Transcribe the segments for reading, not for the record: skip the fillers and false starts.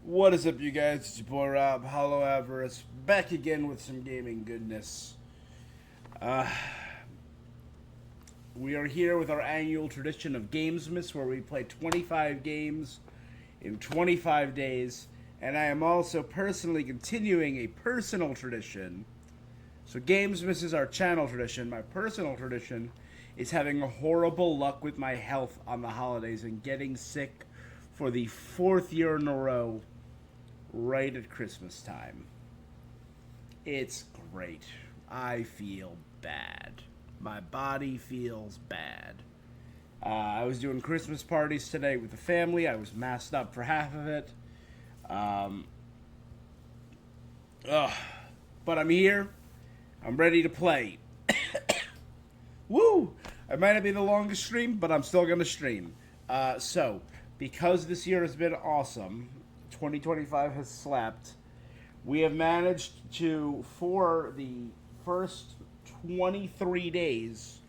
What is up, you guys? It's your boy Rob, Hollow Avarice, back again with some gaming goodness. Uh, we are here with our annual tradition of Gamesmas, where we play 25 games in 25 days, and I am also personally continuing a personal tradition. So Gamesmas is our channel tradition. My personal tradition is having horrible luck with my health on the holidays and getting sick for the fourth year in a row right at Christmas time. It's great. I feel bad. My body feels bad. I was doing Christmas parties today with the family. I was masked up for half of it. Um, ugh. But I'm here. I'm ready to play. Woo! I might not be the longest stream, but I'm still going to stream. So, because this year has been awesome, 2025 has slapped. We have managed to, for the first 23 days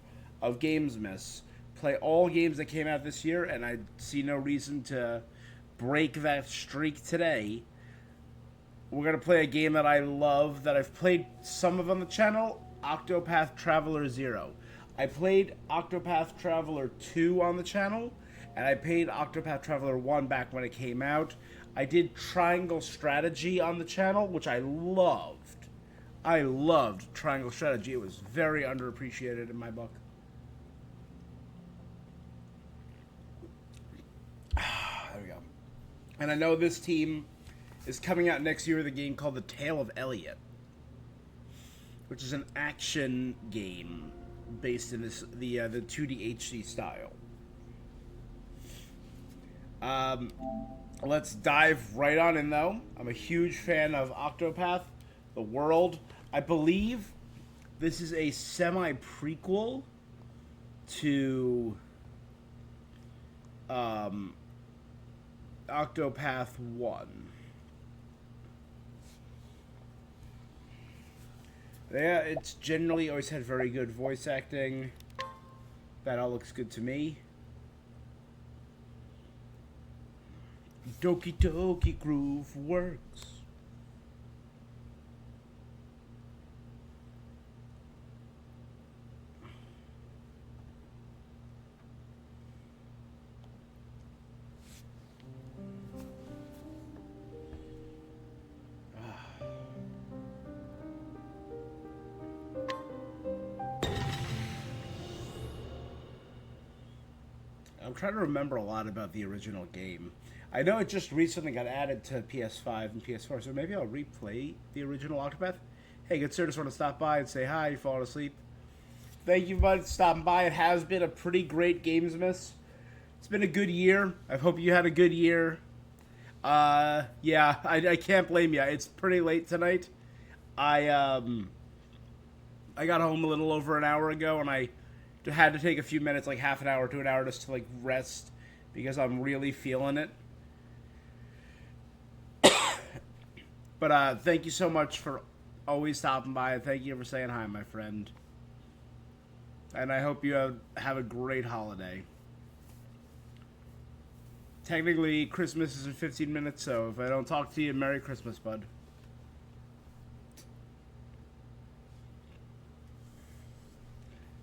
of Gamesmas, play all games that came out this year, and I see no reason to break that streak today. We're going to play a game that I love, that I've played some of on the channel, Octopath Traveler 0. I played Octopath Traveler 2 on the channel, and I played Octopath Traveler 1 back when it came out. I did Triangle Strategy on the channel, which I loved. I loved Triangle Strategy. It was very underappreciated in my book. There we go. And I know this team is coming out next year with a game called The Tale of Elliot, which is an action game based in the 2D HD style. Let's dive right on in, though. I'm a huge fan of Octopath, the world. I believe this is a semi-prequel to Octopath 1. Yeah, it's generally always had very good voice acting. That all looks good to me. Doki Doki Groove works. I'm trying to remember a lot about the original game. I know it just recently got added to PS5 and PS4, so maybe I'll replay the original Octopath. Hey, good sir, just want to stop by and say hi. You falling asleep? Thank you, bud, for stopping by. It has been a pretty great Gamesmas. It's been a good year. I hope you had a good year. Yeah, I can't blame you. It's pretty late tonight. I I got home a little over an hour ago, and I had to take a few minutes, like half an hour to an hour, just to like rest because I'm really feeling it. But thank you so much for always stopping by, and thank you for saying hi, my friend. And I hope you have a great holiday. Technically, Christmas is in 15 minutes, so if I don't talk to you, Merry Christmas, bud.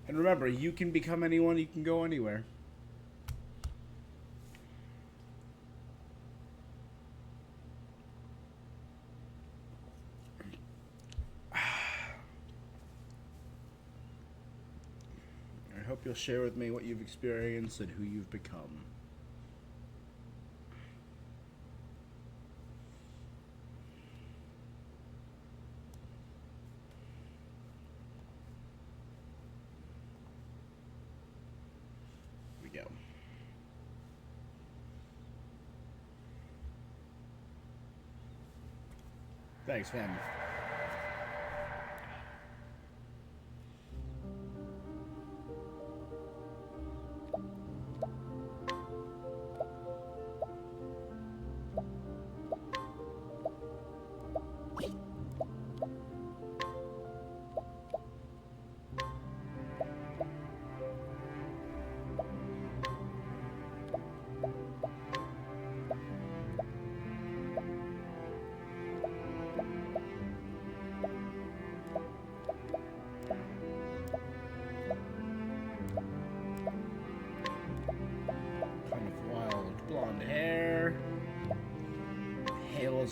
And remember, you can become anyone, you can go anywhere. I hope you'll share with me what you've experienced and who you've become. Here we go. Thanks, man.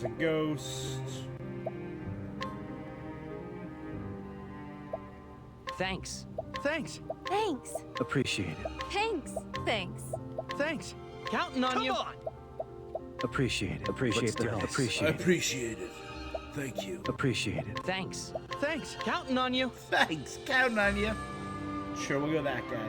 There's a ghost. Thanks. Thanks. Thanks. Appreciate it. Thanks. Thanks. Thanks. Counting on you. Appreciate it. Appreciate the help. Appreciate it. Appreciate it. Thank you. Appreciate it. Thanks. Thanks. Counting on you. Thanks. Counting on you. Sure, we'll go that guy.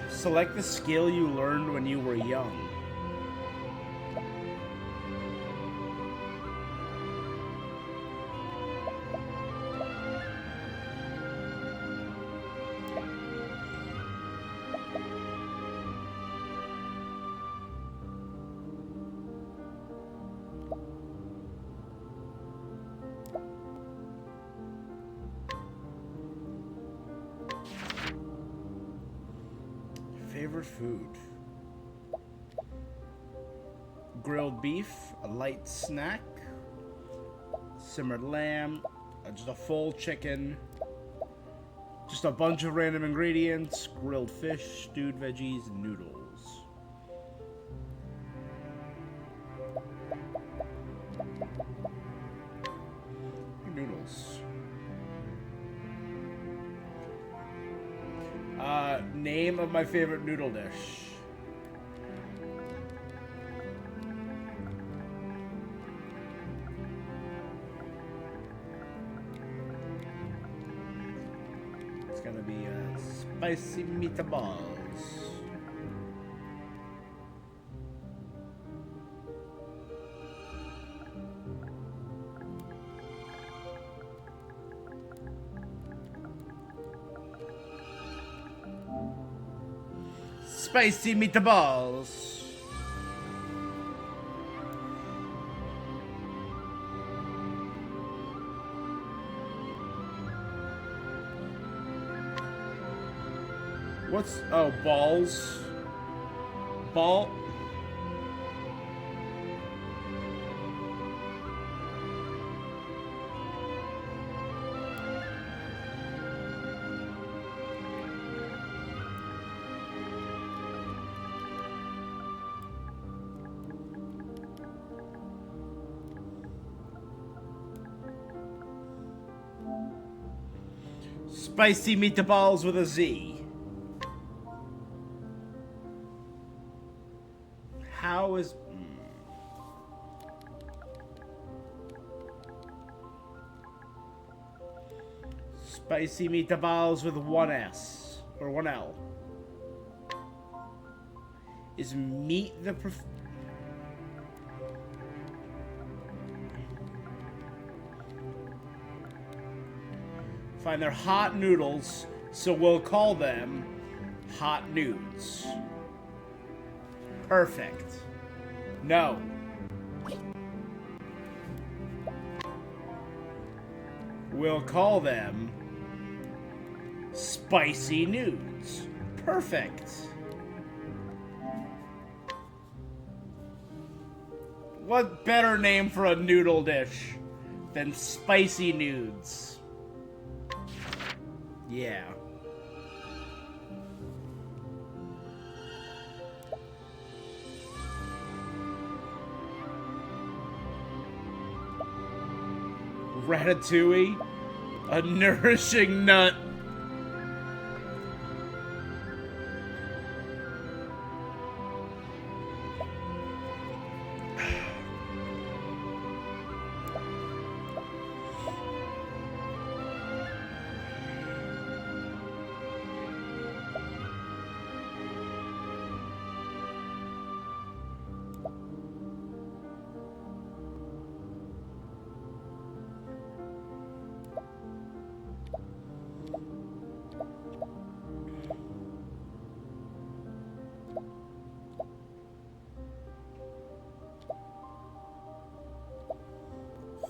Select the skill you learned when you were young. Favorite food? Grilled beef, a light snack, simmered lamb, just a full chicken, just a bunch of random ingredients, grilled fish, stewed veggies, and noodles. Noodles. Name of my favorite noodle dish. It's gonna be spicy meatballs. Spicy meatballs. What's balls? Ball. Spicy meatballs with a Z. How is... Spicy meatballs with one S. Or one L. Is meat the Fine, they're hot noodles, so we'll call them hot nudes. Perfect. No. We'll call them spicy nudes. Perfect. What better name for a noodle dish than spicy nudes? Yeah. Ratatouille, a nourishing nut.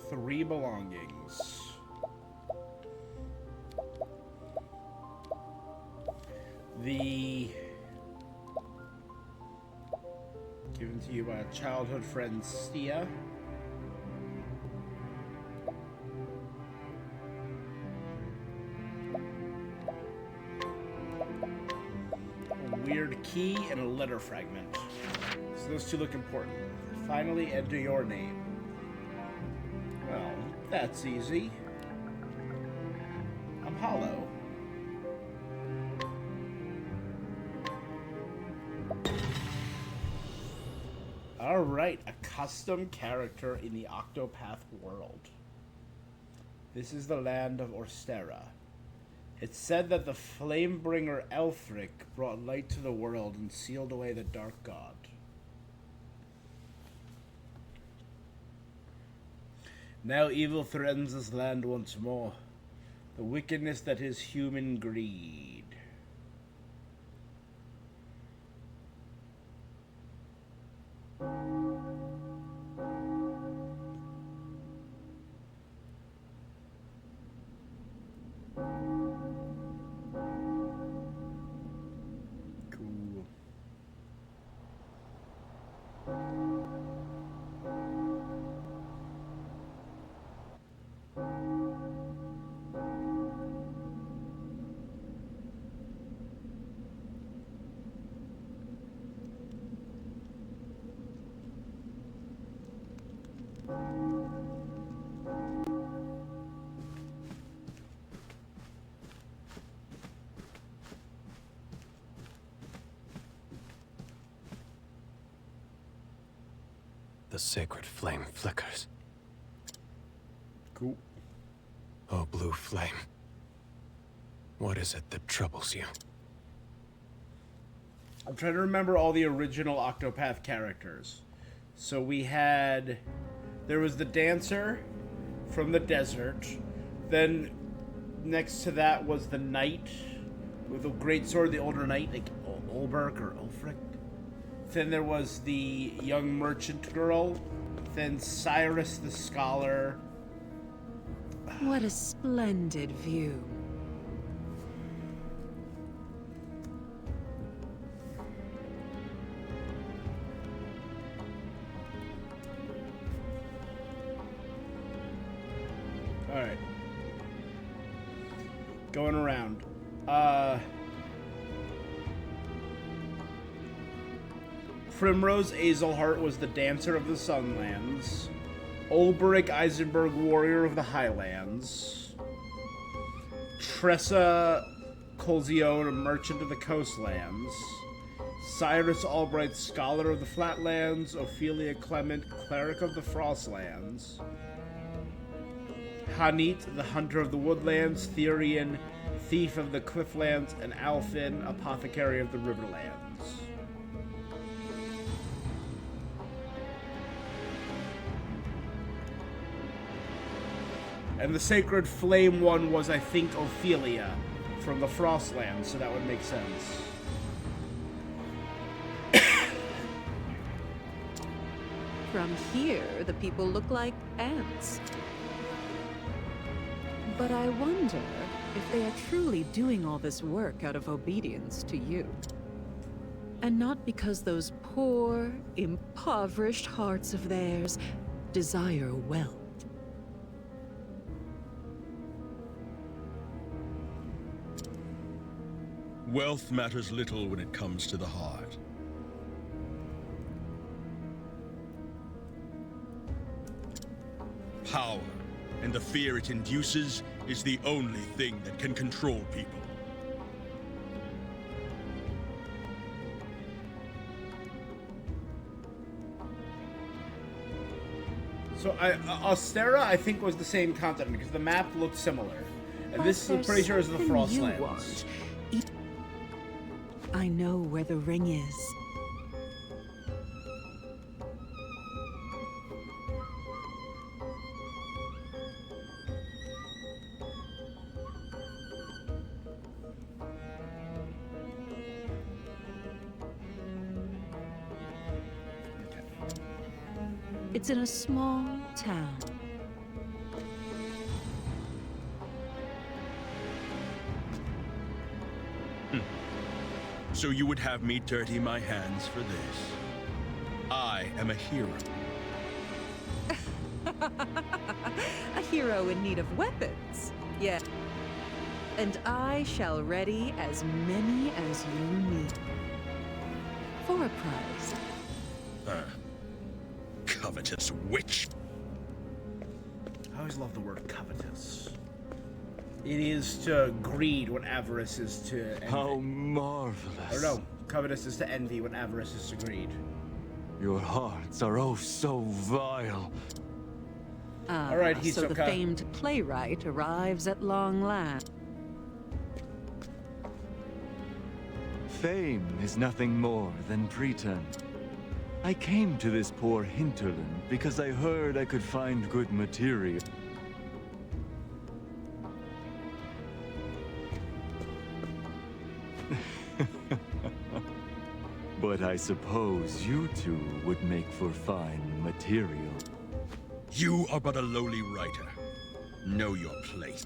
Three belongings. The given to you by a childhood friend, Stia. weird key, and a letter fragment. So those two look important. Finally, enter your name. Well, that's easy. I'm Hollow. Alright, a custom character in the Octopath world. This is the land of Orstera. It's said that the Flamebringer Elfric brought light to the world and sealed away the Dark God. Now evil threatens this land once more. The wickedness that is human greed. Cool. The sacred flame flickers. Cool. Oh, blue flame. What is it that troubles you? I'm trying to remember all the original Octopath characters. So we had... There was the dancer from the desert. Then next to that was the knight with the great sword, the older knight, like Olberg or Ulfric. Then there was the young merchant girl. Then Cyrus the scholar. What a splendid view. Alright. Going around. Primrose Azelhart was the Dancer of the Sunlands. Ulberic Eisenberg, Warrior of the Highlands. Tressa Colzione, Merchant of the Coastlands. Cyrus Albright, Scholar of the Flatlands. Ophelia Clement, Cleric of the Frostlands. Hanit, the Hunter of the Woodlands. Therian, Thief of the Clifflands. And Alfin, Apothecary of the Riverlands. And the Sacred Flame one was, I think, Ophelia from the Frostlands, so that would make sense. From here, the people look like ants. But I wonder if they are truly doing all this work out of obedience to you. And not because those poor, impoverished hearts of theirs desire wealth. Wealth matters little when it comes to the heart. Power, and the fear it induces, is the only thing that can control people. So, Ostera, I think, was the same continent, because the map looked similar. And this, I'm pretty sure, is the Frostlands. I know where the ring is. It's in a small town. So you would have me dirty my hands for this? I am a hero. A hero in need of weapons. Yeah. And I shall ready as many as you need. for a prize. Covetous witch. I always love the word covetous. It is to greed what avarice is to envy. How marvelous. Or no, covetous is to envy what avarice is to greed. Your hearts are oh so vile. All right, So the Hisoka. famed playwright arrives at long last. Fame is nothing more than pretense. I came to this poor hinterland because I heard I could find good material. But I suppose you two would make for fine material. You are but a lowly writer. Know your place.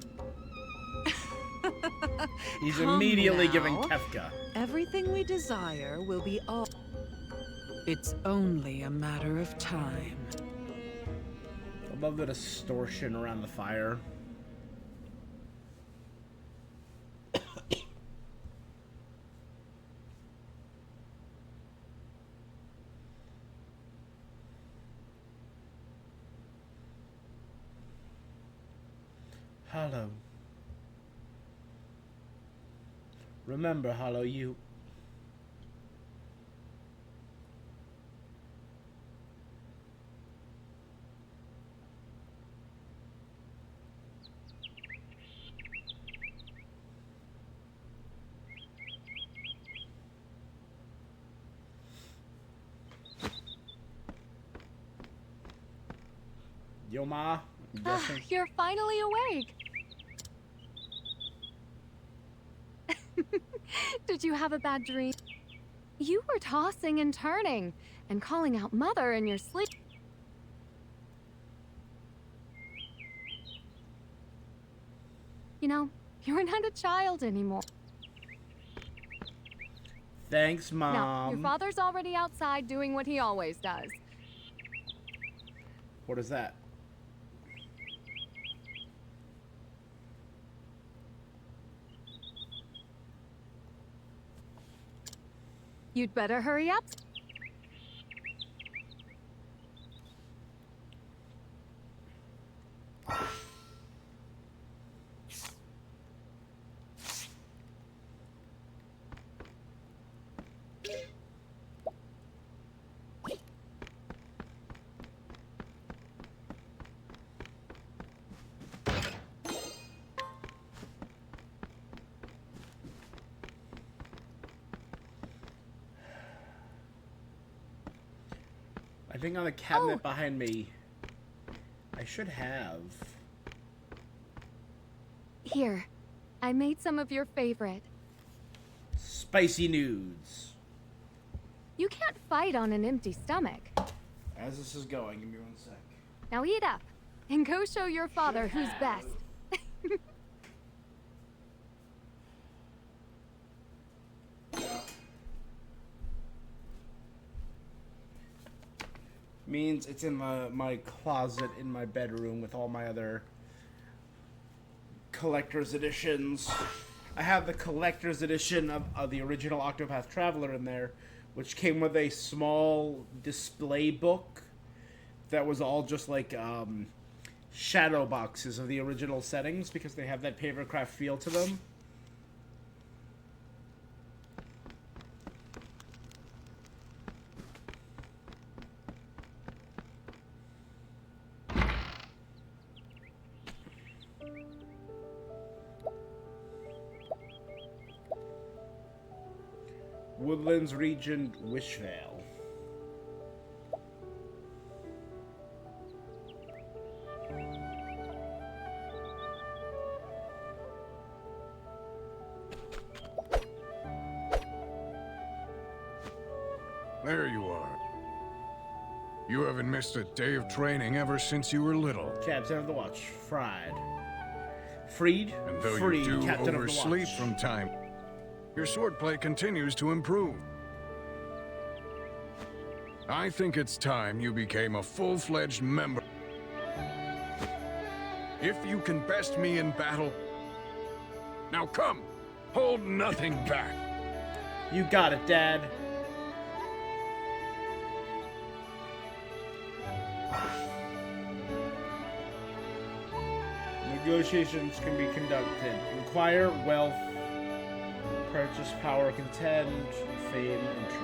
He's Come immediately now. giving Kefka. Everything we desire will be all. It's only a matter of time. I love the distortion around the fire. Hollow. Remember, Hollow, you... Yo, Ma, I'm guessing. You're finally awake. Did you have a bad dream? You were tossing and turning and calling out Mother in your sleep. You know, you're not a child anymore. Thanks, Mom. Now, your father's already outside doing what he always does. What is that? You'd better hurry up. I think on the cabinet behind me, I should have... Here, I made some of your favorite. Spicy nudes. You can't fight on an empty stomach. As this is going, give me one sec. Now eat up, and go show your father who's best. Means it's in my closet in my bedroom with all my other collector's editions. I have the collector's edition of the original Octopath Traveler in there, which came with a small display book that was all just like shadow boxes of the original settings because they have that papercraft feel to them. Woodlands Region, Wishvale. There you are. You haven't missed a day of training ever since you were little. Captain of the Watch, Fried. Freed? And though Freed, you do Captain of the oversleep Watch. from time, your swordplay continues to improve. I think it's time you became a full-fledged member. If you can best me in battle, now come, hold nothing back. You got it, Dad. Negotiations can be conducted. Inquire, wealth, purchase, power, contend, fame, and truth.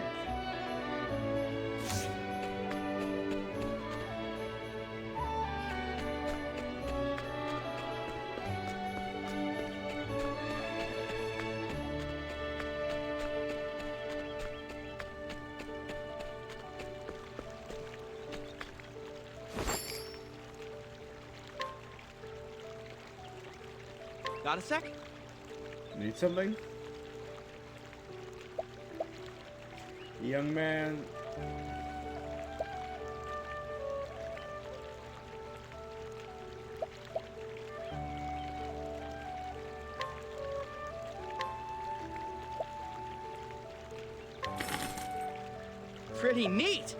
Got a sec? Need something? Young man. Pretty neat!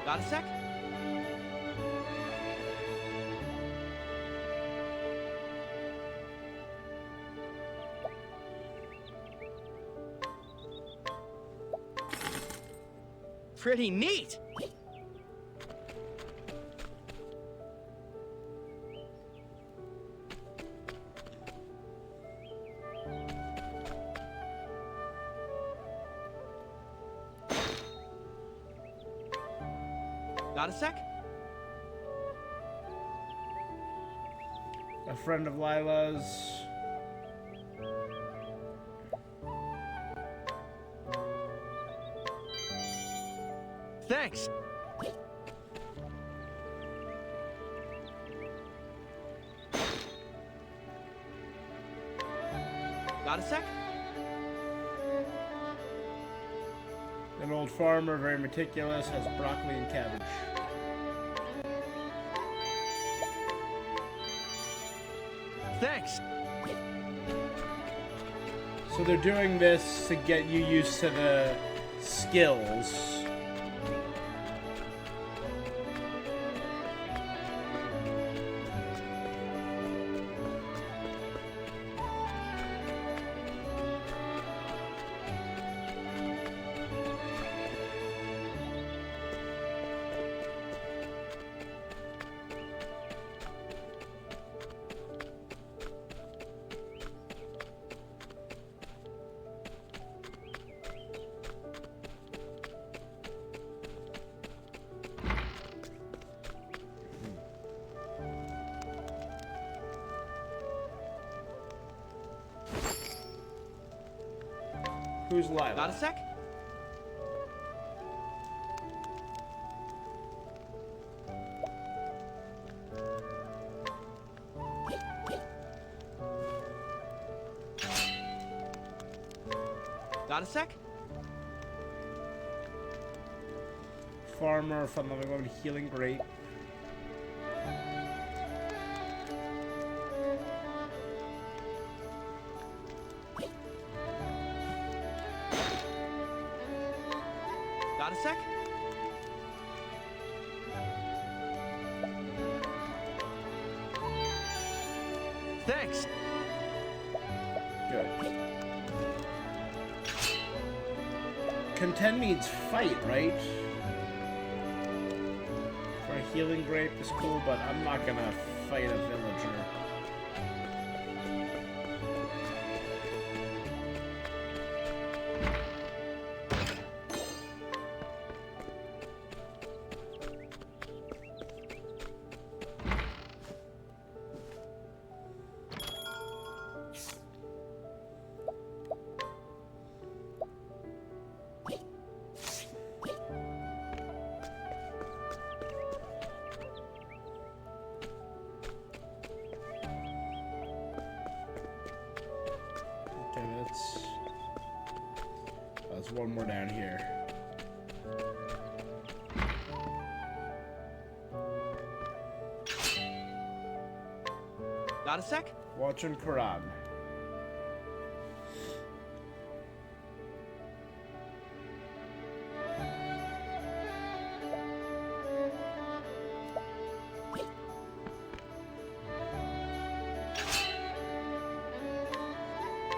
Got a sec? Pretty neat! Got a sec? A friend of Lila's. Thanks! Got a sec? An old farmer, very meticulous, has broccoli and cabbage. Thanks! So they're doing this to get you used to the skills. Who's Lila? Got a sec? Got a sec? Farmer, fun loving woman, healing great. Got a sec? Thanks! Good. Contend means fight, right? For a healing grape is cool, but I'm not gonna fight a villager. there's one more down here. Got a sec? Watching Quran.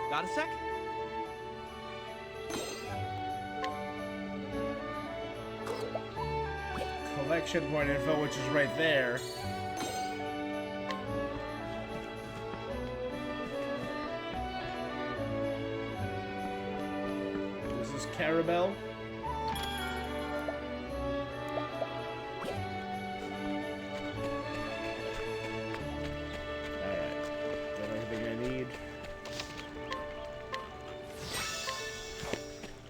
Got a sec? Collection point info, which is right there. This is Carabel. Alright. Got everything I need.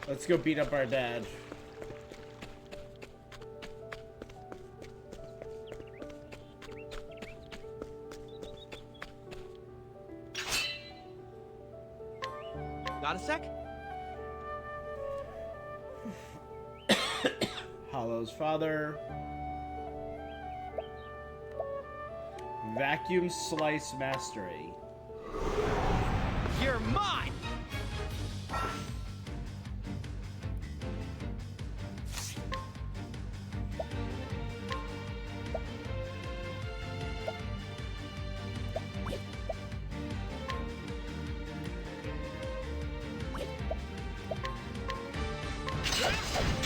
Let's go beat up our dad. Got a sec? Hollow's father. Vacuum slice mastery. You're mine!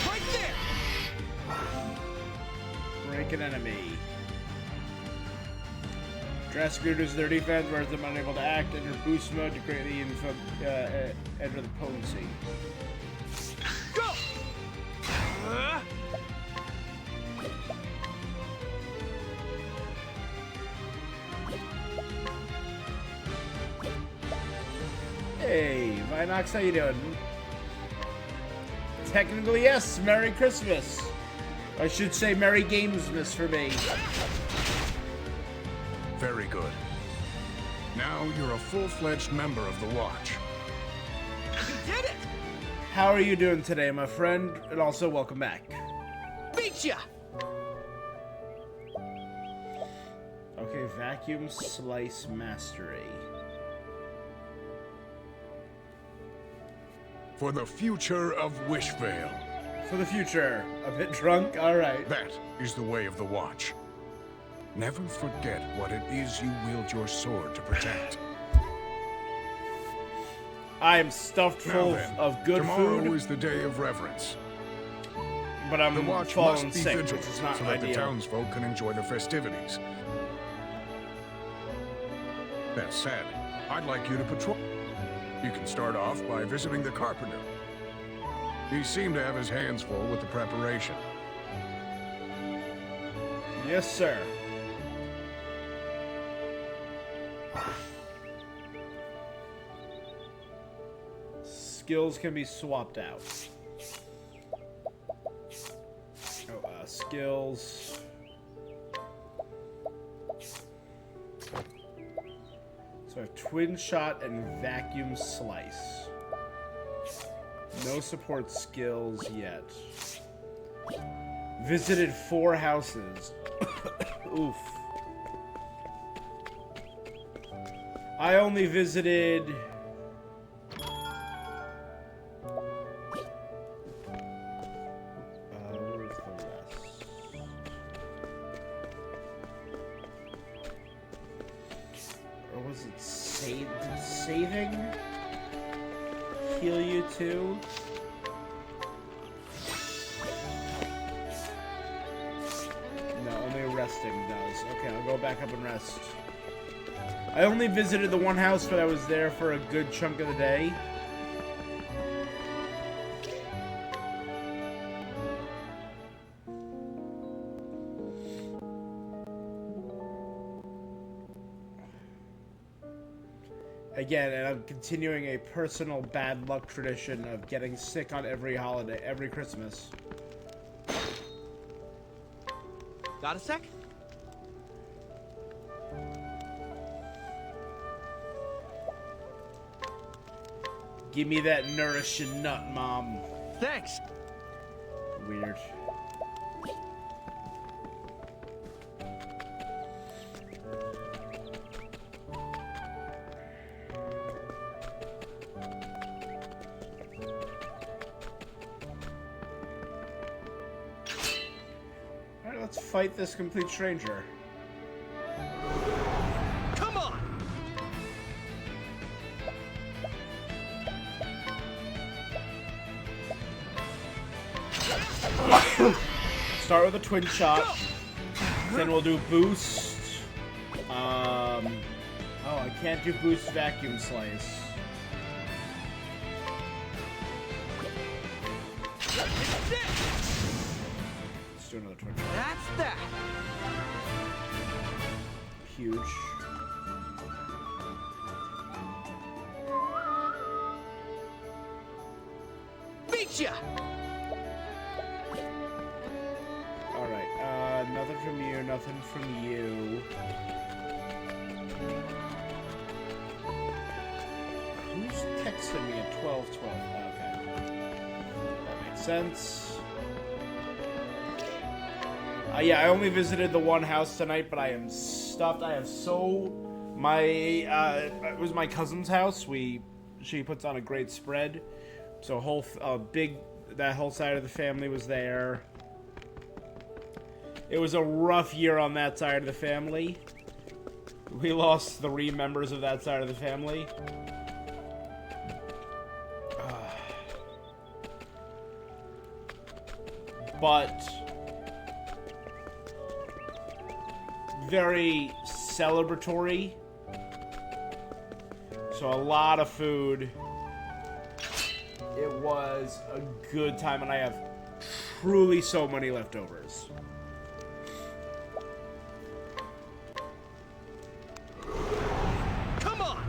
Right there! Break an enemy. Drastic reduces their defense, whereas them unable to act. Enter boost mode to greatly enter the potency. Go! Hey, Vinox, how you doing? Technically, yes. Merry Christmas. I should say Merry Gamesmas for me. Very good. Now you're a full-fledged member of the Watch. We did it! How are you doing today, my friend? And also, welcome back. Beat ya! Okay, vacuum slice mastery. For the future of Wishvale. For the future. A bit drunk? Alright. That is the way of the Watch. Never forget what it is you wield your sword to protect. I am stuffed Now full then, of good tomorrow food, is the day of reverence. but I'm The Watch falling must be sick, which vigilant is not so that the ideal. townsfolk can enjoy the festivities. That said, I'd like you to patrol. You can start off by visiting the carpenter. He seemed to have his hands full with the preparation. Yes, sir. Skills can be swapped out. Oh, skills. So I have twin shot and vacuum slice. No support skills yet. Visited 4 houses. Oof. I only visited... where's the rest? Or was it saving? Heal you too? No, only resting does. Okay, I'll go back up and rest. I only visited the one house, but I was there for a good chunk of the day. Again, and I'm continuing a personal bad luck tradition of getting sick on every holiday, every Christmas. Got a sec? Give me that nourishing nut, Mom. Thanks. Weird. Alright, let's fight this complete stranger. Come on. Start with a twin shot. Then we'll do boost. Oh, I can't do boost vacuum slice. Let's do another twin shot. That's that. Huge. Beat ya. Alright, nothing from you, nothing from you. Who's texting me at 12:12? Okay. That makes sense. Yeah, I only visited the one house tonight, but I am stuffed. I have it was my cousin's house. She puts on a great spread. So that whole side of the family was there. It was a rough year on that side of the family. We lost 3 members of that side of the family. But very celebratory. So a lot of food. It was a good time, and I have truly so many leftovers. Come on.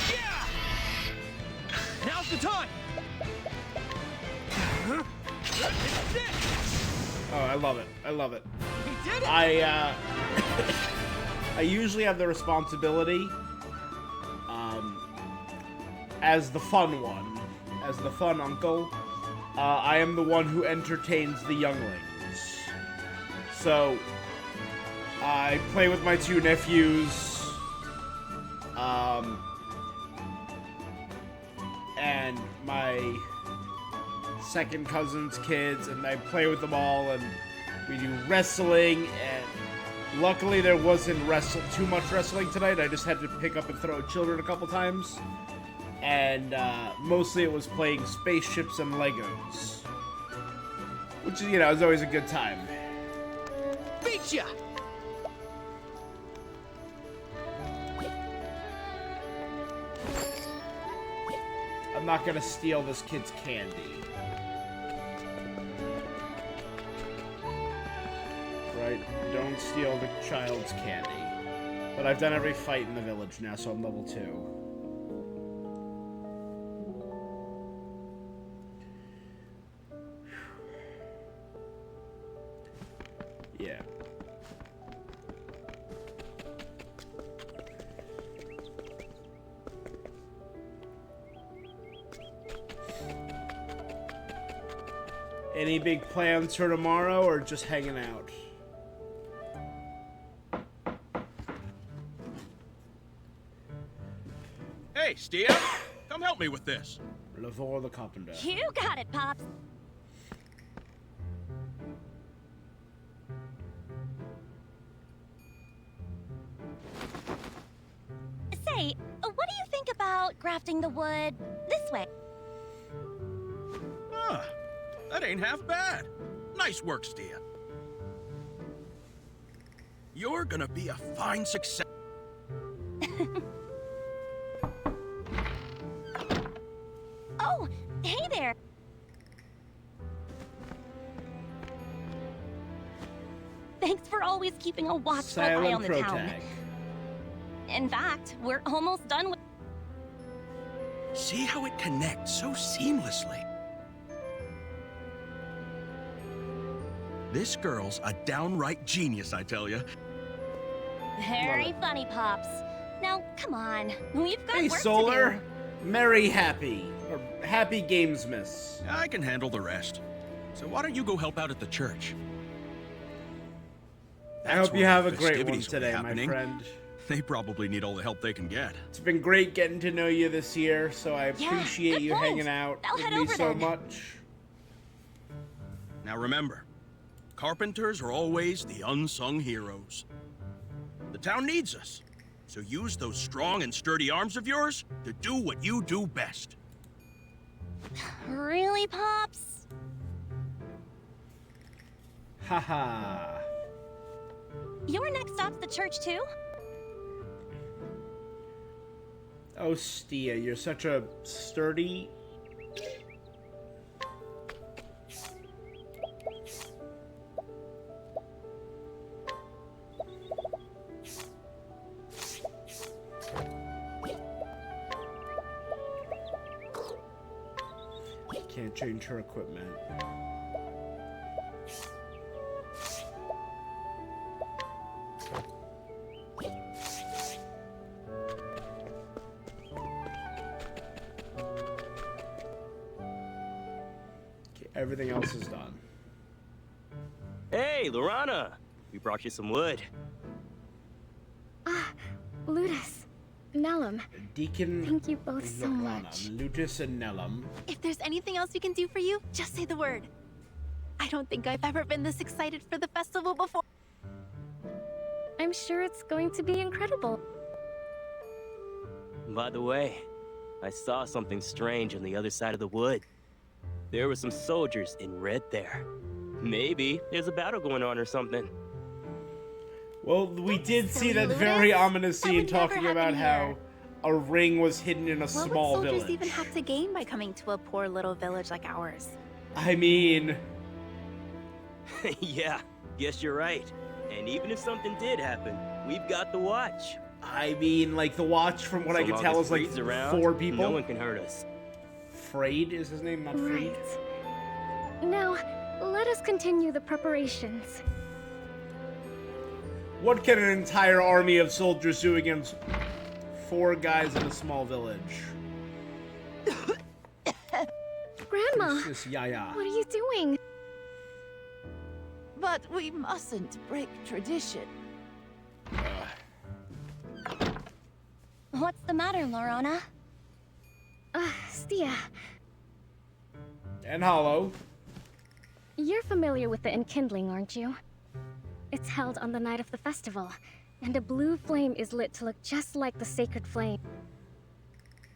Yeah. Now's the time. Oh, I love it. I love it. We did it. I usually have the responsibility as the fun one, as the fun uncle. I am the one who entertains the younglings. So, I play with my 2 nephews, and my second cousin's kids, and I play with them all, and we do wrestling, and luckily there wasn't too much wrestling tonight. I just had to pick up and throw children a couple times. And mostly it was playing spaceships and Legos. Which, is always a good time. Beat ya. I'm not gonna steal this kid's candy. Right? Don't steal the child's candy. But I've done every fight in the village now, so I'm level 2. Yeah. Any big plans for tomorrow, or just hanging out? Hey, Steve, come help me with this. Lavore the carpenter. You got it, Pops. Say, what do you think about grafting the wood this way? Huh, that ain't half bad. Nice work, Steve. You're gonna be a fine success. Oh, hey there. Thanks for always keeping a watchful eye on Silent the pro town. tag. In fact, we're almost done with... See how it connects so seamlessly. This girl's a downright genius, I tell you. Very funny, Pops. Now, come on. We've got Hey, work Solar. to do. Merry happy. Or happy Gamesmas. I can handle the rest. So why don't you go help out at the church? I hope you have a great one today, my friend. They probably need all the help they can get. It's been great getting to know you this year, so I Yeah, appreciate good you point. hanging out I'll with head me over so then. much. Now remember, carpenters are always the unsung heroes. The town needs us, so use those strong and sturdy arms of yours to do what you do best. Really, Pops? Haha. Your next stop's the church, too? Oh, Stia, you're such a sturdy... Can't change her equipment. Everything else is done. Hey, Lorana! We brought you some wood. Ah, Ludus, Nellum, Deacon... thank you both so much. Lutus and Nellum. If there's anything else we can do for you, just say the word. I don't think I've ever been this excited for the festival before. I'm sure it's going to be incredible. By the way, I saw something strange on the other side of the wood. There were some soldiers in red there. Maybe there's a battle going on or something. Well, we did see that very ominous scene talking about how a ring was hidden in a small What would soldiers village. even have to gain by coming to a poor little village like ours? I mean... Yeah, guess you're right. And even if something did happen, we've got the watch. I mean, like, the watch, from what I can long tell, as is like Freed's around, 4 people. No one can hurt us. Freyd is his name, not Freed. Right. Now, let us continue the preparations. What can an entire army of soldiers do against 4 guys in a small village? Grandma, This is Yaya. what are you doing? But we mustn't break tradition. What's the matter, Lorana? Stia, And Hollow. you're familiar with the enkindling, aren't you? It's held on the night of the festival, and a blue flame is lit to look just like the sacred flame.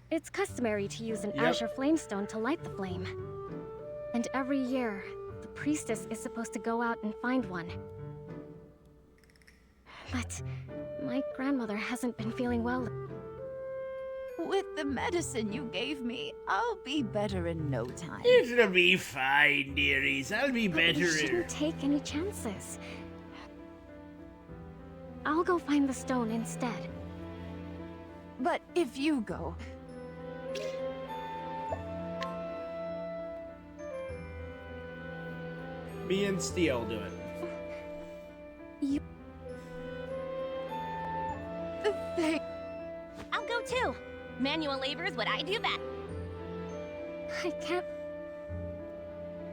It's customary to use an azure flamestone to light the flame. And every year, the priestess is supposed to go out and find one. But my grandmother hasn't been feeling well. With the medicine you gave me, I'll be better in no time. It'll be fine, dearies. I'll be But better. we shouldn't take any chances. I'll go find the stone instead. But if you go, Me and Steel do it. I'll go too. Manual labor is what I do best. I can't...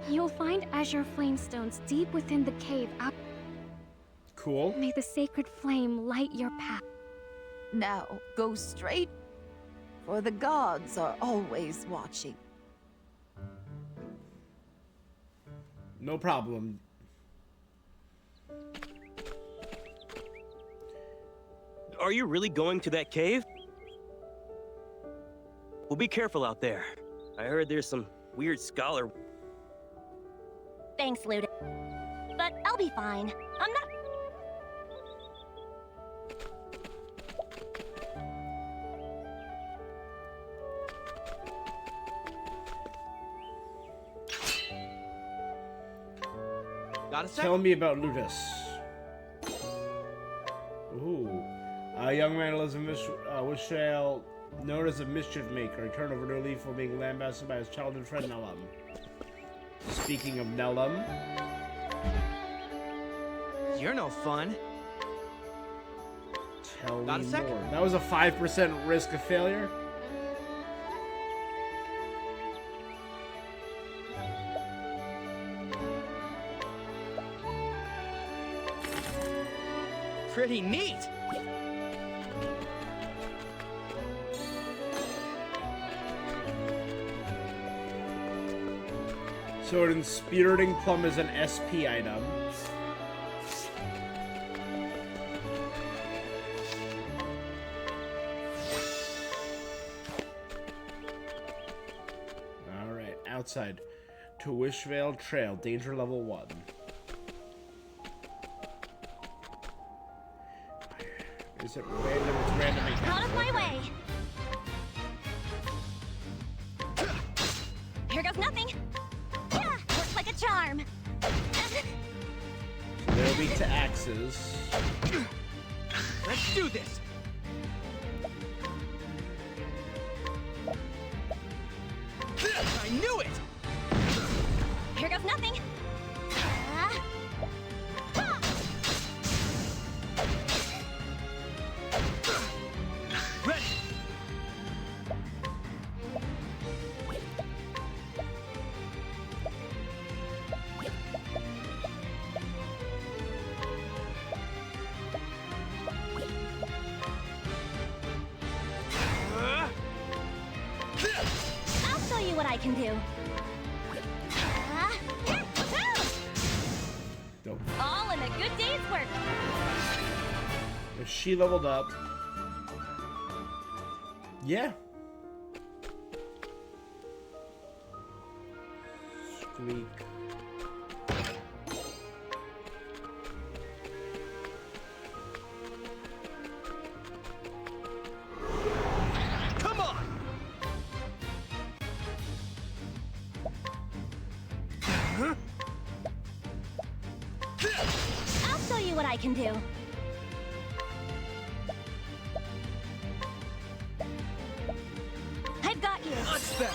You'll find azure flamestones deep within the cave. Cool. May the sacred flame light your path. now go straight, for the gods are always watching. No problem. Are you really going to that cave? Well, be careful out there. I heard there's some weird scholar. Thanks, Luda. But I'll be fine. I'm not... Tell me about Ludus. Ooh. A young man lives in Wishale, known as a mischief maker. He turned over a new leaf while being lambasted by his childhood friend Nellum. Speaking of Nellum. You're no fun. Tell Got a me sec? more. That was a 5% risk of failure? Pretty neat. So an inspiriting plum is an SP item. Alright, outside. To Wishvale Trail, danger level 1. Is it random? It's random encounter. Out of my way. Here goes nothing. Yeah, works like a charm. So they'll be to axes. Let's do this. I knew it. Here goes nothing. Ready. I'll show you what I can do. Dope. All in a good day's work. If she leveled up. Yeah. Squeak. Come on. I'll show you what I can do. I've got you. Much better.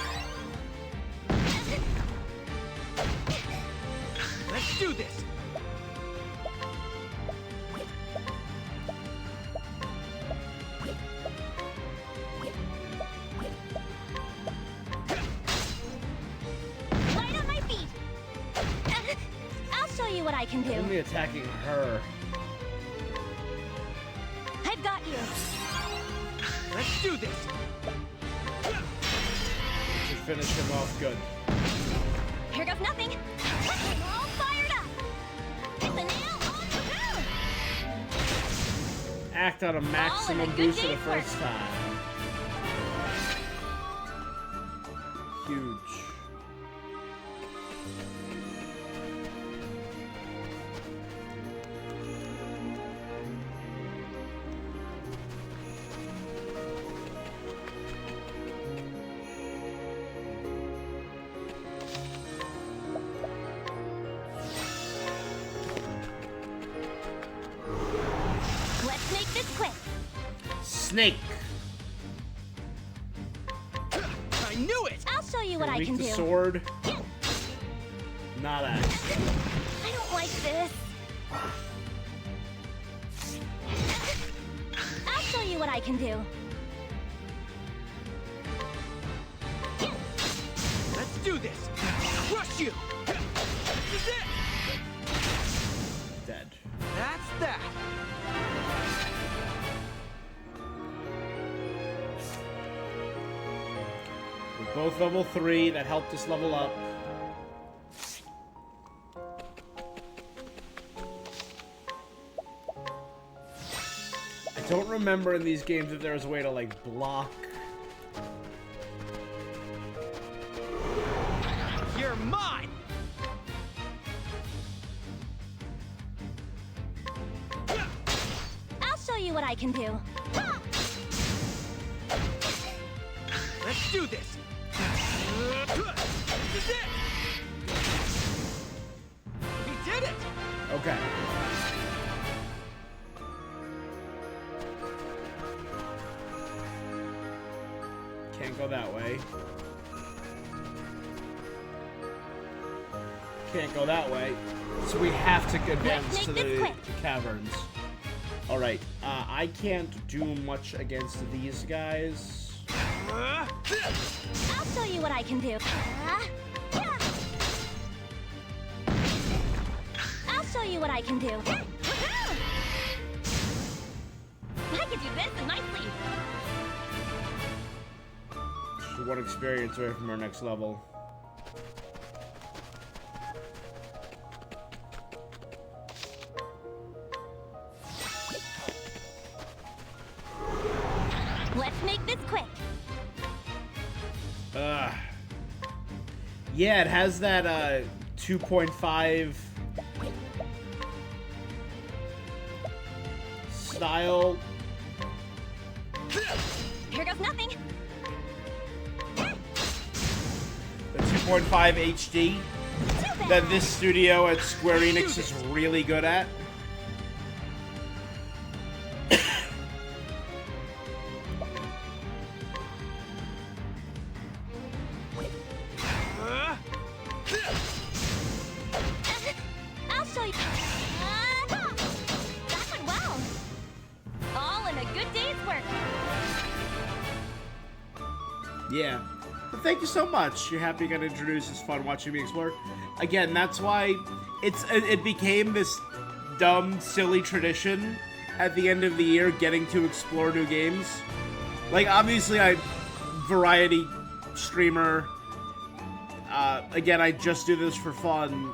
Let's do this. Light on my feet. I'll show you what I can do. Only attacking her. I've got you. Let's do this. Should finish him off good. Here goes nothing. All fired up. Hit the nail on the head. Act on a maximum good boost for the day's work. first time. Huge. Let's make this quick. Snake. I knew it. I'll show you what I Weak can to do. sword. Not axe. I don't like this. I'll show you what I can do. Let's do this. Crush you. This is it. Dead. That's that. We're both level 3. That helped us level up. I don't remember in these games if there was a way to, like, block. You're mine. I'll show you what I can do. Let's do this. This is it. We did it. Okay. Can't go that way. Can't go that way. So we have to advance Let's to make this the quick. caverns. Alright. I can't do much against these guys. I'll show you what I can do. I'll show you what I can do. I can do this in my sleep. Just one experience away from our next level. Let's make this quick. Yeah, it has that 2.5 style. Here goes nothing. The 2.5 HD that this studio at Square Enix is really good at. I'll show you. That went well. All in a good day's work. Yeah. But thank you so much. You're happy you got introduced. It's fun watching me explore. Again, that's why it became this dumb, silly tradition at the end of the year, getting to explore new games. Like, obviously, variety streamer. Again, I just do this for fun.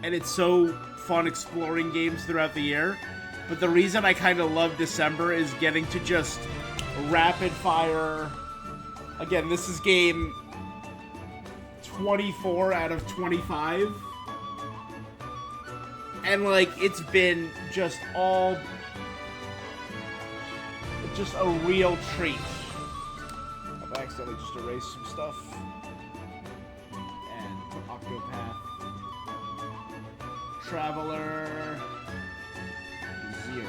And it's so fun exploring games throughout the year. But the reason I kind of love December is getting to just rapid fire. Again, this is game 24 out of 25. And, like, it's been just a real treat. I've accidentally just erased some stuff. And put Octopath. Traveler. 0.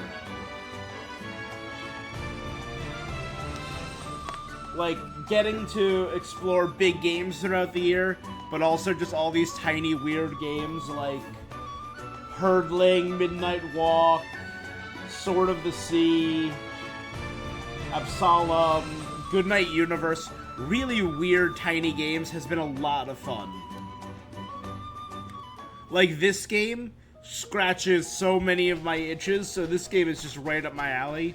Like, getting to explore big games throughout the year, but also just all these tiny weird games like Herdling, Midnight Walk, Sword of the Sea, Absalom, Goodnight Universe. Really weird tiny games has been a lot of fun. Like, this game scratches so many of my itches, so this game is just right up my alley.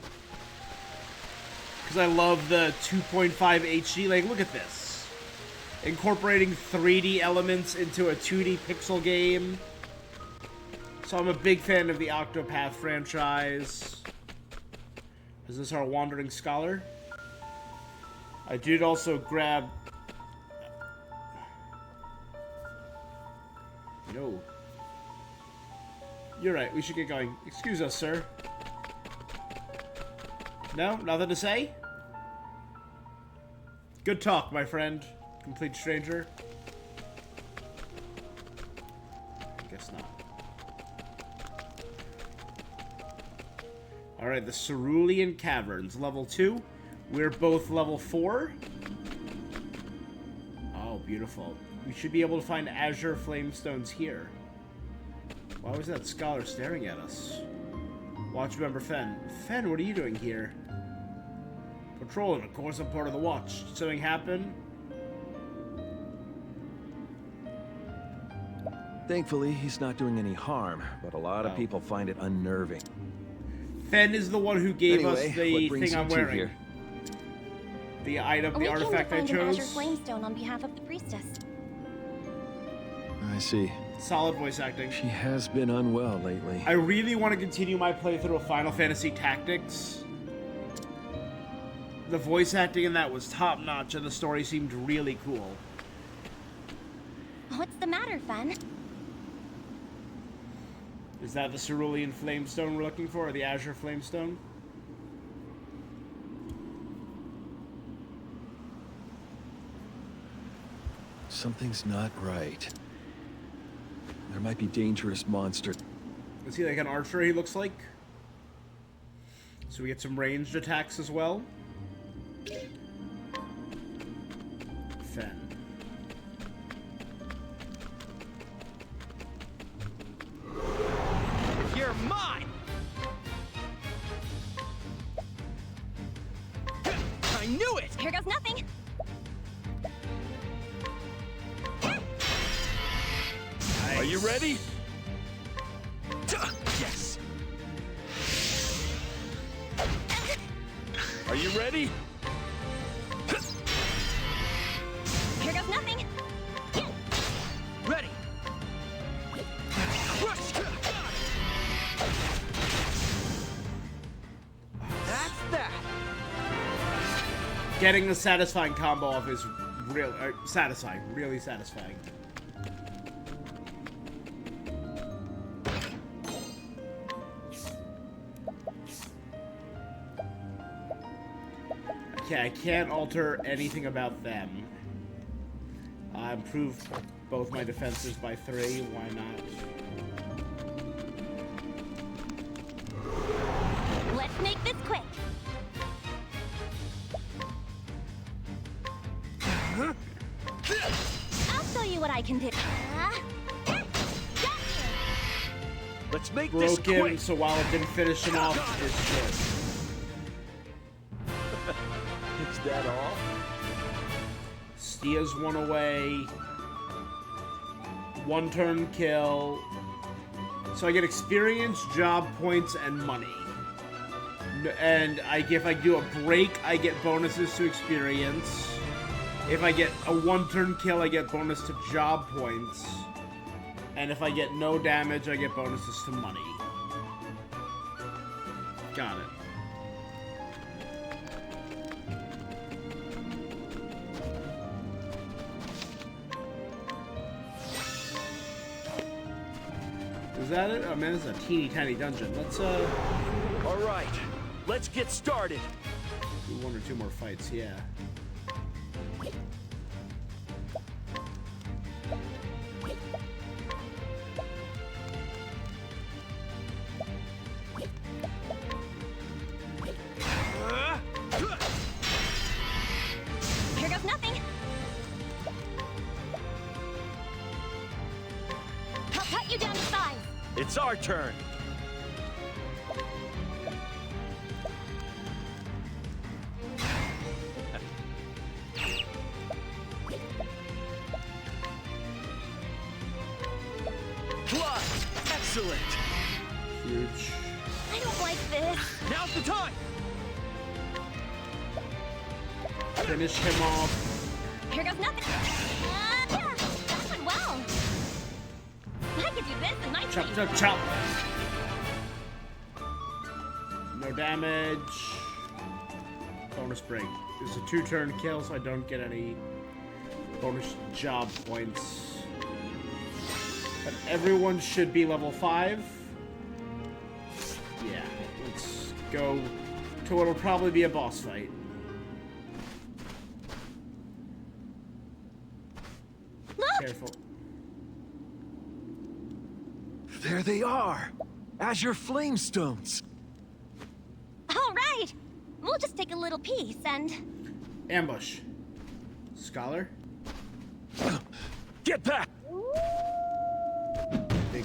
Because I love the 2.5 HD. Like, look at this. Incorporating 3D elements into a 2D pixel game. So I'm a big fan of the Octopath franchise. Is this our Wandering Scholar? I did also grab... No. You're right, we should get going. Excuse us, sir. No? Nothing to say? Good talk, my friend. Complete stranger. I guess not. Alright, the Cerulean Caverns, level 2. We're both level 4. Oh, beautiful. We should be able to find Azure Flamestones here. Why was that scholar staring at us? Watch member Fen. Fen, what are you doing here? Patrolling, of course I'm part of the watch. Did something happen? Thankfully, he's not doing any harm, but a lot of people find it unnerving. Fen is the one who gave us Anyway, the what brings thing I'm you two wearing. here? The item, the artifact I We came to find an chose. Azure Flamestone on behalf of the priestess. I see. Solid voice acting. She has been unwell lately. I really want to continue my playthrough of Final Fantasy Tactics. The voice acting in that was top-notch, and the story seemed really cool. What's the matter, Fen? Is that the Cerulean Flamestone we're looking for, or the Azure Flamestone? Something's not right. There might be dangerous monsters. Is he like an archer, he looks like? So we get some ranged attacks as well. Fen. You're mine! you ready? Yes. Are you ready? Here goes nothing. Ready. Rush. That's that. Getting the satisfying combo off is real satisfying, really satisfying. Okay, I can't alter anything about them. Improve both my defenses by 3, why not? Let's make this quick. I'll show you what I can do. Let's make this Broke him, quick. so while it didn't finish him off, it's good. Is that all? Stia's one away. 1 turn kill. So I get experience, job points, and money. And if I do a break, I get bonuses to experience. If I get a 1 turn kill, I get bonus to job points. And if I get no damage, I get bonuses to money. Got it. Is that it? Oh man, this is a teeny tiny dungeon. Let's All right, let's get started. do 1 or 2 more fights, yeah. Here goes nothing. I'll cut you down to size. It's our turn. Plus, excellent. Huge. I don't like this. Now's the time. Finish him off. Here goes nothing. Yeah, that went well. I could do this in my Chop, sleep. chop, chop. No damage. Bonus break. It's a 2 turn kill, so I don't get any bonus job points. But everyone should be level 5. Yeah, let's go to what'll probably be a boss fight. Look! Careful. There they are. Azure Flamestones. All right. We'll just take a little piece and... Ambush. Scholar? Get back. Big.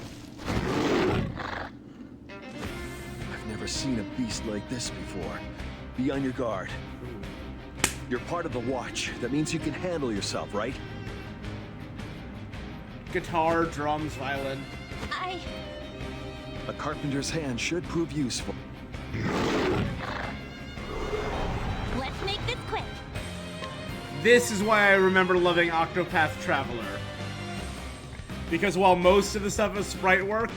I've never seen a beast like this before. Be on your guard. You're part of the watch. That means you can handle yourself, right? Guitar, drums, violin. A carpenter's hand should prove useful. Let's make this quick. This is why I remember loving Octopath Traveler. Because while most of the stuff is sprite work,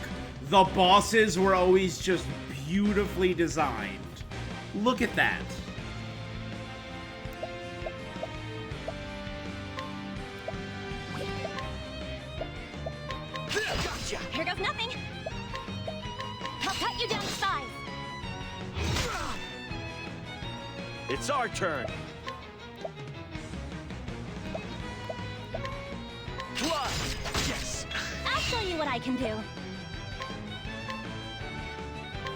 the bosses were always just beautifully designed. Look at that. Gotcha. Here goes nothing. I'll cut you down to size. It's our turn. Plus, yes. I'll show you what I can do.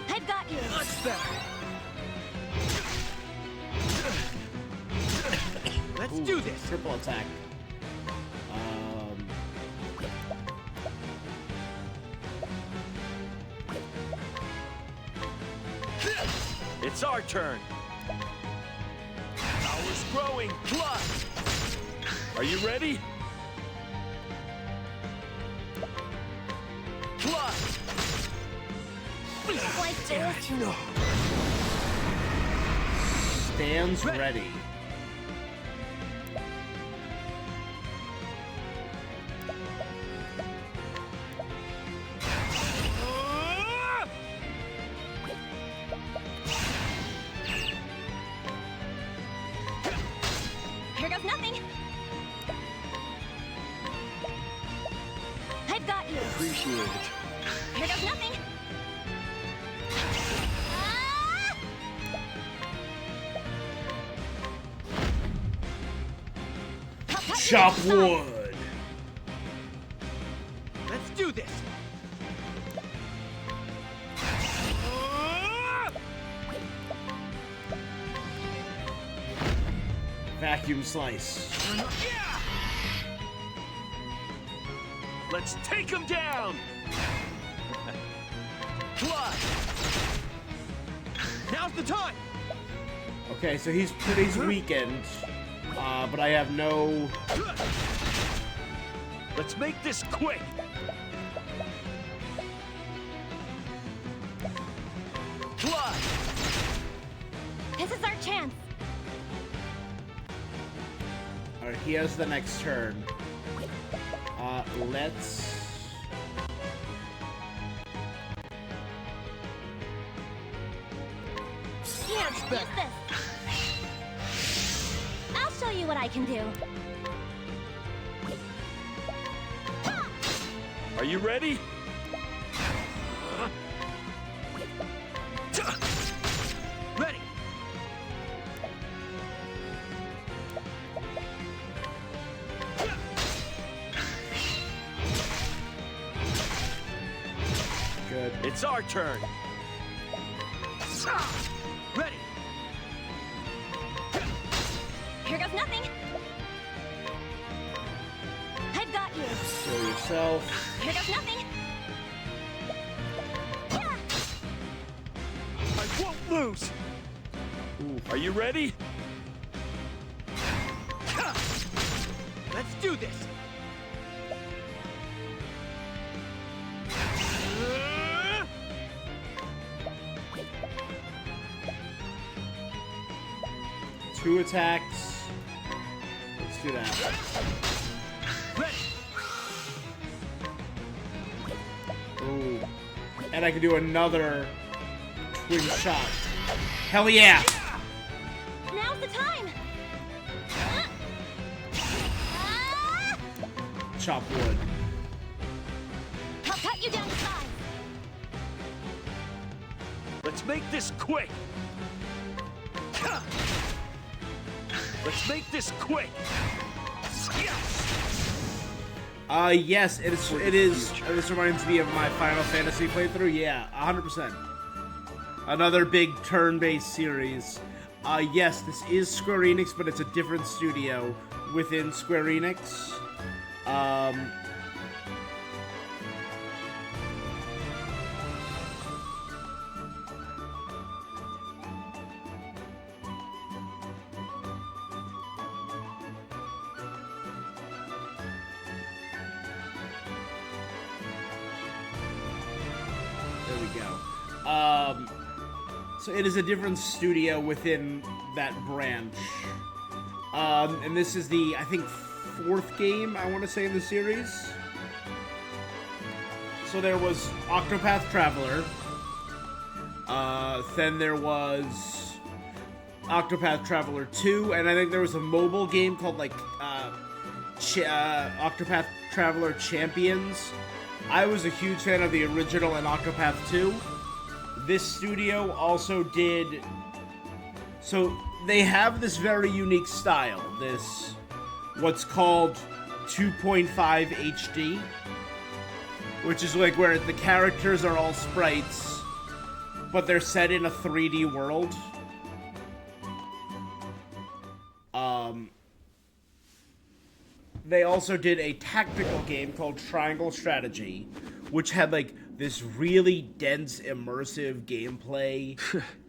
I've got you. What's that? Let's do this. Triple attack. It's our turn. Power's growing. Plus. Are you ready? Like this. Stands ready. Here goes nothing. I've got you. Appreciate it. Here goes nothing. Chop wood. Let's do this. Vacuum slice. Let's take him down. Now's the time. Okay, so he's weakened, but I have no. Let's make this quick. This is our chance. All right, he has the next turn. Let's. Here, use this. I'll show you what I can do. Are you ready? Ready. Good. It's our turn. Ready. Here goes nothing. I've got you. Kill yourself. Here goes nothing. I won't lose. Are you ready? Let's do this. Two attacks. Let's do that. Ready. Ooh. And I can do another twin shot. Hell yeah! Now's the time. Chop wood. I'll cut you down to size. Let's make this quick. Let's make this quick. Yes, it is. This reminds me of my Final Fantasy playthrough. Yeah, 100%. Another big turn-based series. Yes, this is Square Enix, but it's a different studio within Square Enix. There we go. So it is a different studio within that branch. And this is the, I think, 4th game, I want to say, in the series. So there was Octopath Traveler. Then there was Octopath Traveler 2, and I think there was a mobile game called, like, Octopath Traveler Champions. I was a huge fan of the original and Octopath 2. This studio also did... So, they have this very unique style. This... what's called 2.5 HD. Which is like where the characters are all sprites, but they're set in a 3D world. They also did a tactical game called Triangle Strategy, which had like this really dense, immersive gameplay.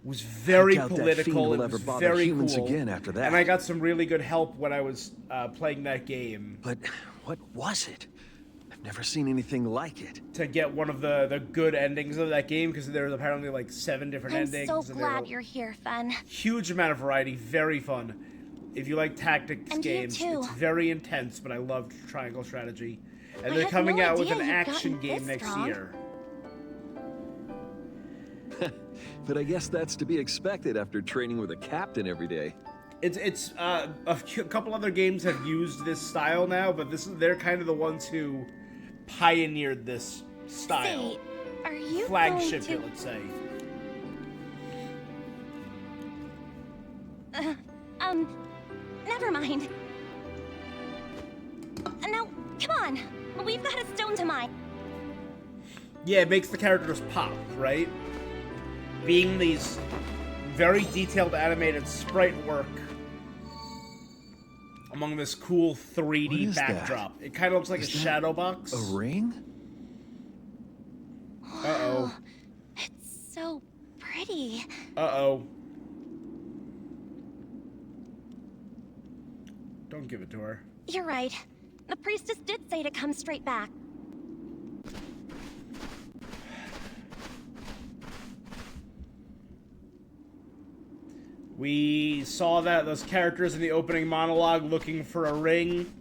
Was very political. It was very cool. Again after that. And I got some really good help when I was playing that game. But what was it? I've never seen anything like it. to get one of the good endings of that game, because there's apparently like 7 different endings. I'm so and glad you're here, Fen. Huge amount of variety, very fun. If you like tactics And you games, too. it's very intense, but I love triangle strategy. And I they're had coming no out with idea an you'd action gotten game this next strong. year. But I guess that's to be expected after training with a captain every day. It's a couple other games have used this style now, but they're kind of the ones who pioneered this style. Say, are you Flagship going it, to... let's say. Never mind. Now, come on. We've got a stone to mine. Yeah, it makes the characters pop, right? Being these very detailed animated sprite work among this cool 3D What is backdrop. that? It kind of looks like Is a that shadow box. A ring? Uh-oh. It's so pretty. Uh-oh. Don't give it to her. You're right. The priestess did say to come straight back. We saw those characters in the opening monologue looking for a ring.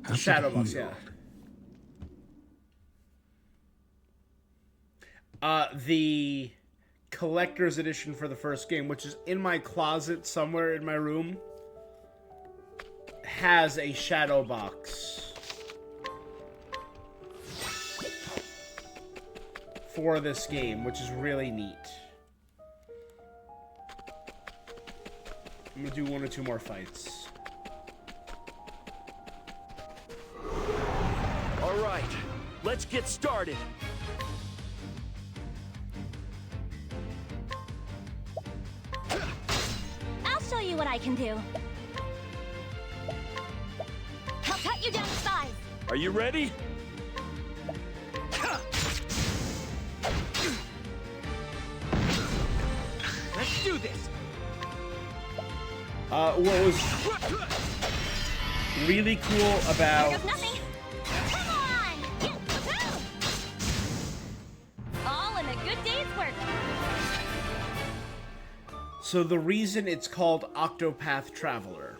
The shadow box, yeah. The collector's edition for the first game, which is in my closet somewhere in my room, has a shadow box for this game, which is really neat. I'm gonna do 1 or 2 more fights. All right, let's get started. I'll show you what I can do. I'll cut you down to size. Are you ready? Let's do this. What was really cool about... Here goes nothing. Come on! All in a good day's work. So the reason it's called Octopath Traveler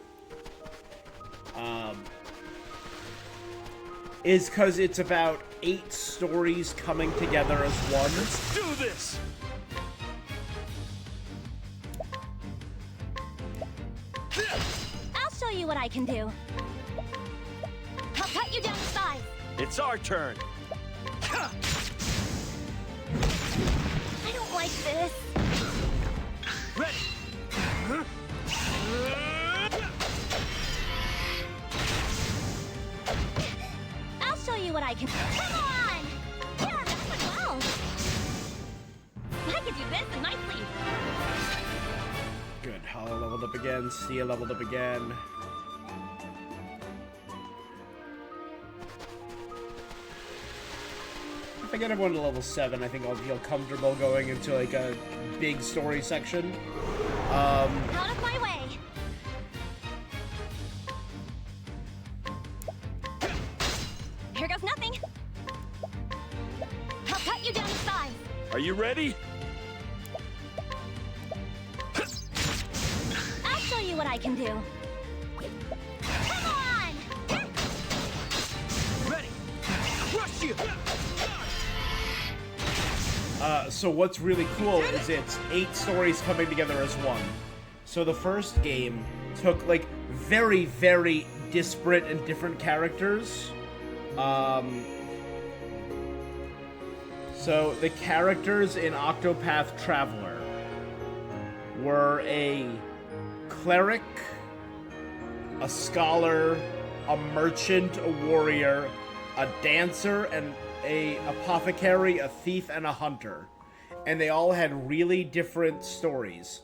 is because it's about 8 stories coming together as one. Let's do this. I'll show you what I can do. I'll cut you down to size. It's our turn. I don't like this. Ready. I'll show you what I can do. Come on! Yeah, that went well. I could do this in my sleep. Good. Hollow leveled up again. Sia leveled up again. If I get everyone to level 7, I think I'll feel comfortable going into like a big story section. Out of my way. Here goes nothing. I'll cut you down to size. Are you ready? I'll show you what I can do. Come on! Ready. Crush you. So what's really cool is it's 8 stories coming together as one. So the first game took like very, very disparate and different characters. So the characters in Octopath Traveler were a cleric, a scholar, a merchant, a warrior, a dancer, and a apothecary, a thief, and a hunter. And they all had really different stories.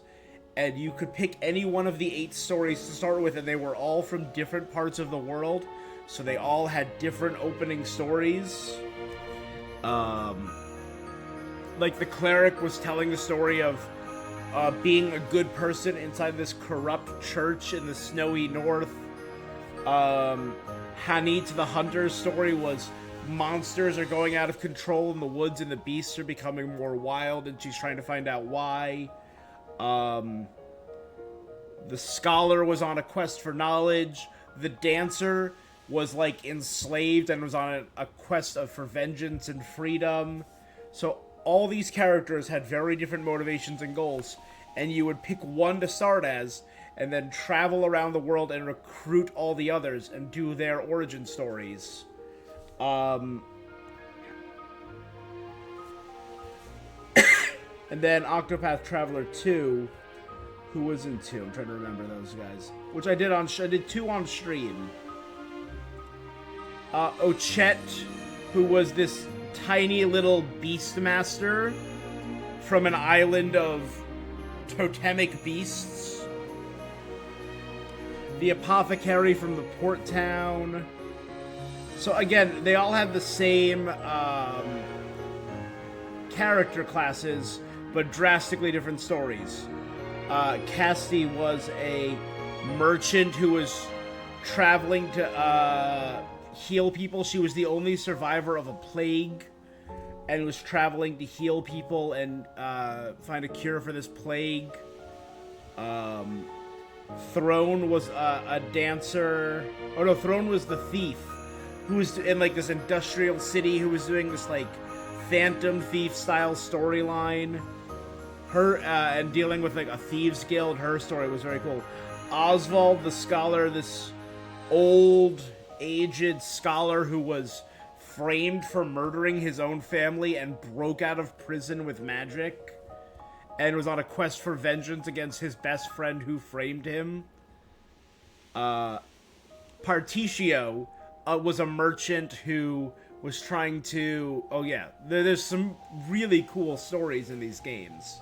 And you could pick any one of the 8 stories to start with, and they were all from different parts of the world. So they all had different opening stories. Like the cleric was telling the story of being a good person inside this corrupt church in the snowy north. Hanit the Hunter's story was monsters are going out of control in the woods and the beasts are becoming more wild and she's trying to find out why. The scholar was on a quest for knowledge. The dancer was like enslaved and was on a quest for vengeance and freedom. So all these characters had very different motivations and goals, and you would pick one to start as and then travel around the world and recruit all the others and do their origin stories. And then Octopath Traveler 2, who was in 2? I'm trying to remember those guys. Which I did 2 on stream. Ochette, who was this tiny little beastmaster from an island of totemic beasts. The apothecary from the port town. So again, they all have the same character classes, but drastically different stories. Casti was a merchant who was traveling to heal people. She was the only survivor of a plague and was traveling to heal people and find a cure for this plague. Throne was a dancer. Oh no, Throne was the thief who was in like this industrial city who was doing this like Phantom Thief style storyline. Her and dealing with like a thieves guild. Her story was very cool. Oswald the scholar, this old aged scholar who was framed for murdering his own family and broke out of prison with magic and was on a quest for vengeance against his best friend who framed him. Particio was a merchant who was trying to... Oh yeah, there's some really cool stories in these games.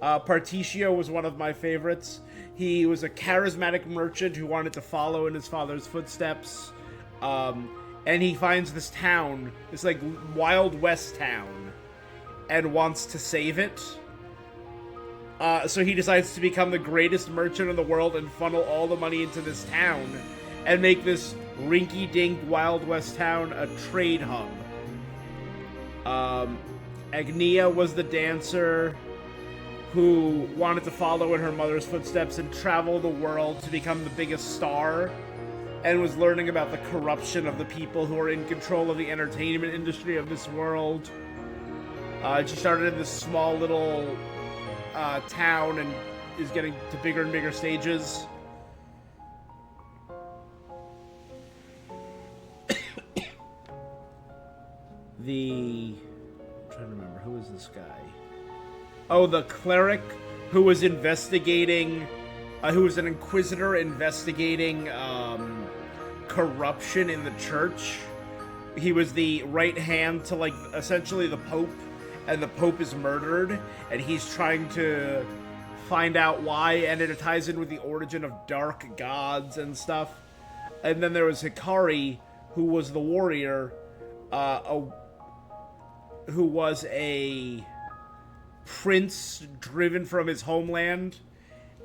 Particio was one of my favorites. He was a charismatic merchant who wanted to follow in his father's footsteps. And he finds this town, this like Wild West town, and wants to save it. So he decides to become the greatest merchant in the world and funnel all the money into this town and make this rinky-dink Wild West town a trade hub. Agnia was the dancer who wanted to follow in her mother's footsteps and travel the world to become the biggest star, and was learning about the corruption of the people who are in control of the entertainment industry of this world. She started in this small little town and is getting to bigger and bigger stages. I'm trying to remember, who is this guy? Oh, the cleric who was investigating, who was an inquisitor investigating corruption in the church. He was the right hand to, like, essentially the Pope, and the Pope is murdered, and he's trying to find out why, and it ties in with the origin of dark gods and stuff. And then there was Hikari, who was the warrior, who was a prince driven from his homeland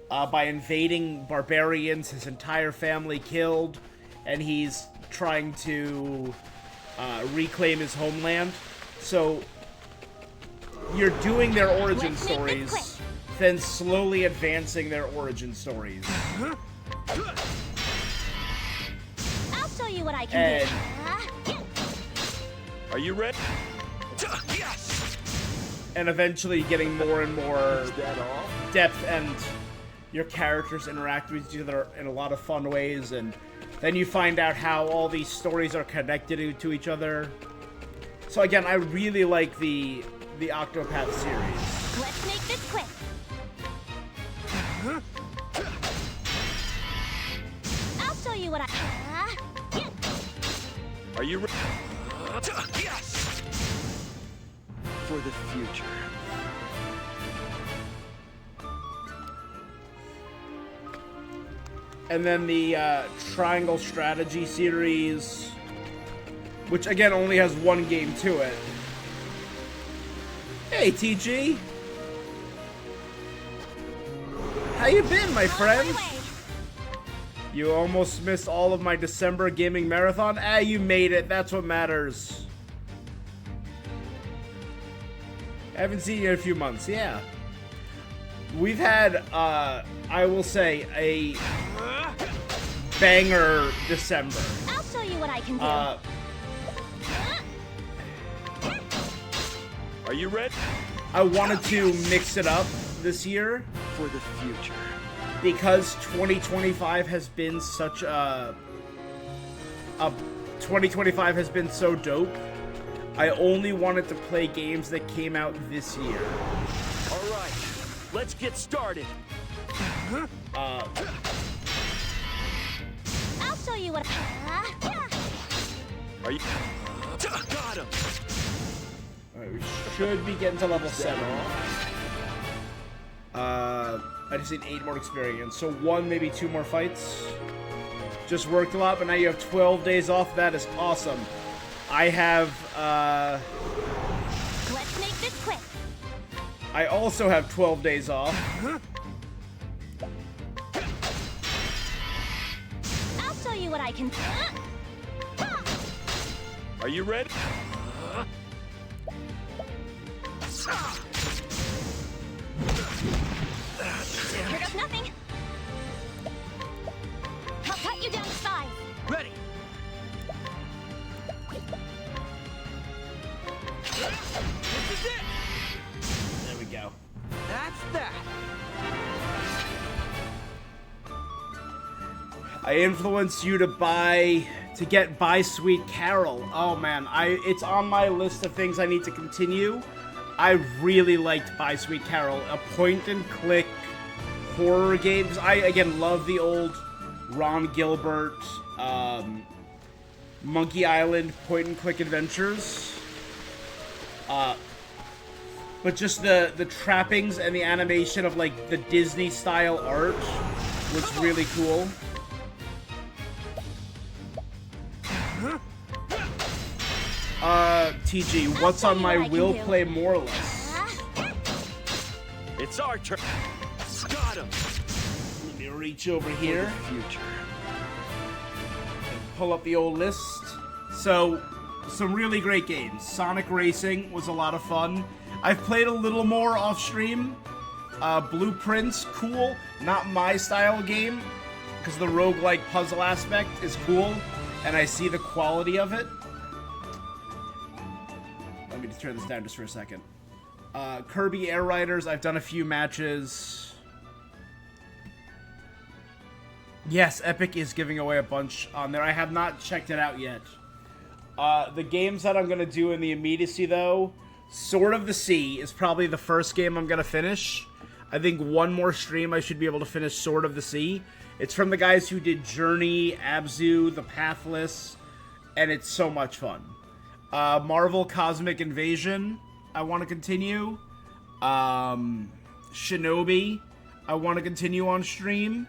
by invading barbarians, his entire family killed, and he's trying to reclaim his homeland. So you're doing their origin stories, then slowly advancing their origin stories. I'll show you what I can do. Are you ready? And eventually getting more and more depth, and your characters interact with each other in a lot of fun ways, and then you find out how all these stories are connected to each other. So again, I really like the Octopath series. Let's make this quick. I'll show you what I... Are you ready? For the future. And then the Triangle Strategy series, which again only has one game to it. Hey, TG! How you been, my friend? On my way. You almost missed all of my December gaming marathon. Ah, you made it. That's what matters. I haven't seen you in a few months. Yeah. We've had, I will say, a banger December. I'll show you what I can do. Are you ready? I wanted to mix it up this year For the future. because 2025 has been such a 2025 has been so dope. I only wanted to play games that came out this year. All right, let's get started. I'll show you what. Are you? Got him. Alright, we should be getting to level 7. I just need 8 more experience. So 1, maybe 2 more fights. Just worked a lot, but now you have 12 days off. That is awesome. I have, Let's make this quick. I also have 12 days off. I'll show you what I can. Are you ready? Here goes nothing. I'll cut you down to size. Ready. This is it. There we go. That's that. I influenced you to get Buy Sweet Carol. Oh man, it's on my list of things I need to continue. I really liked Buy Sweet Carol, a point-and-click horror game. 'Cause I again love the old Ron Gilbert, Monkey Island point-and-click adventures. But just the trappings and the animation of like the Disney-style art was really cool. TG, what's on my will play more list? It's our turn. Got him. Let me reach over here. Future. Pull up the old list. So, some really great games. Sonic Racing was a lot of fun. I've played a little more off stream. Blueprints, cool. Not my style game, because the roguelike puzzle aspect is cool, and I see the quality of it. Let me just turn this down just for a second. Kirby Air Riders, I've done a few matches. Yes, Epic is giving away a bunch on there. I have not checked it out yet. The games that I'm going to do in the immediacy, though, Sword of the Sea is probably the first game I'm going to finish. I think one more stream I should be able to finish Sword of the Sea. It's from the guys who did Journey, Abzu, The Pathless, and it's so much fun. Marvel Cosmic Invasion, I want to continue. Shinobi, I want to continue on stream.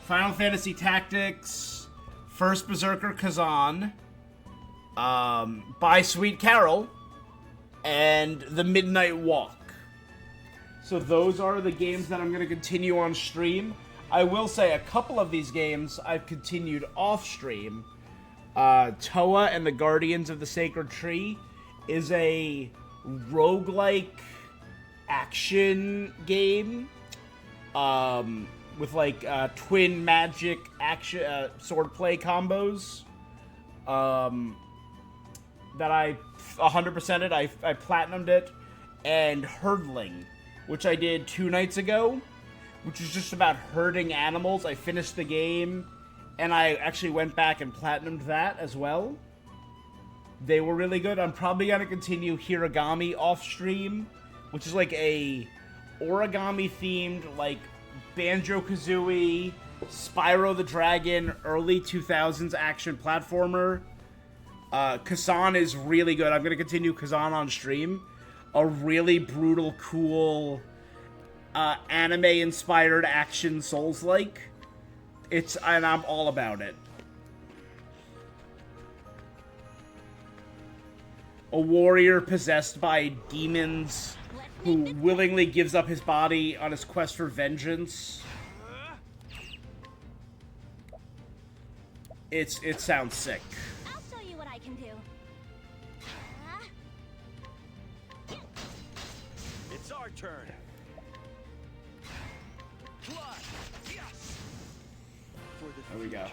Final Fantasy Tactics, First Berserker Kazan, Buy Sweet Carol, and The Midnight Walk. So those are the games that I'm going to continue on stream. I will say a couple of these games I've continued off stream. Toa and the Guardians of the Sacred Tree is a roguelike action game with like twin magic action swordplay combos that I 100%ed. I platinumed it, and Herdling, which I did 2 nights ago, which is just about herding animals. I finished the game, and I actually went back and platinumed that as well. They were really good. I'm probably going to continue Hiragami off-stream, which is like a origami-themed, like, Banjo-Kazooie, Spyro the Dragon, early 2000s action platformer. Kazan is really good. I'm going to continue Kazan on stream. A really brutal, cool, anime-inspired action Souls-like. And I'm all about it. A warrior possessed by demons who willingly gives up his body on his quest for vengeance. It sounds sick. I'll show you what I can do. It's our turn. Fly. Yes. There we go.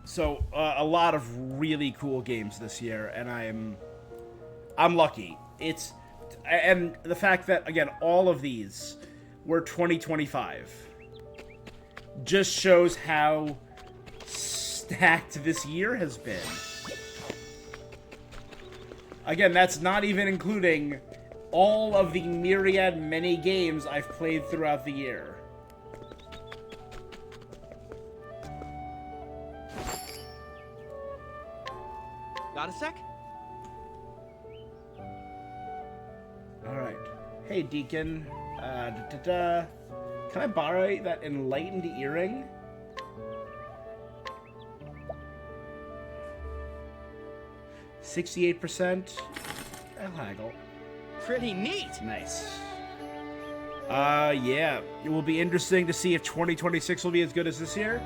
So a lot of really cool games this year, and I'm lucky. And the fact that again all of these were 2025 just shows how stacked this year has been. Again, that's not even including all of the myriad many games I've played throughout the year. Got a sec? Alright. Hey, Deacon. Can I borrow that enlightened earring? %68%. I'll haggle. Pretty neat. Nice. Yeah. It will be interesting to see if 2026 will be as good as this year.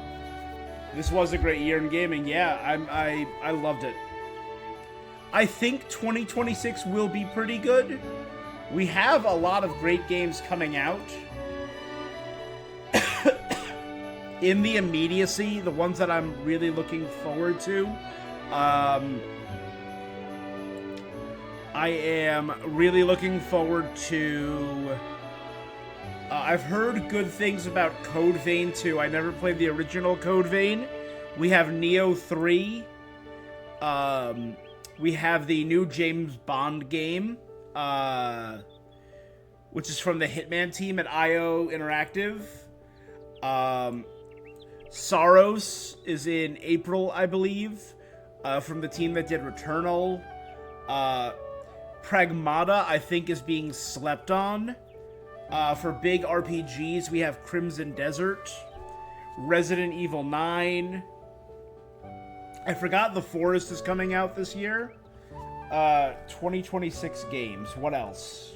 This was a great year in gaming. Yeah, I loved it. I think 2026 will be pretty good. We have a lot of great games coming out. In the immediacy, the ones that I'm really looking forward to, I am really looking forward to... I've heard good things about Code Vein 2. I never played the original Code Vein. We have Neo 3. We have the new James Bond game, which is from the Hitman team at IO Interactive. Saros is in April, I believe, from the team that did Returnal. Pragmata, I think, is being slept on. For big RPGs, we have Crimson Desert, Resident Evil 9. I forgot The Forest is coming out this year. 2026 games. What else?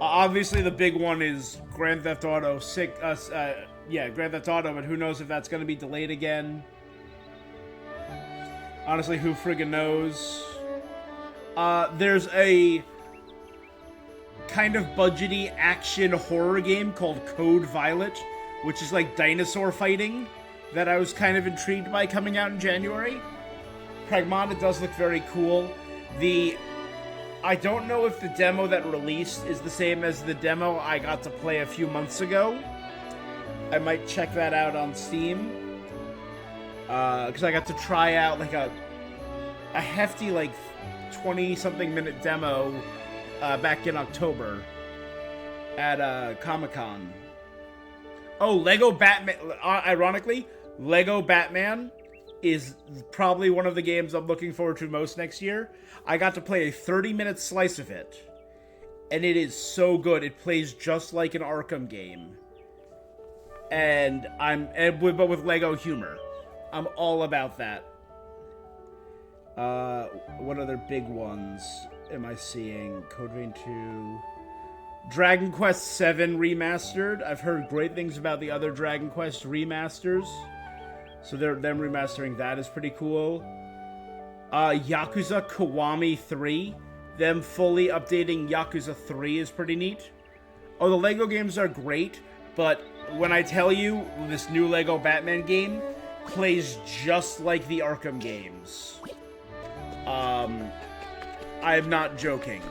Obviously, the big one is Grand Theft Auto 6. Grand Theft Auto, but who knows if that's going to be delayed again. Honestly, who friggin' knows? There's a kind of budgety action horror game called Code Violet, which is like dinosaur fighting, that I was kind of intrigued by, coming out in January. Pragmata does look very cool. I don't know if the demo that released is the same as the demo I got to play a few months ago. I might check that out on Steam. Because I got to try out like a hefty, like, 20-something minute demo back in October at Comic-Con. Oh, Lego Batman. Ironically, Lego Batman is probably one of the games I'm looking forward to most next year. I got to play a 30-minute slice of it, and it is so good. It plays just like an Arkham game, but with Lego humor. I'm all about that. What other big ones am I seeing? Code Vein 2, Dragon Quest VII Remastered. I've heard great things about the other Dragon Quest remasters, so them remastering that is pretty cool. Yakuza Kiwami 3. Them fully updating Yakuza 3 is pretty neat. Oh, the Lego games are great, but when I tell you this new Lego Batman game plays just like the Arkham games, I am not joking.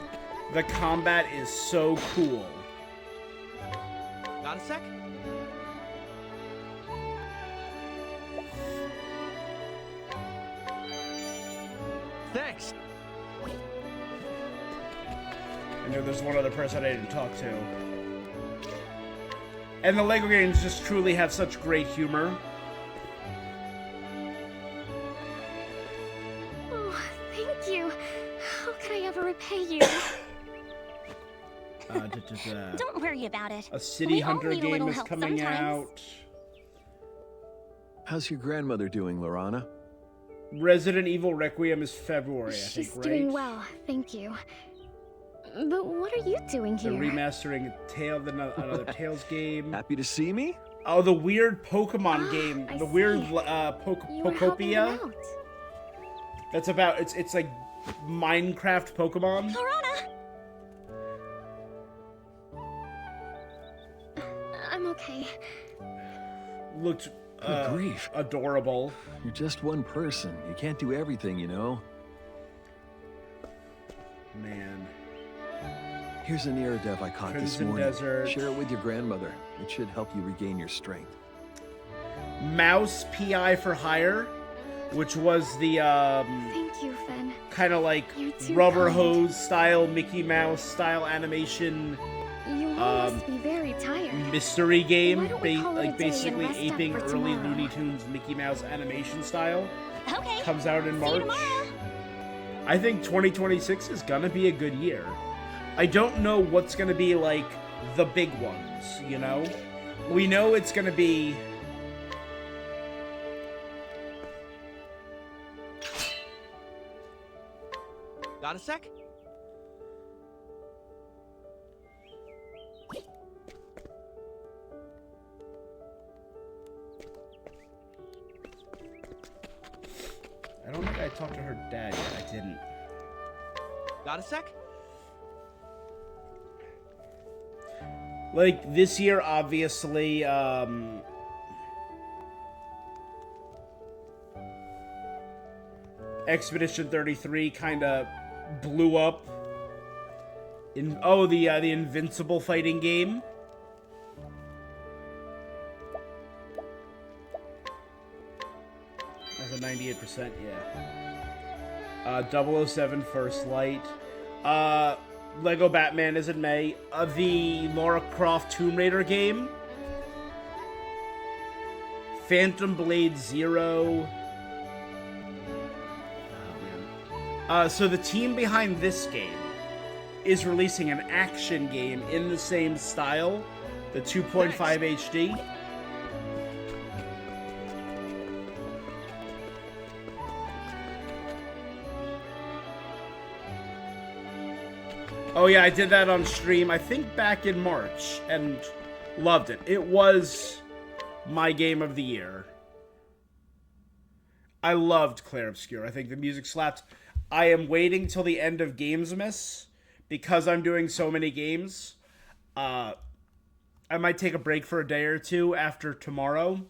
The combat is so cool. Got a sec? Thanks. I know there's one other person I didn't talk to. And the Lego games just truly have such great humor. Oh, thank you. How can I ever repay you? Don't worry about it. A City Hunter need a game little is help coming sometimes. out. How's your grandmother doing, Lorana? Resident Evil Requiem is February, I think, She's right? doing well, thank you. But what are you doing They're here? remastering another Tales game. Happy to see me? Oh, the weird Pokemon game. I The weird see. You were helping them Pokopia. out. That's about, it's like Minecraft Pokemon. Corona! I'm okay. Looked Good grief. adorable. You're just one person. You can't do everything, you know? Man. Here's an Iridev I caught this Crimson morning. Desert. Share it with your grandmother. It should help you regain your strength. Mouse PI for Hire, which was the Thank you, Fen. kind of like You're too rubber kind. hose style, Mickey Mouse style animation You all must be very tired. mystery game, Why don't we call it a like day and basically rest up aping for early tomorrow? Looney Tunes Mickey Mouse animation style. Okay. Comes out in See you March. tomorrow. I think 2026 is gonna be a good year. I don't know what's gonna be like the big ones, you know? We know it's gonna be Got a sec? I don't think I talked to her dad yet. I didn't. Got a sec? Like, this year, obviously, Expedition 33 kind of blew up. The Invincible fighting game. That's a 98%, yeah. 007 First Light. Lego Batman is in May. The Lara Croft Tomb Raider game. Phantom Blade Zero. Oh, man. So the team behind this game is releasing an action game in the same style, the 2.5 HD. Oh yeah, I did that on stream, I think back in March, and loved it. It was my game of the year. I loved Clair Obscur. I think the music slapped. I am waiting till the end of Gamesmas, because I'm doing so many games. I might take a break for a day or two after tomorrow.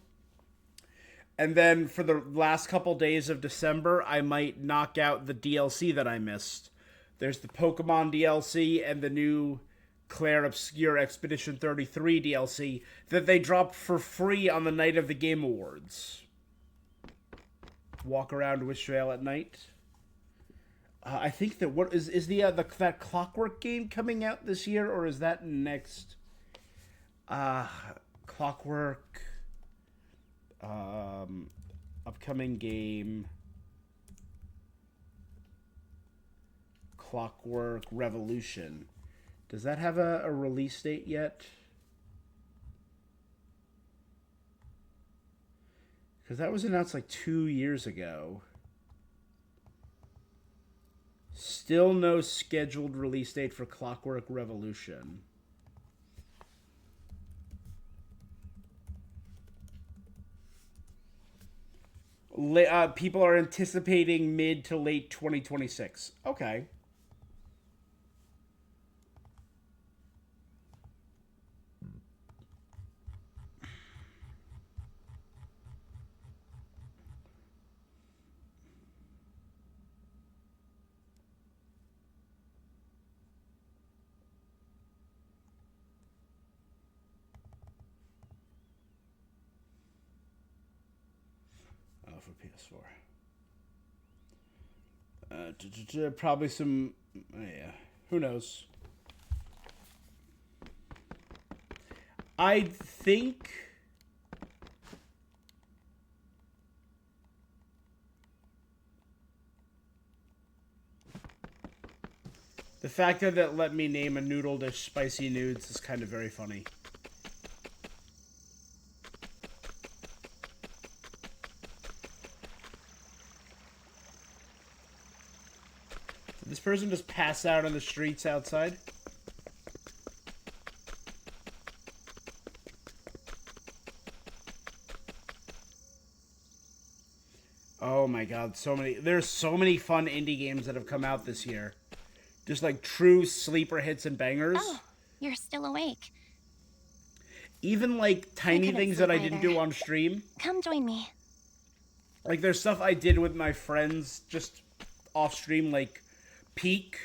And then for the last couple days of December, I might knock out the DLC that I missed. There's the Pokemon DLC and the new Clair Obscur Expedition 33 DLC that they dropped for free on the night of the Game Awards. Walk around Wishvale at night. I think that what is that Clockwork game coming out this year, or is that next? Clockwork. Upcoming game. Clockwork Revolution. Does that have a release date yet? Because that was announced like 2 years ago. Still no scheduled release date for Clockwork Revolution. People are anticipating mid to late 2026. Okay. For PS4. Probably some... yeah. Who knows? I think... the fact that it let me name a noodle dish Spicy Nudes is kind of very funny. This person just passed out on the streets outside. Oh my god, there's so many fun indie games that have come out this year. Just like true sleeper hits and bangers. Oh, you're still awake. Even like tiny things that I didn't do on stream. Come join me. Like there's stuff I did with my friends just off stream, like Peak.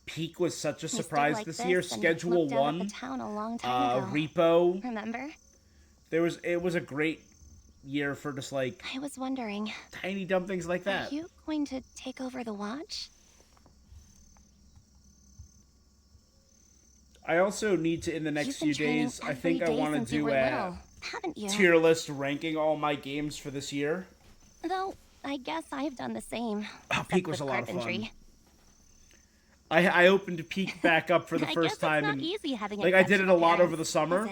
Peak was such a surprise this year. Schedule 1. Repo. Remember? It was a great year for just like I was wondering, tiny dumb things like that. Are you going to take over the watch? I also need to, in the next few days, I think I want to do a tier list ranking all my games for this year. Though, I guess I've done the same. Oh, Peak was a lot of fun. I opened Peak back up for the first time. Not easy having like, I did it a lot parents, over the summer.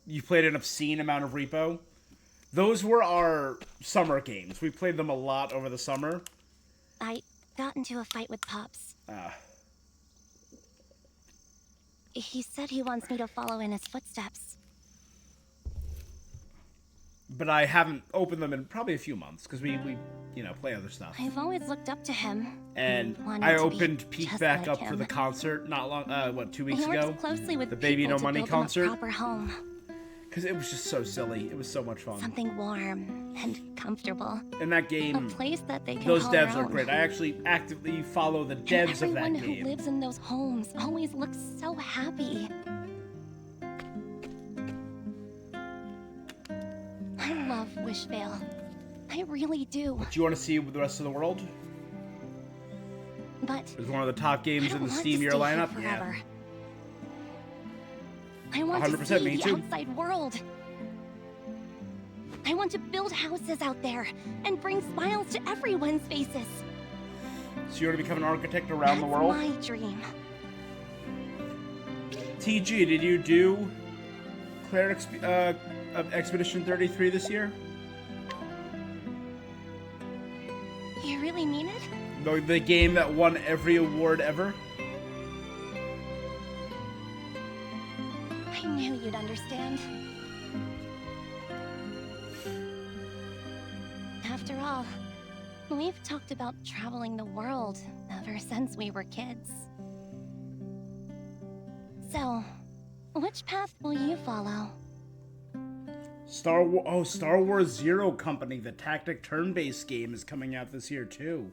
You played an obscene amount of Repo. Those were our summer games. We played them a lot over the summer. I got into a fight with Pops. He said he wants me to follow in his footsteps. But I haven't opened them in probably a few months, because we play other stuff. I've always looked up to him. And I opened Peak back up for the concert not long, 2 weeks ago? Closely with the Baby No Money concert? Proper home. Because it was just so silly. It was so much fun. Something warm and comfortable. In that game, a place that they can those call devs their are own. great. I actually actively follow the devs of that game. Everyone who lives in those homes always looks so happy. I love Wishvale. I really do. Do you want to see the rest of the world? But it's one of the top games in the Steam Year lineup. Yeah. I want 100%, to see the outside world. I want to build houses out there and bring smiles to everyone's faces. So you want to become an architect around the world? That's my dream. TG, did you do Claire Expedition 33 this year? You really mean it? The game that won every award ever? I knew you'd understand. After all, we've talked about traveling the world ever since we were kids. So, which path will you follow? Star Wars Zero Company, the tactic turn-based game, is coming out this year too.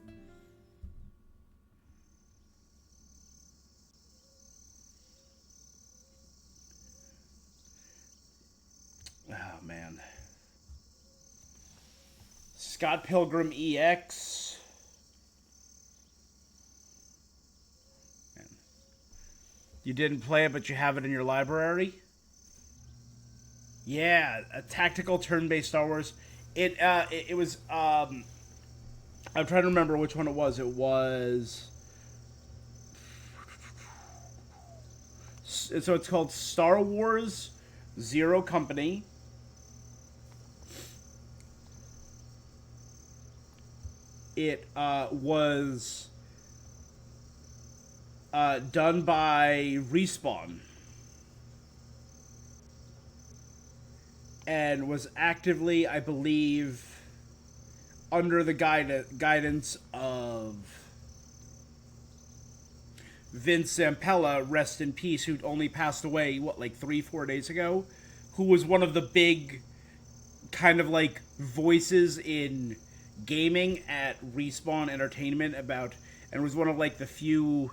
Oh man. Scott Pilgrim EX. Man. You didn't play it, but you have it in your library? Yeah, a tactical turn-based Star Wars. It was, I'm trying to remember which one it was. It was... So it's called Star Wars Zero Company. It was done by Respawn. And was actively, I believe, under the guidance of Vince Zampella, rest in peace, who only passed away, like 3-4 days ago, who was one of the big kind of like voices in gaming at Respawn Entertainment and was one of like the few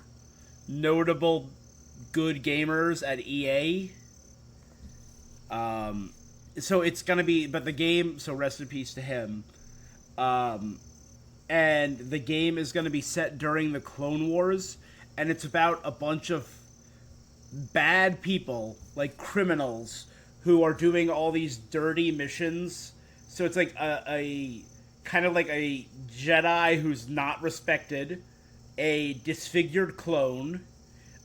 notable good gamers at EA. So it's gonna be, but the game, so rest in peace to him. And the game is gonna be set during the Clone Wars, and it's about a bunch of bad people, like criminals, who are doing all these dirty missions. So it's like a kind of like a Jedi who's not respected, a disfigured clone,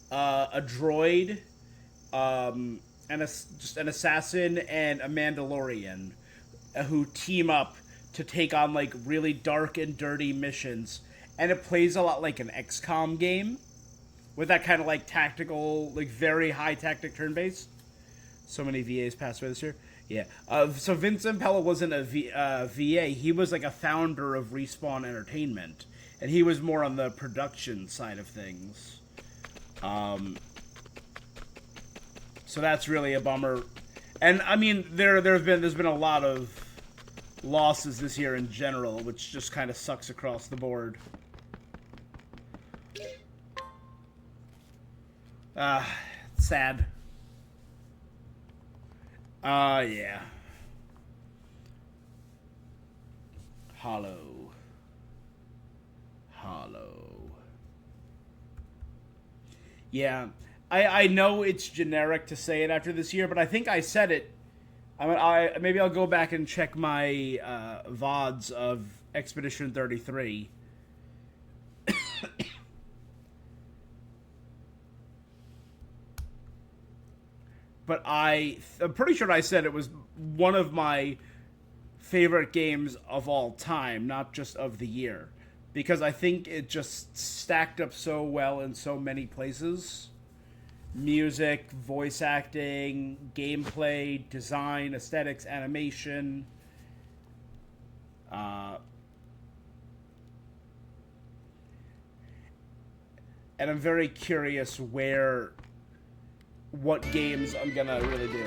a droid, and just an assassin and a Mandalorian who team up to take on like really dark and dirty missions, and it plays a lot like an XCOM game, with that kind of like tactical, like very high tactic turn-based. So many VAs passed away this year. Yeah. So Vincent Pella wasn't a VA. He was like a founder of Respawn Entertainment, and he was more on the production side of things. So that's really a bummer. And I mean, there's been a lot of losses this year in general, which just kind of sucks across the board. Sad. Yeah. Hollow. Yeah. I know it's generic to say it after this year, but I think I said it. Maybe I'll go back and check my VODs of Expedition 33. But I'm pretty sure I said it was one of my favorite games of all time, not just of the year. Because I think it just stacked up so well in so many places. Music, voice acting, gameplay, design, aesthetics, animation. And I'm very curious what games I'm gonna really do.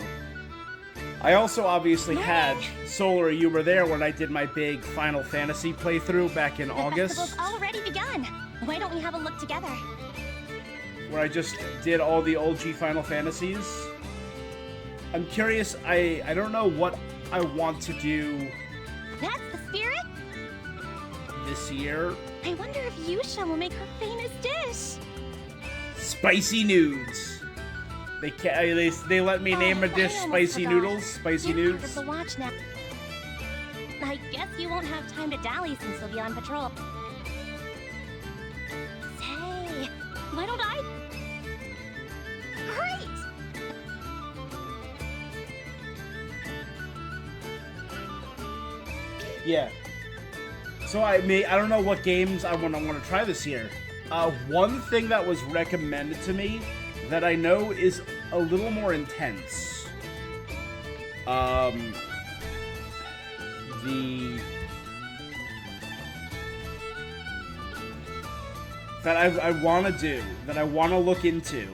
I also obviously had Solar, you were there when I did my big Final Fantasy playthrough back in August. The festival's already begun. Why don't we have a look together? Where I just did all the OG Final Fantasies. I'm curious, I don't know what I want to do. That's the spirit? This year. I wonder if Yusha will make her famous dish. Spicy nudes. They let me name a dish spicy noodles. Spicy nudes. The watch now. I guess you won't have time to dally since you'll be on patrol. Say, why don't I? Great! Yeah. So I don't know what games I want to try this year. One thing that was recommended to me that I know is a little more intense. That I want to do, that I want to look into,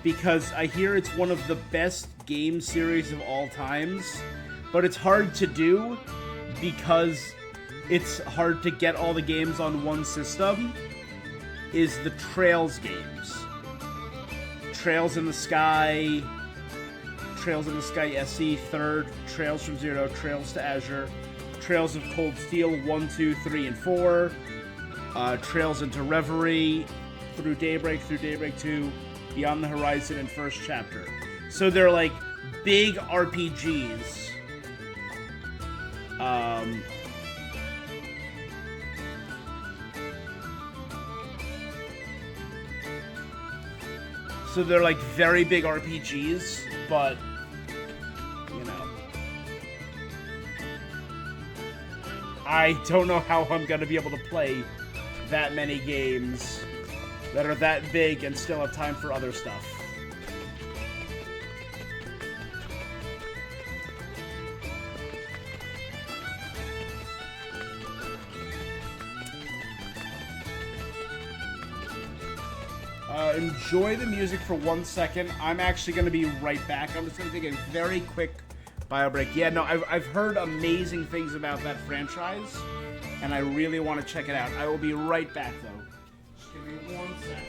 because I hear it's one of the best game series of all times, but it's hard to do because it's hard to get all the games on one system, is the Trails games. Trails in the Sky SE, Third, Trails from Zero, Trails to Azure, Trails of Cold Steel 1, 2, 3, and 4, Trails into Reverie, Through Daybreak 2, Beyond the Horizon, and First Chapter. So they're like big RPGs. So they're like very big RPGs, but, you know, I don't know how I'm going to be able to play that many games that are that big and still have time for other stuff. Enjoy the music for 1 second. I'm actually going to be right back. I'm just going to take a very quick bio break. Yeah, no, I've heard amazing things about that franchise, and I really want to check it out. I will be right back, though. Just give me 1 second.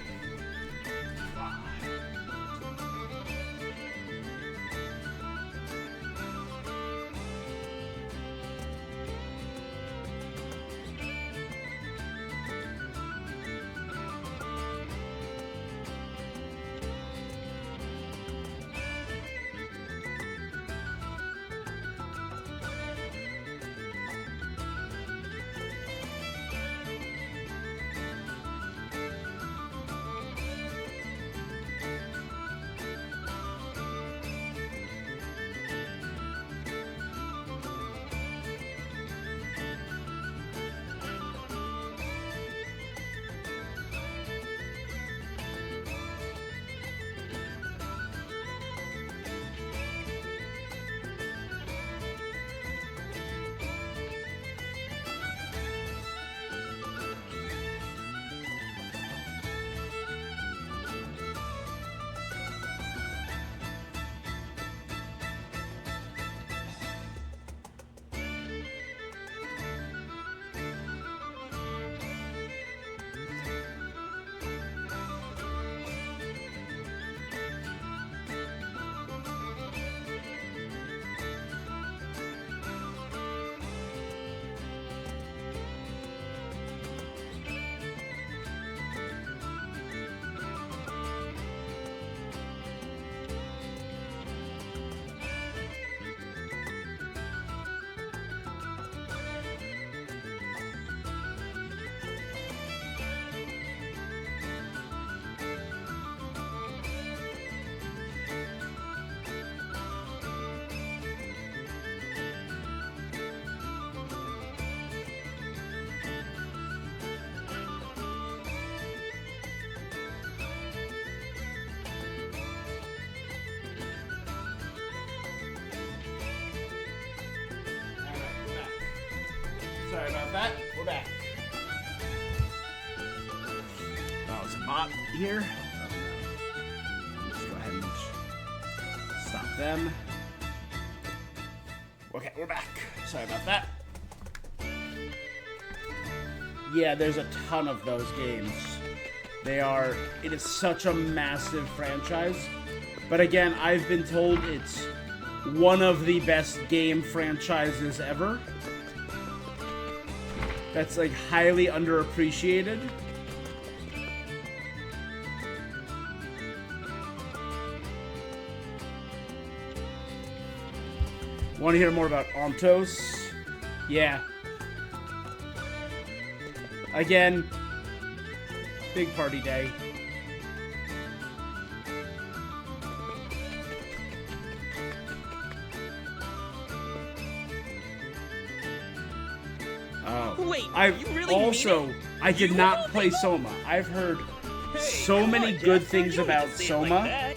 Sorry about that. We're back. Oh, is a bot here? Oh, no. Let's go ahead and stop them. Okay, we're back. Sorry about that. Yeah, there's a ton of those games. It is such a massive franchise. But again, I've been told it's one of the best game franchises ever. That's like highly underappreciated. Want to hear more about Ontos? Yeah. Again, big party day. Oh. Wait, I you really also mean it? I did not play Soma. I've heard so many good things about Soma.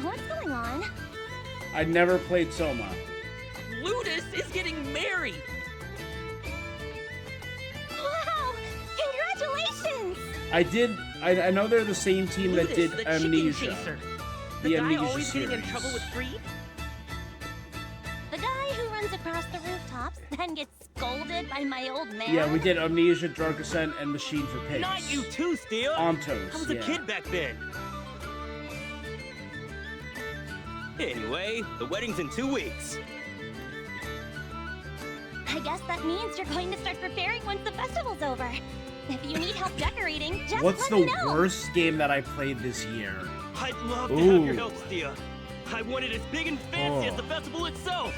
What's going on? I never played Soma. Ludus is getting married. Wow! Congratulations! I know they're the same team that did the Amnesia. Chicken chaser. The guy Amnesia always series. getting in trouble with Creed? The guy who runs across the rooftops, then gets scolded by my old man? Yeah, we did Amnesia, Dark Ascent, and Machine for Pigs. Not you too, Steel. Ontos, I was a yeah. kid back then. Anyway, the wedding's in 2 weeks. I guess that means you're going to start preparing once the festival's over. If you need help decorating, just What's let the me know. worst game that I played this year? I'd love to Ooh. have your help, Steel. I want it as big and fancy as the festival itself.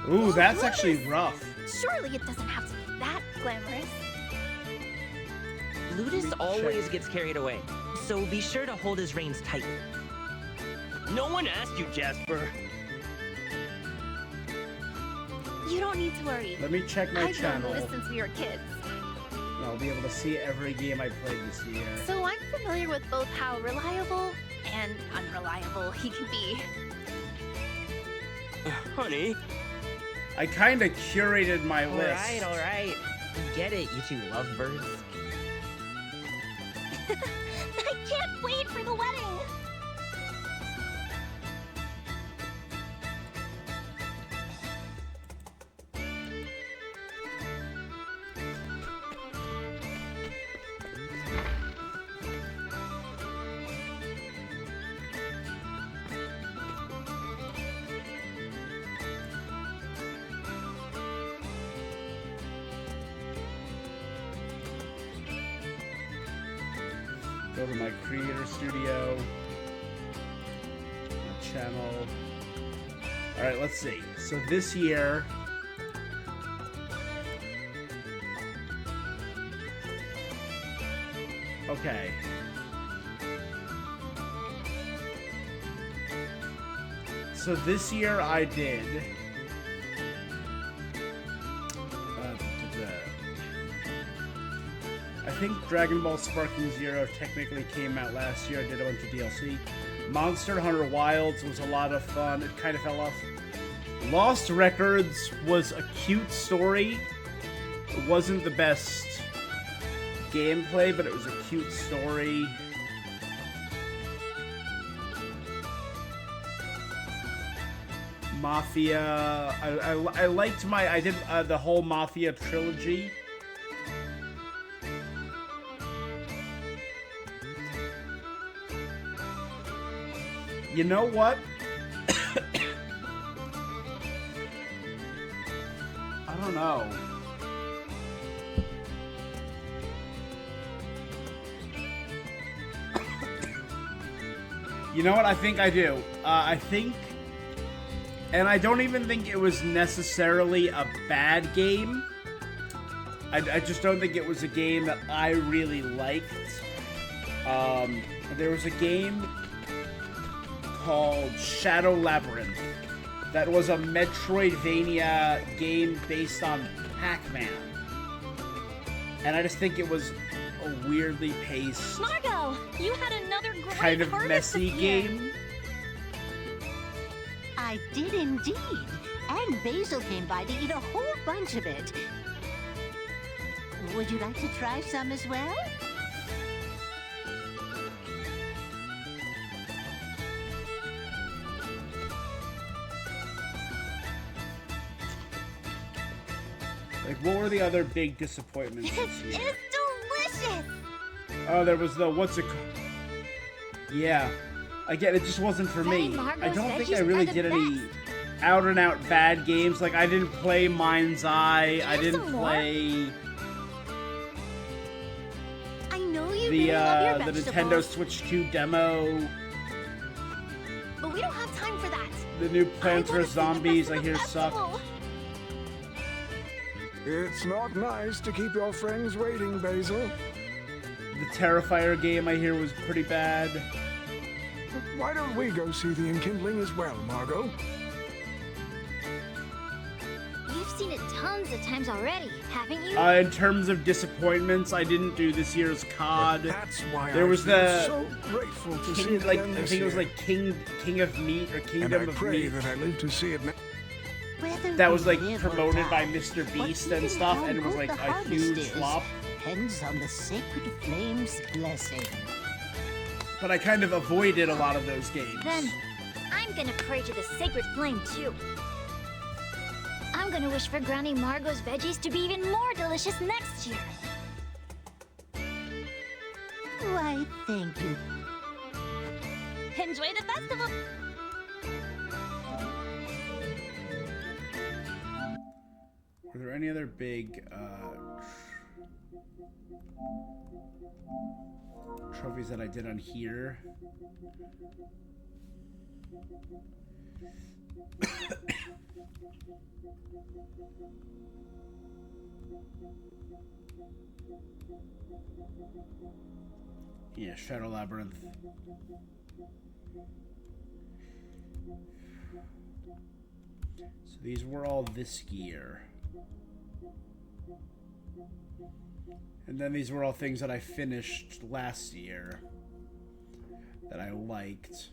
Ooh, that's actually rough. Surely it doesn't have to be that glamorous. Ludus always gets carried away, so be sure to hold his reins tight. No one asked you, Jasper. You don't need to worry. Let me check my I've known channel. Ludus since we were kids. And I'll be able to see every game I played this year. So I'm familiar with both how reliable and unreliable he can be. Honey. I kind of curated my list. All right. Get it, you two lovebirds. I can't wait for the wedding! Go to my creator studio. My channel. Alright, let's see. So this year... Okay. So this year I did... I think Dragon Ball Sparking Zero technically came out last year. I did a bunch of DLC. Monster Hunter Wilds was a lot of fun. It kind of fell off. Lost Records was a cute story. It wasn't the best gameplay, but it was a cute story. Mafia. I liked I did the whole Mafia trilogy. You know what? I don't know. You know what? I think I do. I think... And I don't even think it was necessarily a bad game. I just don't think it was a game that I really liked. There was a game called Shadow Labyrinth that was a Metroidvania game based on Pac-Man. And I just think it was a weirdly paced, Margot, you had another great kind of harvest messy this year. game. I I did indeed. And Basil came by to eat a whole bunch of it. Would you like to try some as well? Like, what were the other big disappointments this year? It's delicious! Oh, there was the, what's it called? Yeah. Again, it just wasn't for me. I don't think I really did any out-and-out bad games. Like, I didn't play Mind's Eye. I didn't play I know you the really love your the vegetables, Nintendo Switch 2 demo. but we don't have time for that. The new Plants vs. Zombies, I hear, suck. It's not nice to keep your friends waiting, Basil. The Terrifier game, I hear, was pretty bad. Why don't we go see the Enkindling as well, Margot? You've seen it tons of times already, haven't you? In terms of disappointments, I didn't do this year's COD. That's why there was the so grateful to see King, it like again I this think it was year. like King of Meat or And Kingdom I of pray Meat. that I live to see it now. That was like live or promoted die, by Mr. Beast and stuff, and it was like a huge flop. Depends on the sacred flame's blessing. But I kind of avoided a lot of those games. Then, I'm gonna pray to the sacred flame, too. I'm gonna wish for Granny Margot's veggies to be even more delicious next year. Why, thank you. Enjoy the festival! Were there any other big trophies that I did on here? Yeah, Shadow Labyrinth. So these were all this year. And then these were all things that I finished last year that I liked.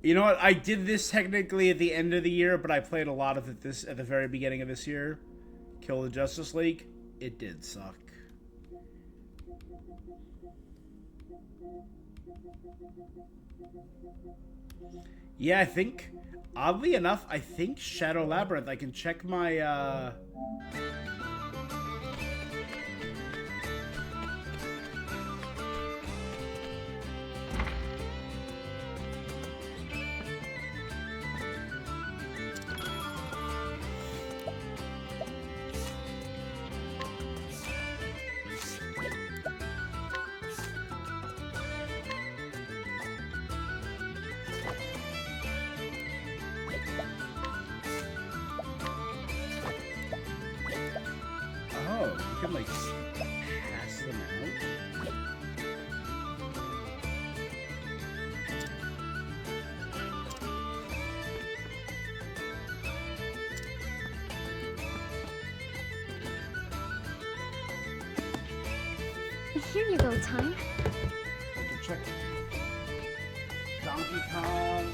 You know what? I did this technically at the end of the year, but I played a lot of it at the very beginning of this year. Kill the Justice League. It did suck. Yeah, I think, oddly enough, I think Shadow Labyrinth. I can check my oh, you can like pass them out. Here you go, Time. I can check Donkey Kong,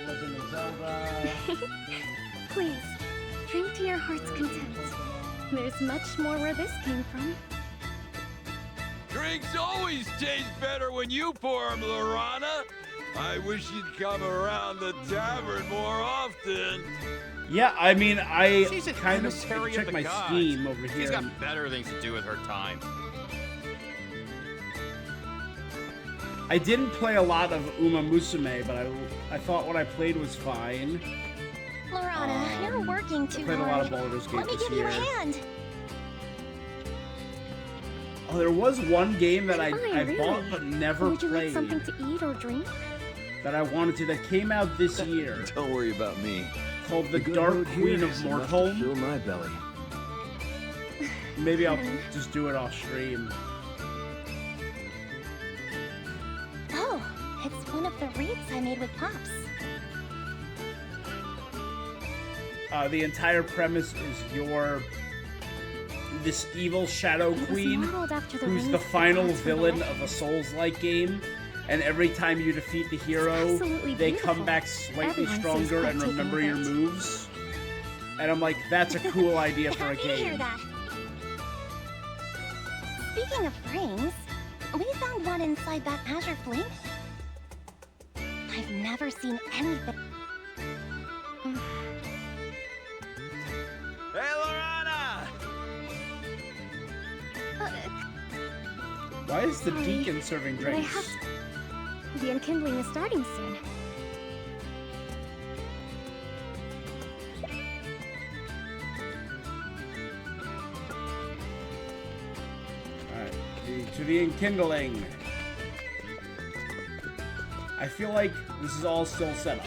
Legend of Zelda. Please, drink to your heart's content. There's much more where this came from. Drinks always taste better when you pour them, Lorana. I wish you'd come around the tavern more often. Yeah, I mean, I She's a kind of emissary check of the my gods. Steam over here. She's got better things to do with her time. I didn't play a lot of Uma Musume, but I thought what I played was fine. Lorana, you're working too I played a lot hard. of Baldur's Gate Let me this give you year. a hand. Oh, there was one game that I really? bought but never Would you like played something to eat or drink? that I wanted to that came out this year. Don't worry about me. Called The good Dark mood here Queen of is enough to Mortholm. fill my belly. Maybe I'll just do it off stream. Oh, it's one of the wreaths I made with Pops. The entire premise is this evil Shadow It was Queen, modeled after the who's rings the of final gods from the villain legend. of a Souls-like game, and every time you defeat the hero, absolutely they beautiful. come back slightly Everyone seems stronger quite and taken remember with your it. moves. And I'm like, that's a cool idea for a Happy to hear game. that. Speaking of frames, we found one inside that Azure Flame. I've never seen anything. Hey, Lorana! Why is the Sorry, deacon serving but I drinks? have to. The enkindling is starting soon. Alright, to the enkindling. I feel like this is all still set up.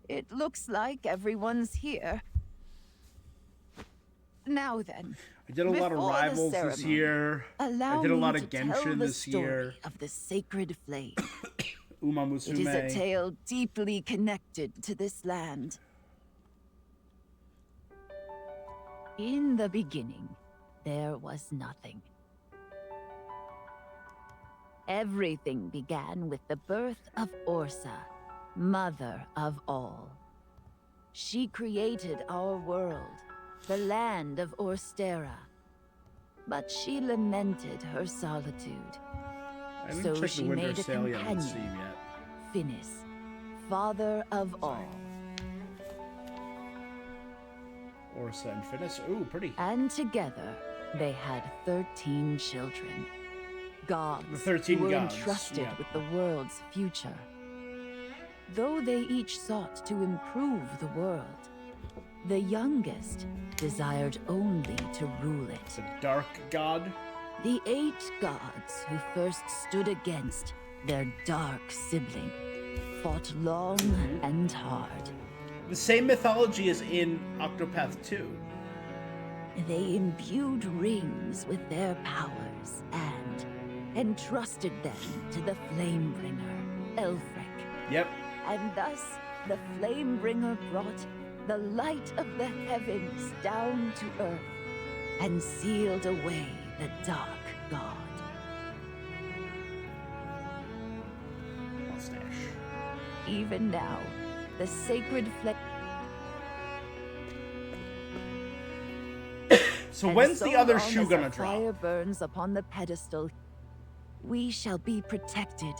It looks like everyone's here. Now then. I did a lot of before the Rivals this ceremony, year. Allow I did a me lot to of tell Genshin the this story year. of the sacred flame. Uma It is a Musume. tale deeply connected to this land. In the beginning, there was nothing. Everything began with the birth of Orsa, mother of all. She created our world, the land of Orstera. But she lamented her solitude. I didn't So check the she Winter made a Sale yet on Steam companion, yet. Finis, father of all. Orsa and Finis. Ooh, pretty. And together, they had 13 children. Gods The 13 who were gods, entrusted yeah. with the world's future. Though they each sought to improve the world, the youngest desired only to rule it. The Dark God? The 8 gods who first stood against their dark sibling fought long and hard. The same mythology is in Octopath 2. They imbued rings with their powers and entrusted them to the Flamebringer, Elfric. Yep. And thus, the Flamebringer brought the light of the heavens down to earth and sealed away the Dark God. Mustache. Even now, the sacred flame. So when's the other shoe long gonna as the drop? fire burns upon the pedestal, we shall be protected.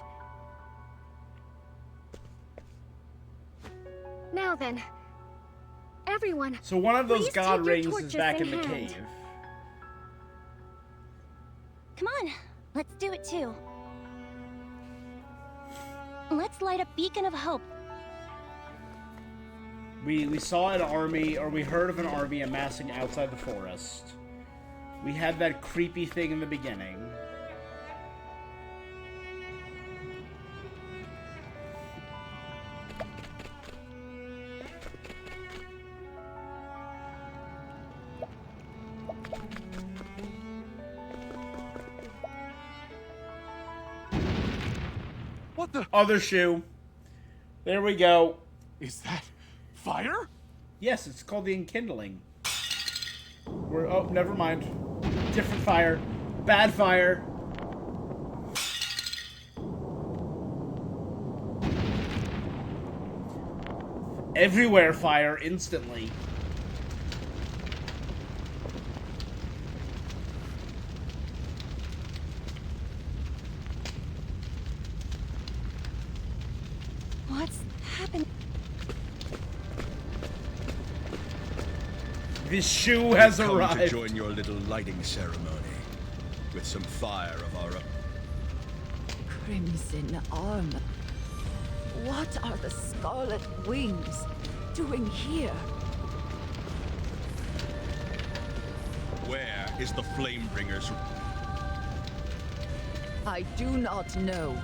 Now then, everyone. So one of those please god take your rings is torches back in in the hand. cave. Come on, let's do it too. Let's light a beacon of hope. We saw an army, or we heard of an army amassing outside the forest. We had that creepy thing in the beginning. What the? Other shoe. There we go. Is that fire? Yes, it's called the Enkindling. Oh, never mind. Different fire. Bad fire. Everywhere fire instantly. What's happening? This shoe has We've come arrived. to join your little lighting ceremony with some fire of our own. Crimson armor. What are the Scarlet Wings doing here? Where is the Flamebringer's? I do not know.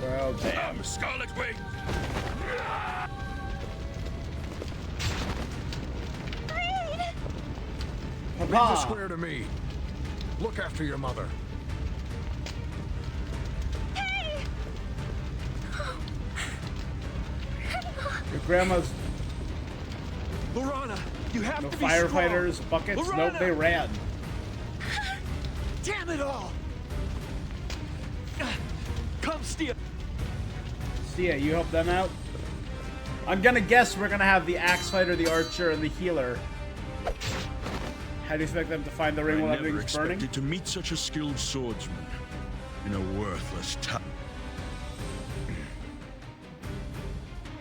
Well, damn, Scarlet Wing! Leave the Pa. square to me. Look after your mother. Your grandma's Lorana, you have no to be firefighters, strong. buckets. Lorana! Nope, they ran. Damn it all! Come, Stia. Stia, you help them out? I'm gonna guess we're gonna have the axe fighter, the archer, and the healer. How do you expect them to find the ring while I never everything's burning? expected to meet such a skilled swordsman in a worthless town.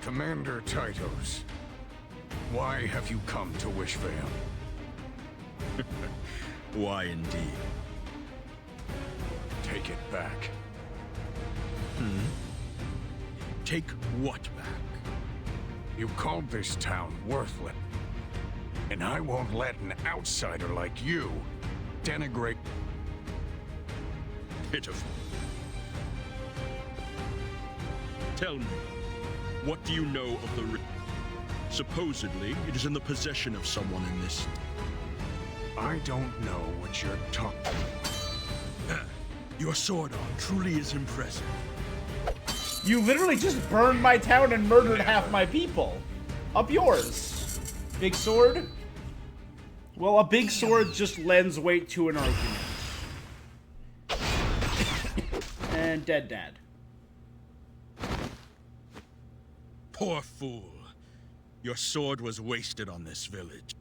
Commander Titos, why have you come to Wishvale? Why indeed? Take it back. Take what back? You called this town worthless. And I won't let an outsider like you denigrate. Pitiful. Tell me, what do you know of the ring? Supposedly, it is in the possession of someone in this. I don't know what you're talking. Your sword arm truly is impressive. You literally just burned my town and murdered half my people. Up yours. Big sword? Well, a big sword just lends weight to an argument. And dead dad. Poor fool. Your sword was wasted on this village.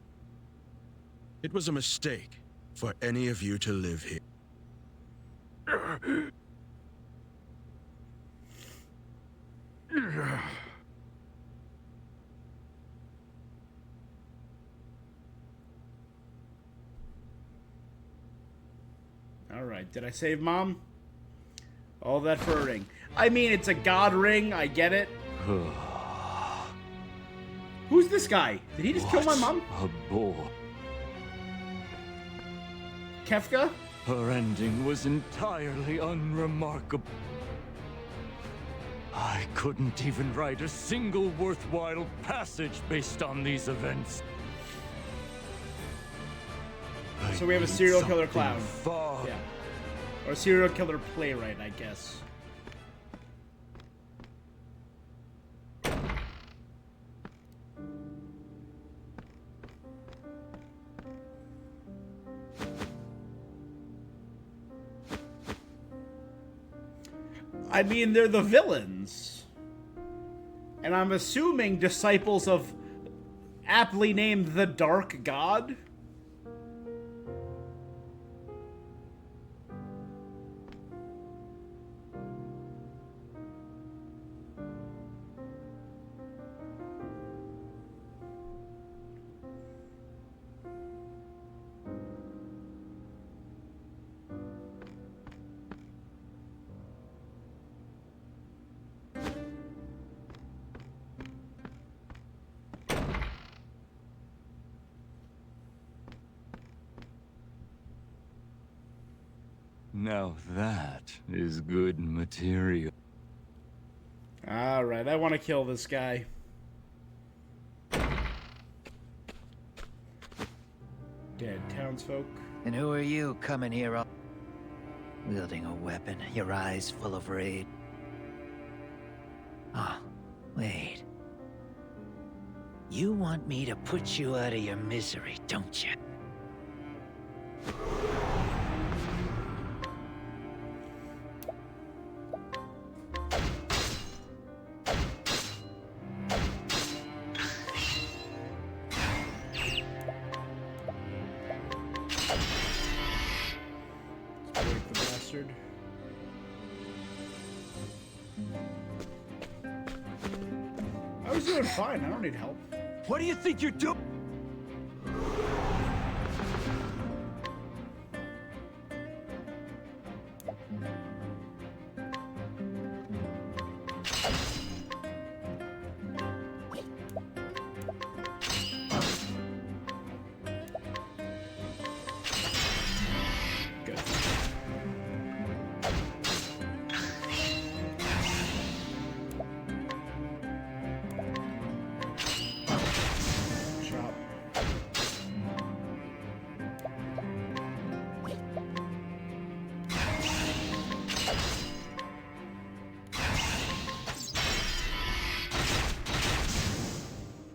It was a mistake for any of you to live here. Alright, did I save Mom? All that for a ring. I mean, it's a god ring, I get it. Who's this guy? Did he just kill my mom? A bore. Kefka? Her ending was entirely unremarkable. I couldn't even write a single worthwhile passage based on these events. So we have a serial killer Something clown. far Yeah. Or serial killer playwright, I guess. I mean, they're the villains. And I'm assuming disciples of aptly named the Dark God? Now that is good material. Alright, I want to kill this guy. Dead townsfolk. And who are you coming here up? Wielding a weapon, your eyes full of rage. Ah, wait. You want me to put you out of your misery, don't you? Break the bastard. I was doing fine. I don't need help. What do you think you're doing? Good. Chop.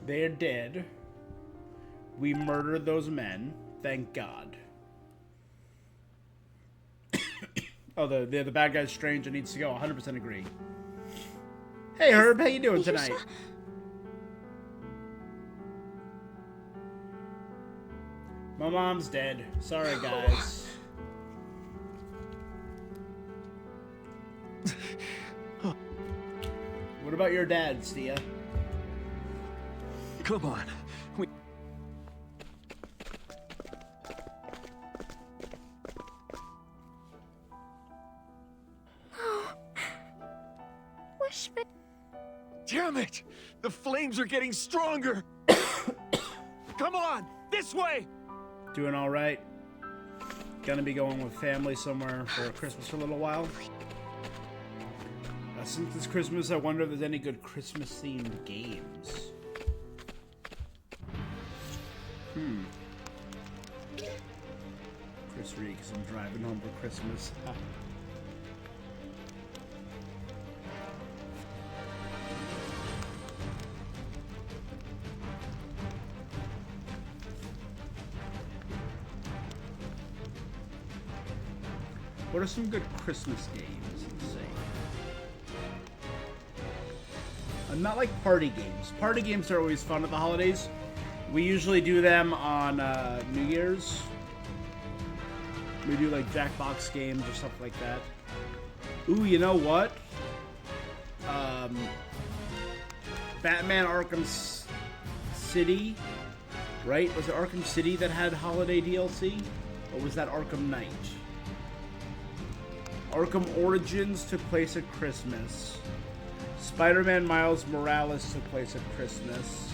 They're dead. We murdered those men. Thank God. Oh, the bad guy's strange and needs to go. 100% agree. Hey, Herb, how you doing tonight? My mom's dead. Sorry, guys. What about your dad, Stia? Come on. Damn it! The flames are getting stronger! Come on! This way! Doing all right. Gonna be going with family somewhere for Christmas for a little while. Since it's Christmas, I wonder if there's any good Christmas-themed games. Chris Reed, because I'm driving home for Christmas. What are some good Christmas games? Let's see. Not like party games. Party games are always fun at the holidays. We usually do them on New Year's. We do like Jackbox games or stuff like that. Ooh, you know what? Batman Arkham City, right? Was it Arkham City that had holiday DLC? Or was that Arkham Knight? Arkham Origins took place at Christmas. Spider-Man Miles Morales took place at Christmas.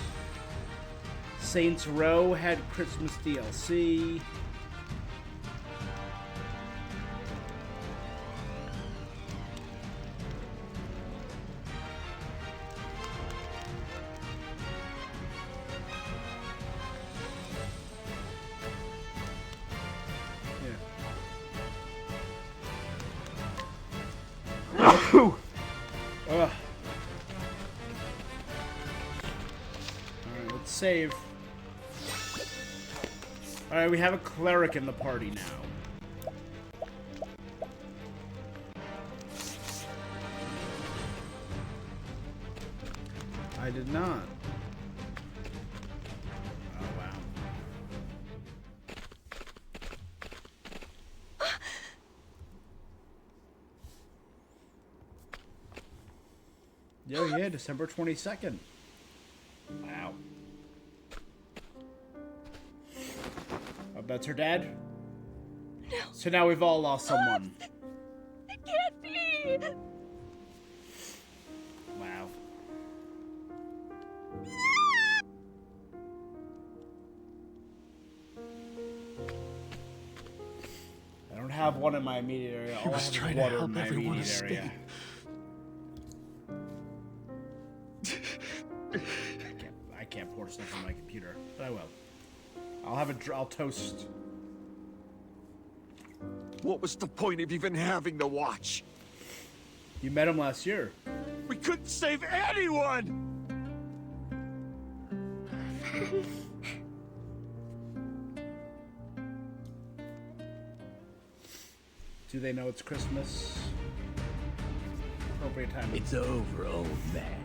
Saints Row had Christmas DLC. Save. Alright, we have a cleric in the party now. I did not. Oh, wow. Yo, yeah, December 22nd. Wow. That's her dad? No. So now we've all lost someone. It can't be! Wow. I don't have one in my immediate area. All I have is water in my immediate area. I can't pour stuff on my computer, but I will. I'll toast. What was the point of even having the watch? You met him last year. We couldn't save anyone! Do they know it's Christmas? Appropriate time. It's over, old man.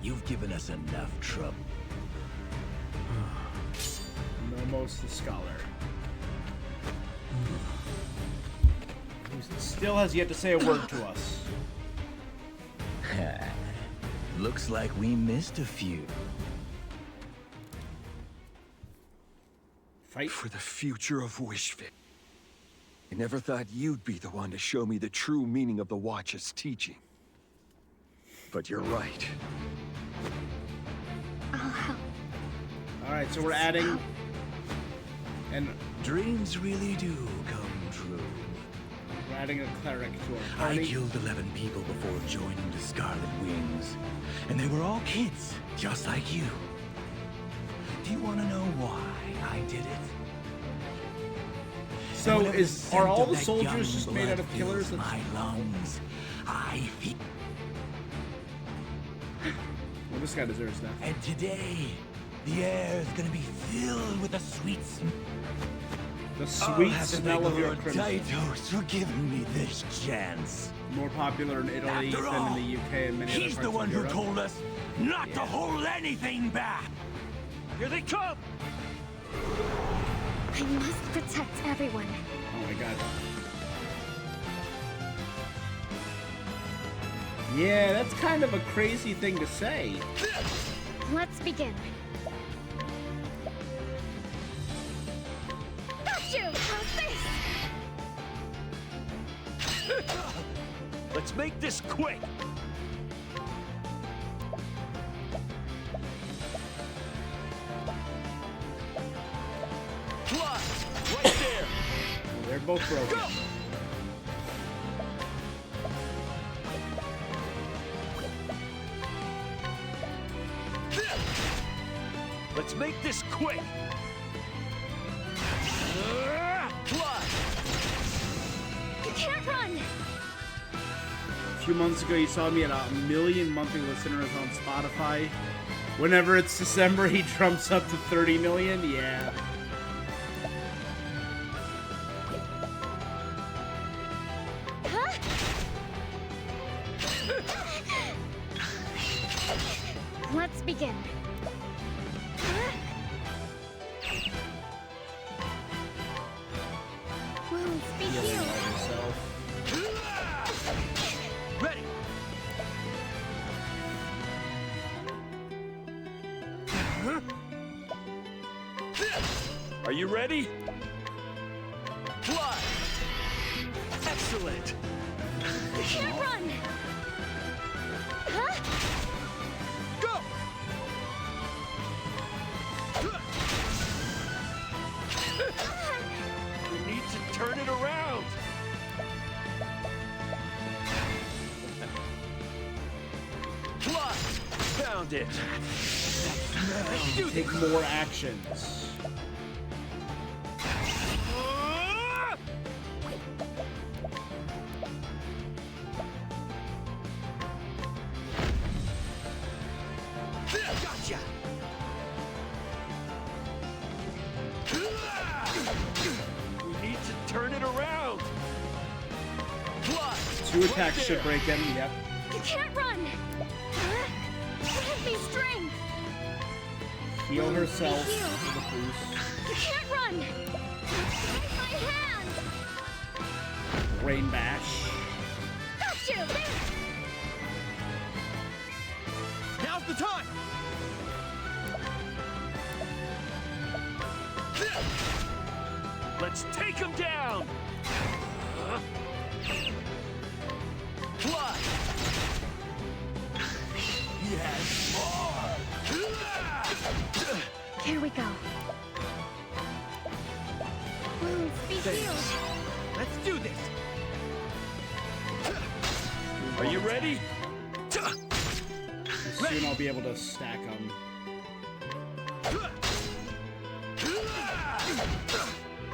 You've given us enough trouble. Nomos the Scholar. Who still has yet to say a word to us. Looks like we missed a few. Fight for the future of Wishfit. I never thought you'd be the one to show me the true meaning of the Watch's teaching. But you're right. Alright, so we're adding... And dreams really do come true. We're adding a cleric to our I party. killed 11 people before joining the Scarlet Wings. And they were all kids, just like you. Do you want to know why I did it? So are all the soldiers just made out of killers? My lungs. I feel. Well, this guy deserves that. And today, the air is gonna be filled with a sweet smell. The sweet smell of your crimson. Titles for giving me this chance. More popular in Italy After than all, in the UK and many other he's parts the one of who Europe. told us not to hold anything back. Here they come! I must protect everyone. Oh my god. Yeah, that's kind of a crazy thing to say. Let's begin. Got you! How's this? Let's make this quick. Right there. Well, they're both broken. Go. Let's make this quick. You can't run! A few months ago, you saw me at 1 million monthly listeners on Spotify. Whenever it's December, he jumps up to 30 million. Yeah. Huh? Let's begin. Wounds be Healing healed. by yourself. Ready! Are you ready? Fly! Excellent! You can't run! Huh? Go! We need to turn it around! Fly! Found it! Take more actions. Gotcha! We need to turn it around! Fly! 2 attacks should break him. Yep. You can't run! Give me strength! Heal herself Heal. with a boost. You can't run! Take my hand! Rain bash. Got you! Now's the time! Let's take him down! Fly! Yes, more. Here we go. Wounds be healed. Let's do this! Are you ready? Soon I'll be able to stack them.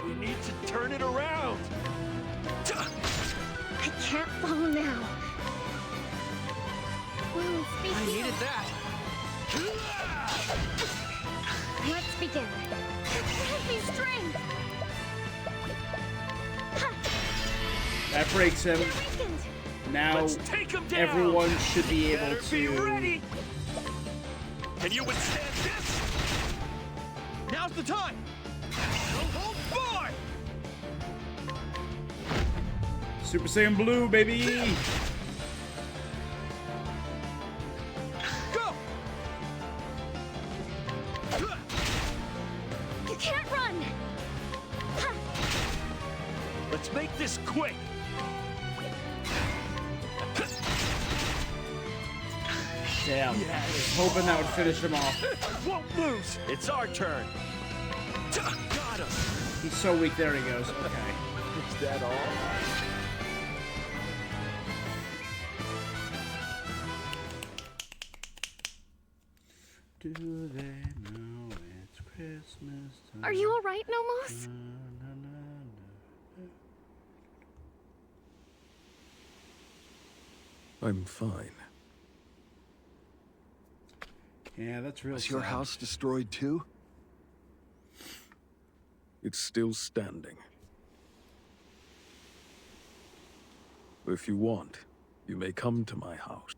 We need to turn it around! I can't fall now. Wounds be I healed. needed that! Let's begin. Give me strength. That breaks him. They're weakened. Now Let's take him down! everyone should be able Better be to. ready! Can you withstand this? Now's the time! Don't hold forward! Super Saiyan Blue, baby! Go! You can't run. Let's make this quick! Damn. I was hoping that would finish him off. Won't lose! It's our turn! Got him! He's so weak. There he goes. Okay. Is that all? Do they know it's Christmas time? Are you all right, Nomos? I'm fine. Yeah, that's real. Was your sad. house destroyed too? It's still standing. If you want, you may come to my house.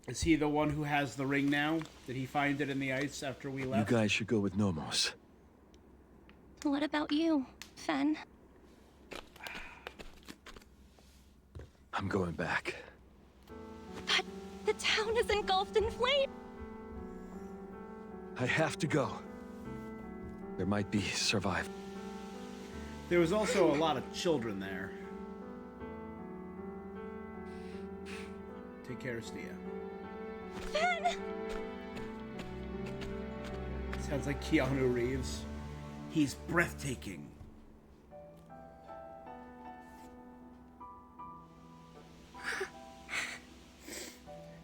Is he the one who has the ring now? Did he find it in the ice after we left? You guys should go with Nomos. What about you, Fen? I'm going back. But the town is engulfed in flame! I have to go. There might be survival. There was also a lot of children there. Take care, Stia. Fen! Sounds like Keanu Reeves. He's breathtaking.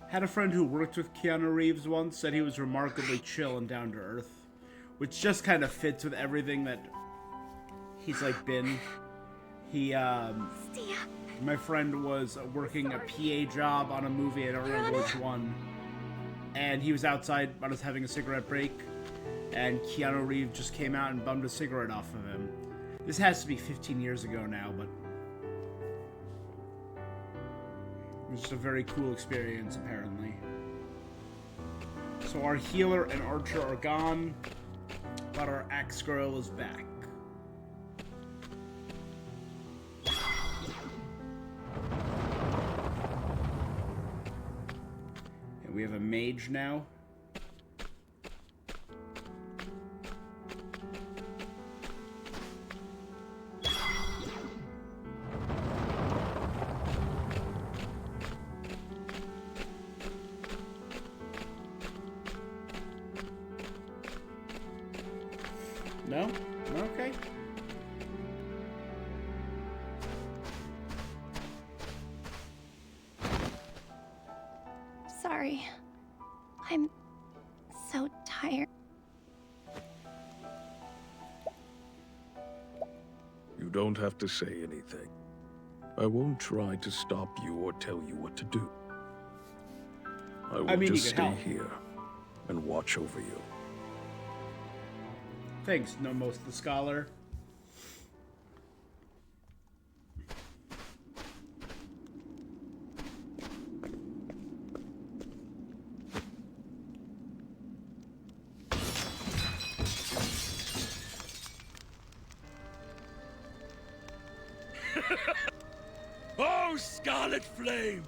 Had a friend who worked with Keanu Reeves once, said he was remarkably chill and down to earth, which just kind of fits with everything that he's like been. He my friend was working a PA job on a movie, I don't remember which one, and he was outside when I was having a cigarette break, and Keanu Reeves just came out and bummed a cigarette off of him. This has to be 15 years ago now, but it was just a very cool experience, apparently. So our healer and archer are gone, but our axe girl is back. And we have a mage now. No? Okay. Sorry. I'm so tired. You don't have to say anything. I won't try to stop you or tell you what to do. I will mean, just you could stay help. here and watch over you. Thanks, Nomos the Scholar. Oh, scarlet flame!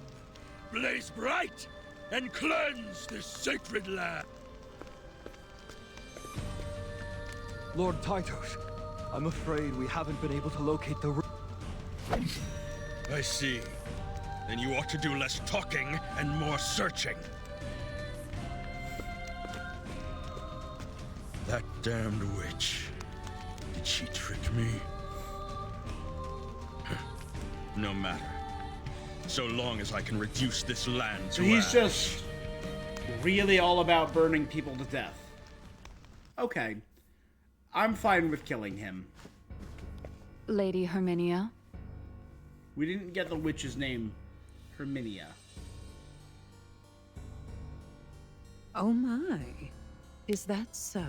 Blaze bright and cleanse this sacred land! Lord Titos, I'm afraid we haven't been able to locate the I see. Then you ought to do less talking and more searching. That damned witch. Did she trick me? No matter. So long as I can reduce this land to So he's ash. just really all about burning people to death. Okay. I'm fine with killing him. Lady Herminia? We didn't get the witch's name. Herminia. Oh my. Is that so?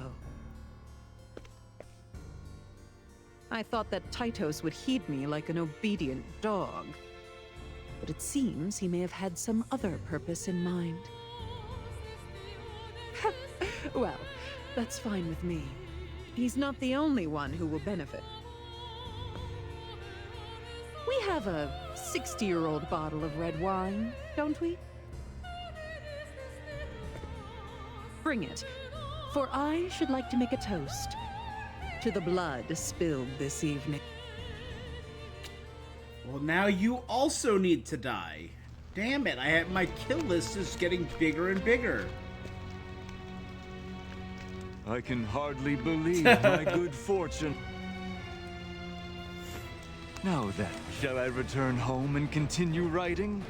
I thought that Titos would heed me like an obedient dog. But it seems he may have had some other purpose in mind. Well, that's fine with me. He's not the only one who will benefit. We have a 60-year-old bottle of red wine, don't we? Bring it, for I should like to make a toast to the blood spilled this evening. Well, now you also need to die. Damn it, my kill list is getting bigger and bigger. I can hardly believe my good fortune. Now then, shall I return home and continue writing?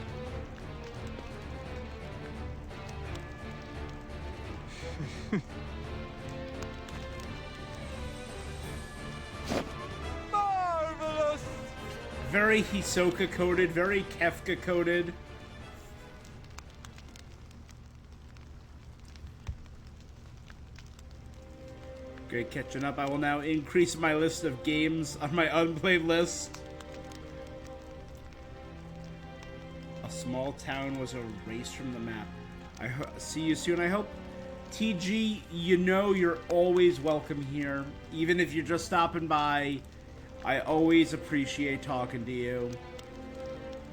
Marvelous! Very Hisoka coded, very Kefka coded. Great catching up. I will now increase my list of games on my unplayed list. A small town was erased from the map. See you soon, I hope. TG, you know you're always welcome here. Even if you're just stopping by, I always appreciate talking to you.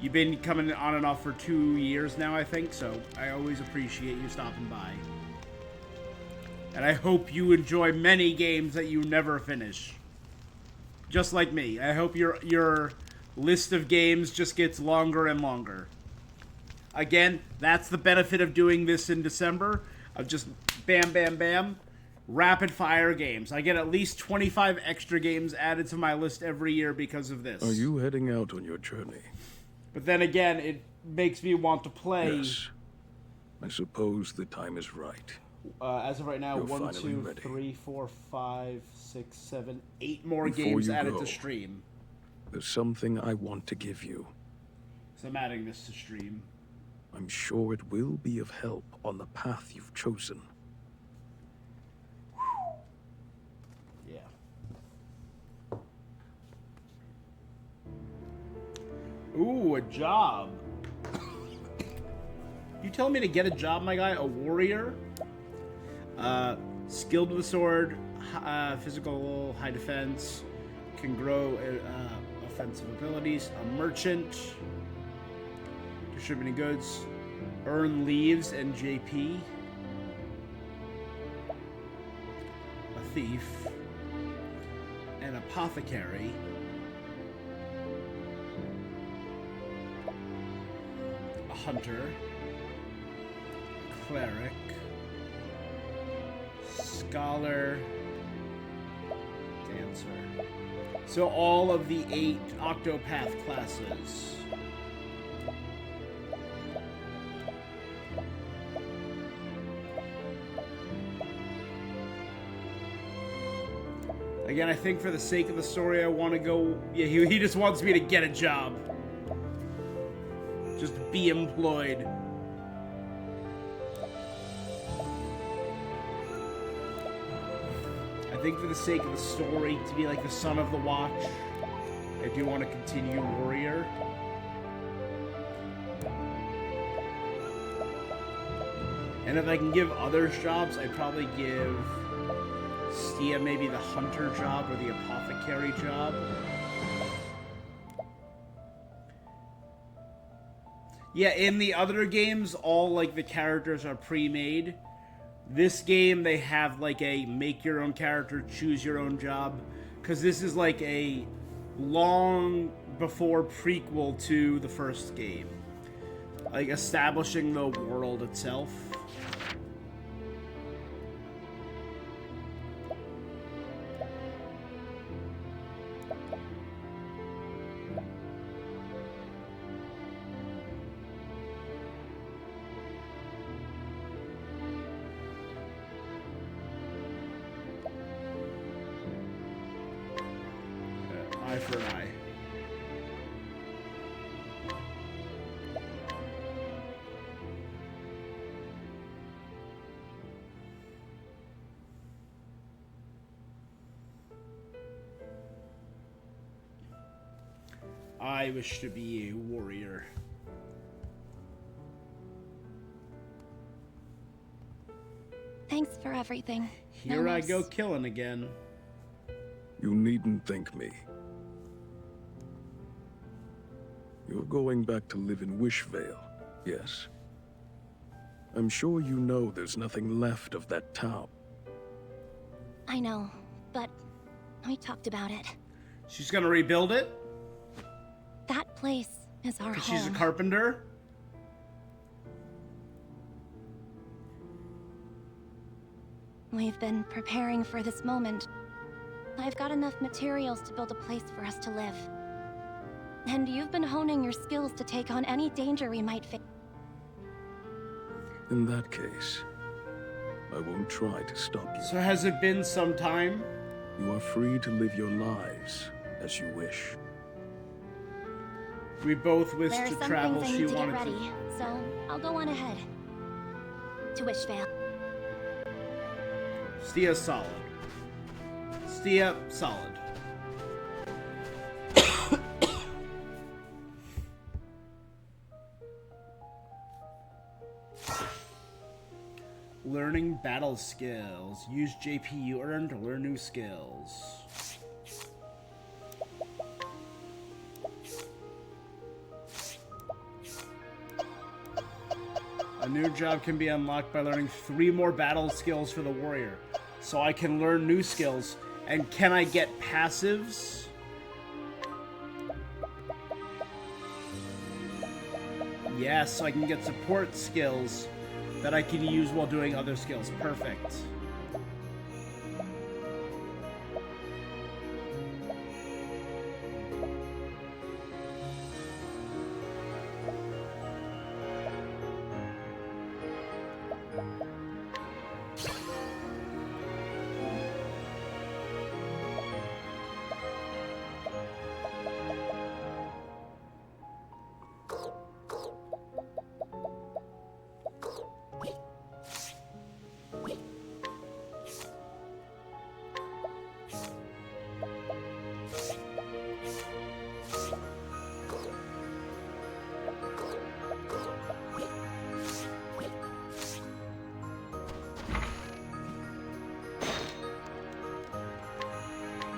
You've been coming on and off for 2 years now, I think, so I always appreciate you stopping by. And I hope you enjoy many games that you never finish. Just like me. I hope your list of games just gets longer and longer. Again, that's the benefit of doing this in December. Of just bam, bam, bam. Rapid fire games. I get at least 25 extra games added to my list every year because of this. Are you heading out on your journey? But then again, it makes me want to play. Yes. I suppose the time is right. As of right now, You're 1, finally 2, ready. 3, 4, 5, 6, 7, 8 more Before games you added go, to stream. There's something I want to give you. So I'm adding this to stream. I'm sure it will be of help on the path you've chosen. Yeah. Ooh, a job. You telling me to get a job, my guy? A warrior? Skilled with a sword, physical, high defense, can grow offensive abilities. A merchant, distributing goods, earn leaves and JP. A thief, an apothecary. A hunter. Cleric, scholar, dancer. So all of the 8 Octopath classes. Again, I think for the sake of the story, I want to go... Yeah, he just wants me to get a job. Just be employed. I think for the sake of the story, to be like the son of the watch, I do want to continue warrior. And if I can give others jobs, I'd probably give Stia maybe the hunter job or the apothecary job. Yeah, in the other games, all like the characters are pre-made. This game, they have like a make your own character, choose your own job. Because this is like a long before prequel to the first game. Like establishing the world itself. Eye for an eye. I wish to be a warrior. Thanks for everything. Here I go killing again. You needn't thank me. You're going back to live in Wishvale, yes? I'm sure you know there's nothing left of that town. I know, but we talked about it. She's gonna rebuild it? That place is our home. She's a carpenter? We've been preparing for this moment. I've got enough materials to build a place for us to live. And you've been honing your skills to take on any danger we might face. In that case, I won't try to stop you. So has it been some time? You are free to live your lives as you wish. We both wish There are to some travel. things I She need to get wanted ready, so I'll go on ahead. To Wishvale. Stia's solid. Yeah, solid. Learning battle skills. Use JP you earned to learn new skills. A new job can be unlocked by learning 3 more battle skills for the warrior. So I can learn new skills. And can I get passives? Yes, so I can get support skills that I can use while doing other skills. Perfect.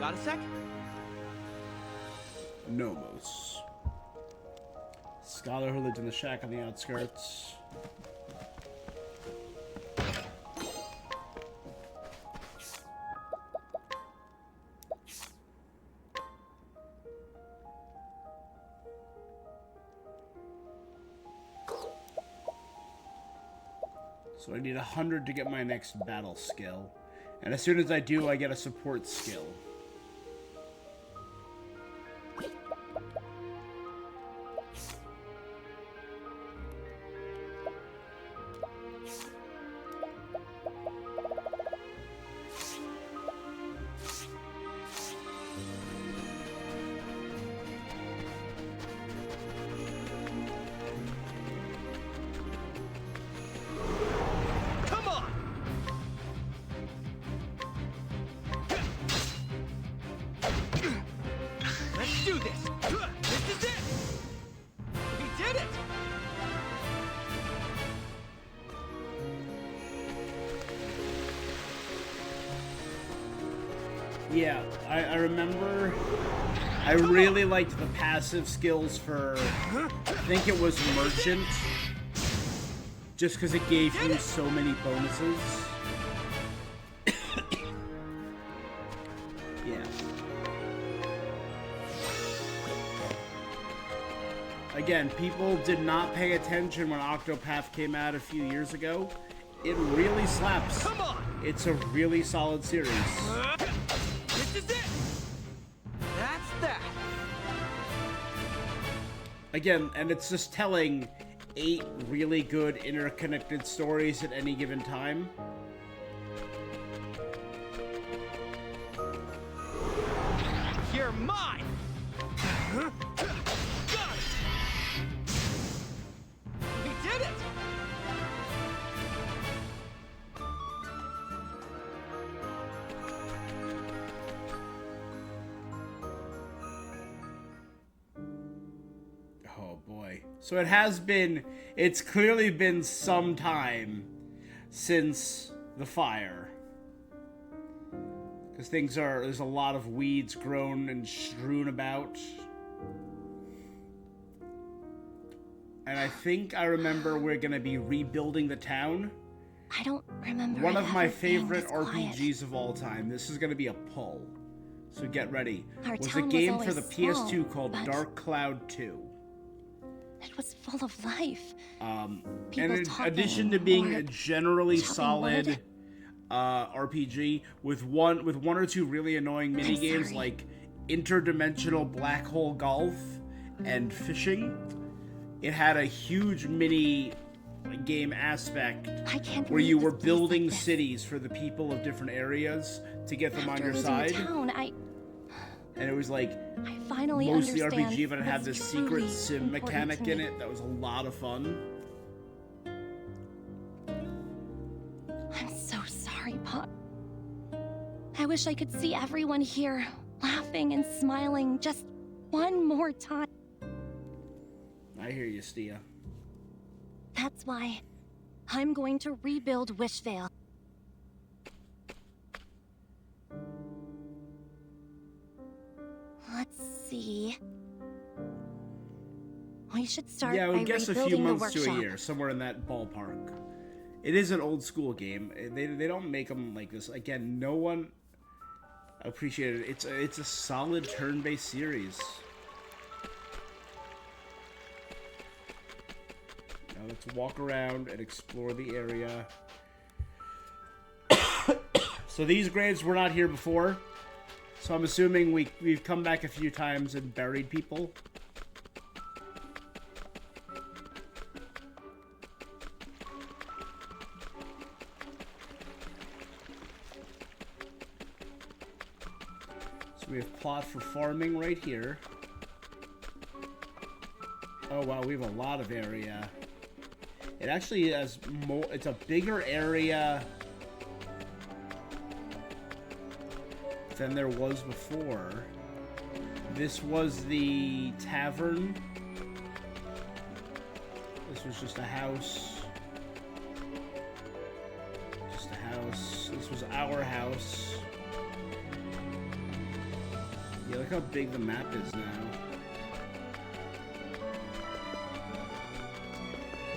Got a sec? Nomos. Scholar who lived in the shack on the outskirts. So I need 100 to get my next battle skill. And as soon as I do, I get a support skill. Yeah, I remember I really liked the passive skills for, I think it was Merchant, just because it gave you so many bonuses. Yeah. Again, people did not pay attention when Octopath came out a few years ago. It really slaps. It's a really solid series. This is it! That's that! Again, and it's just telling 8 really good interconnected stories at any given time. You're mine! Got it! We did it! Oh boy. So it's clearly been some time since the fire. Because there's a lot of weeds grown and strewn about. And I think I remember we're going to be rebuilding the town. I don't remember. One of my favorite RPGs of all time. This is going to be a pull. So get ready. Was a game for the PS2 called Dark Cloud 2. It was full of life. And in addition to being a generally solid RPG with one or two really annoying mini games like interdimensional black hole golf and fishing, it had a huge mini game aspect where you were building cities for the people of different areas to get them on your side. And it was like mostly RPG, but it had this secret sim mechanic in it that was a lot of fun. I'm so sorry, Pop. I wish I could see everyone here, laughing and smiling just one more time. I hear you, Stia. That's why I'm going to rebuild Wishvale. Let's see. We should start Yeah, I by would guess a few rebuilding the months to a workshop. year, somewhere in that ballpark. It is an old school game. They don't make them like this. Again, no one appreciated it. It's a solid turn-based series. Now let's walk around and explore the area. So these graves were not here before. So I'm assuming we've come back a few times and buried people. So we have plot for farming right here. Oh wow, we have a lot of area. It actually has more. It's a bigger area than there was before. This was the tavern. This was just a house. Just a house. This was our house. Yeah, look how big the map is now.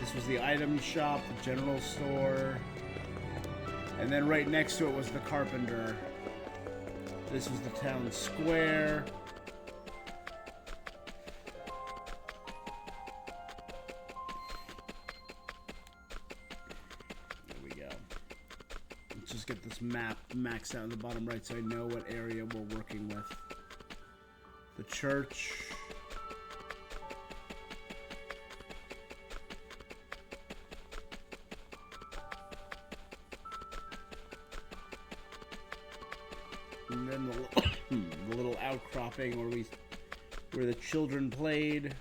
This was the item shop, the general store. And then right next to it was the carpenter. This was the town square. There we go. Let's just get this map maxed out in the bottom right so I know what area we're working with. The church. And then the little outcropping where the children played.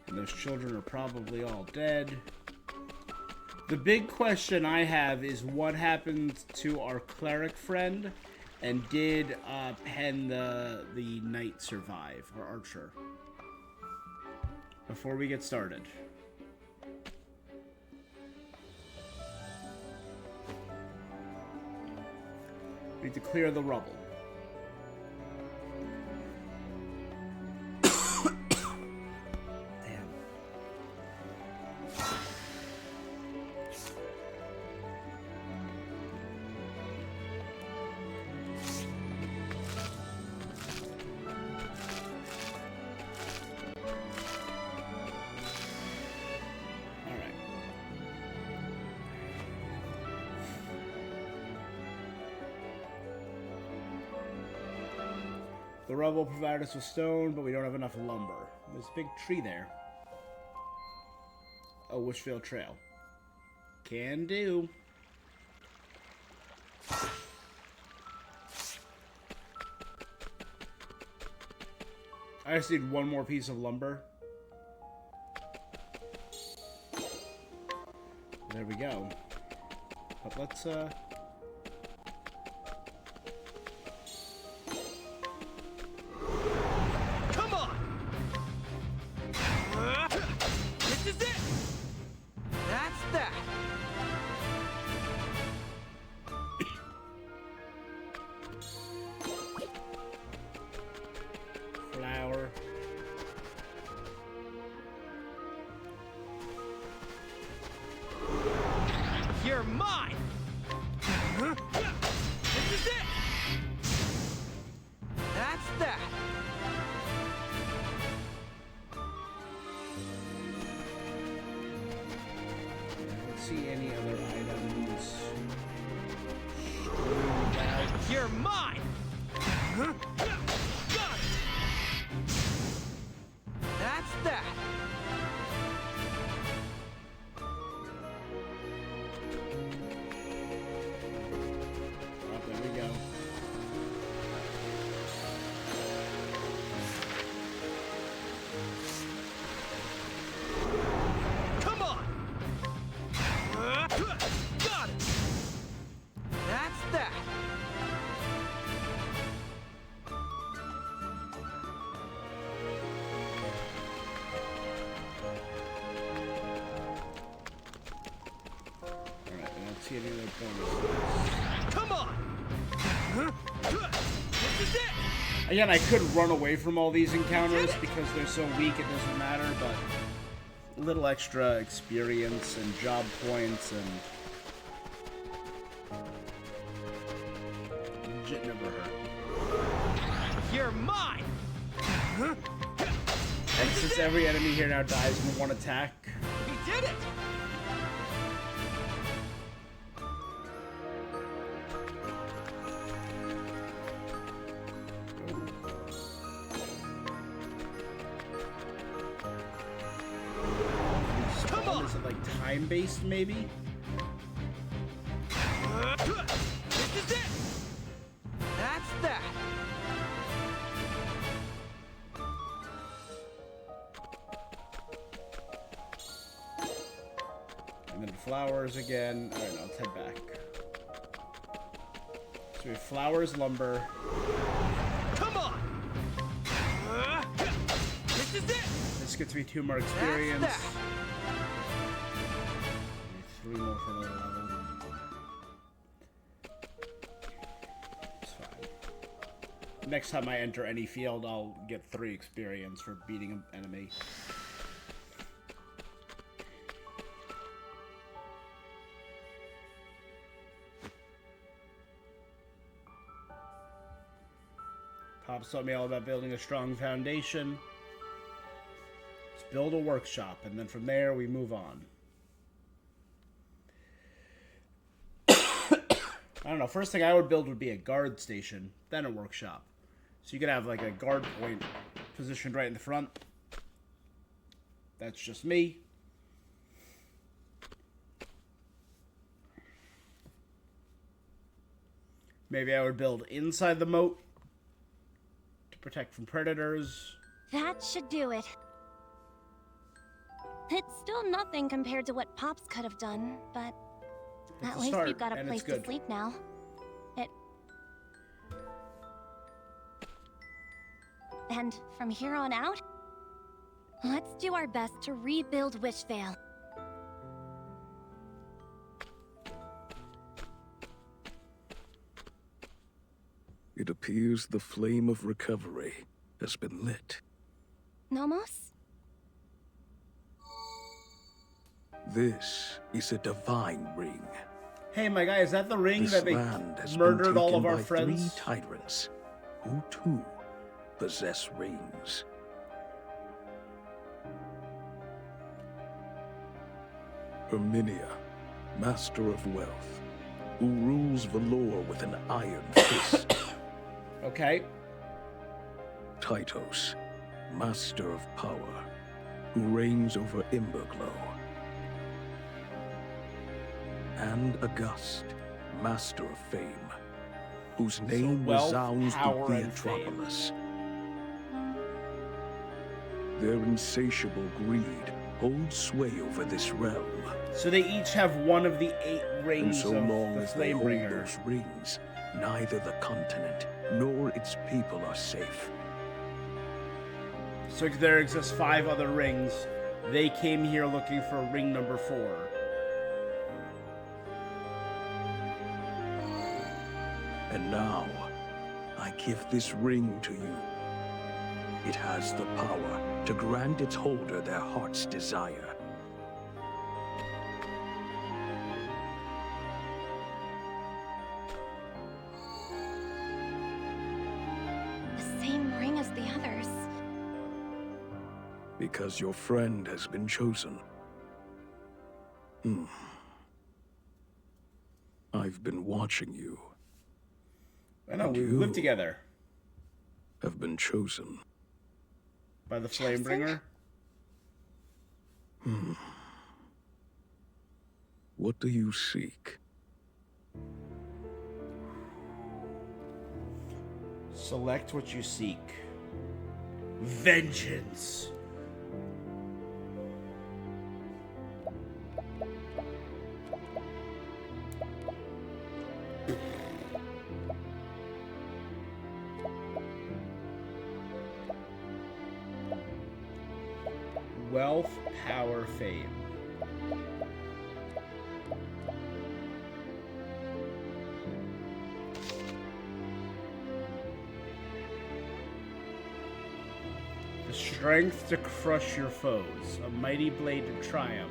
And those children are probably all dead. The big question I have is what happened to our cleric friend, and did Penn the knight survive, or archer? Before we get started. We need to clear the rubble. Damn. All right. The rubble provided us with stone, but we don't have enough lumber. There's a big tree there. Oh, Wishvale Trail. Can do. I just need one more piece of lumber. There we go. But let's, Come on! This is it! That's that! flour. You're mine! This is it! That's that! Let's see any other items. You're mine! Got it! That's that! Oh, there we go. Come on! Got it! That's that! see any other bonus. Come on! This is it! Again, I could run away from all these encounters because they're so weak it doesn't matter, but a little extra experience and job points and legit never hurt. You're mine! And since every enemy here now dies in one attack, We did it! is it like time-based maybe? This is it! That's that! And then flowers again. Alright, now let's head back. So we have flowers, lumber. Come on! This is it! This gets me 2 more experience. That's that. 3 more for another level. It's fine. Next time I enter any field, I'll get 3 experience for beating an enemy. Pops taught me all about building a strong foundation. Let's build a workshop, and then from there we move on. I don't know, first thing I would build would be a guard station, then a workshop. So you could have like a guard point positioned right in the front. That's just me. Maybe I would build inside the moat to protect from predators. That should do it. It's still nothing compared to what Pops could have done, but at least we've got a place to sleep now. And from here on out, let's do our best to rebuild Wishvale. It appears the flame of recovery has been lit. Nomos? This is a divine ring. Hey, my guy, is that the ring This that they land has murdered been all taken of our by friends? 3 tyrants, who too possess rings. Herminia, Master of Wealth, who rules Valor with an iron fist. Okay. Tytos, Master of Power, who reigns over Emberglow. And August, Master of Fame, whose name wealth, resounds power, through and fame. Theatropolis. Their insatiable greed holds sway over this realm. So they each have one of the 8 And rings so of long the as they hold Flamebringer. those rings, neither the continent nor its people are safe. So there exists 5 other rings. They came here looking for ring number 4. And now, I give this ring to you. It has the power to grant its holder their heart's desire. The same ring as the others. Because your friend has been chosen. I've been watching you. I know, And we you live together. have been chosen. By the Flamebringer? What do you seek? Select what you seek. Vengeance. Wealth, power, fame. The strength to crush your foes, a mighty blade to triumph.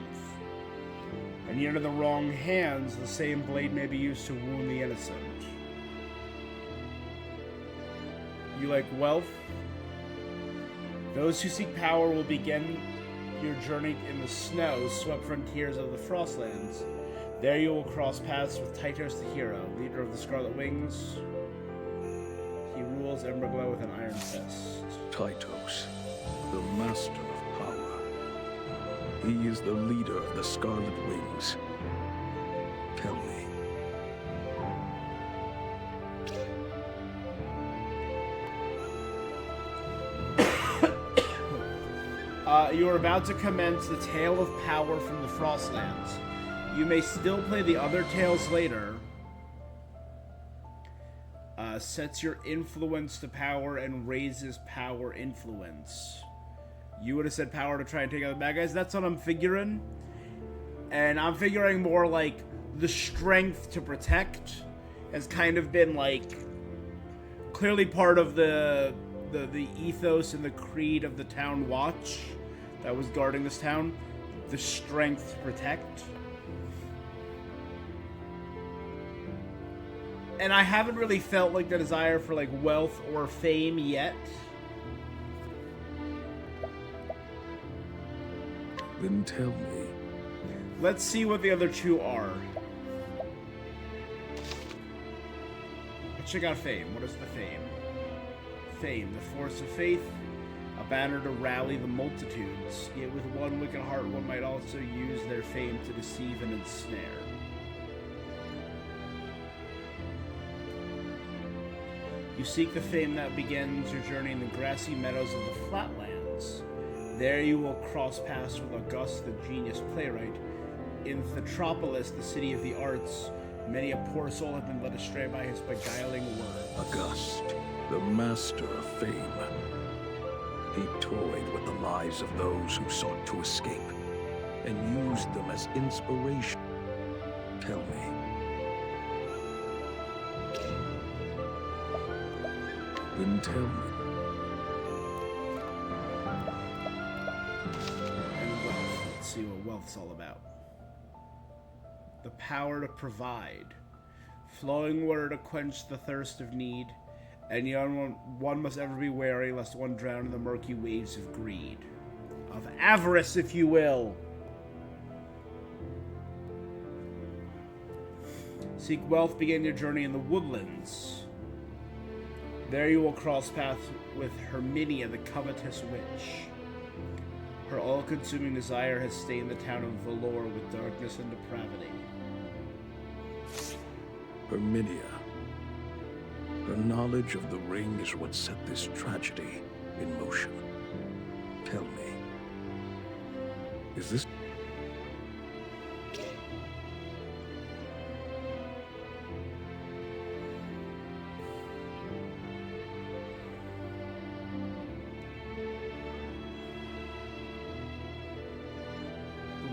And yet in the wrong hands, the same blade may be used to wound the innocent. You like wealth? Those who seek power will begin your journey in the snow, swept frontiers of the Frostlands. There you will cross paths with Tytos the hero, leader of the Scarlet Wings. He rules Emberglow with an iron fist. Tytos, the master of power. He is the leader of the Scarlet Wings. Tell me. You are about to commence the Tale of Power from the Frostlands. You may still play the other tales later. Sets your influence to power and raises power influence. You would have said power to try and take out the bad guys. That's what I'm figuring. And I'm figuring more like the strength to protect has kind of been like clearly part of the ethos and the creed of the town watch that was guarding this town. The strength to protect. And I haven't really felt like the desire for like wealth or fame yet. Then tell me. Let's see what the other two are. Let's check out fame. What is the fame? Fame, the force of faith, a banner to rally the multitudes. Yet with one wicked heart, one might also use their fame to deceive and ensnare. You seek the fame that begins your journey in the grassy meadows of the Flatlands. There you will cross paths with August, the genius playwright. In Thetropolis, the city of the arts, many a poor soul has been led astray by his beguiling words. August, the master of fame. He toyed with the lives of those who sought to escape, and used them as inspiration. Tell me. Then tell me. And wealth. Let's see what wealth's all about. The power to provide. Flowing water to quench the thirst of need. And young one must ever be wary lest one drown in the murky waves of greed. Of avarice, if you will. Seek wealth, begin your journey in the woodlands. There you will cross paths with Herminia, the covetous witch. Her all-consuming desire has stained the town of Valor with darkness and depravity. Herminia. Her knowledge of the ring is what set this tragedy in motion. Tell me. Is this...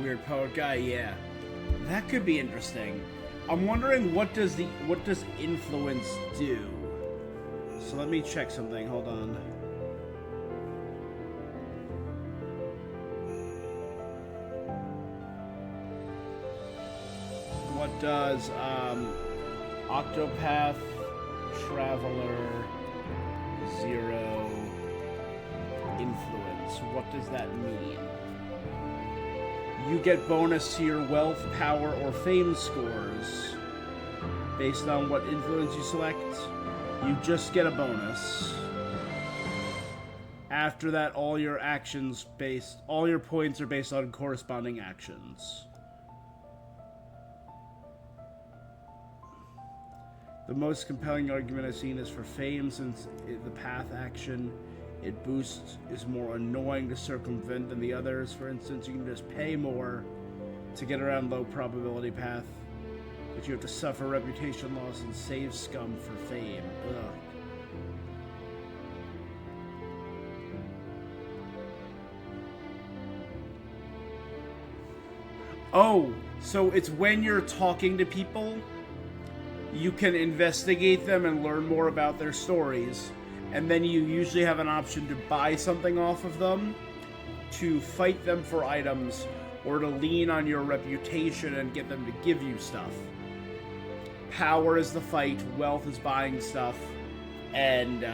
Weird poet guy, yeah. That could be interesting. I'm wondering what does influence do? So let me check something. Hold on. What does Octopath, Traveler, 0 influence? What does that mean? You get bonus to your wealth, power, or fame scores based on what influence you select. You just get a bonus. After that, all your points are based on corresponding actions. The most compelling argument I've seen is for fame, since the path action it boosts is more annoying to circumvent than the others. For instance, you can just pay more to get around low probability path, but you have to suffer reputation loss and save scum for fame. Ugh. Oh, so it's when you're talking to people, you can investigate them and learn more about their stories. and then you usually have an option to buy something off of them, to fight them for items, or to lean on your reputation and get them to give you stuff. Power is the fight, wealth is buying stuff, and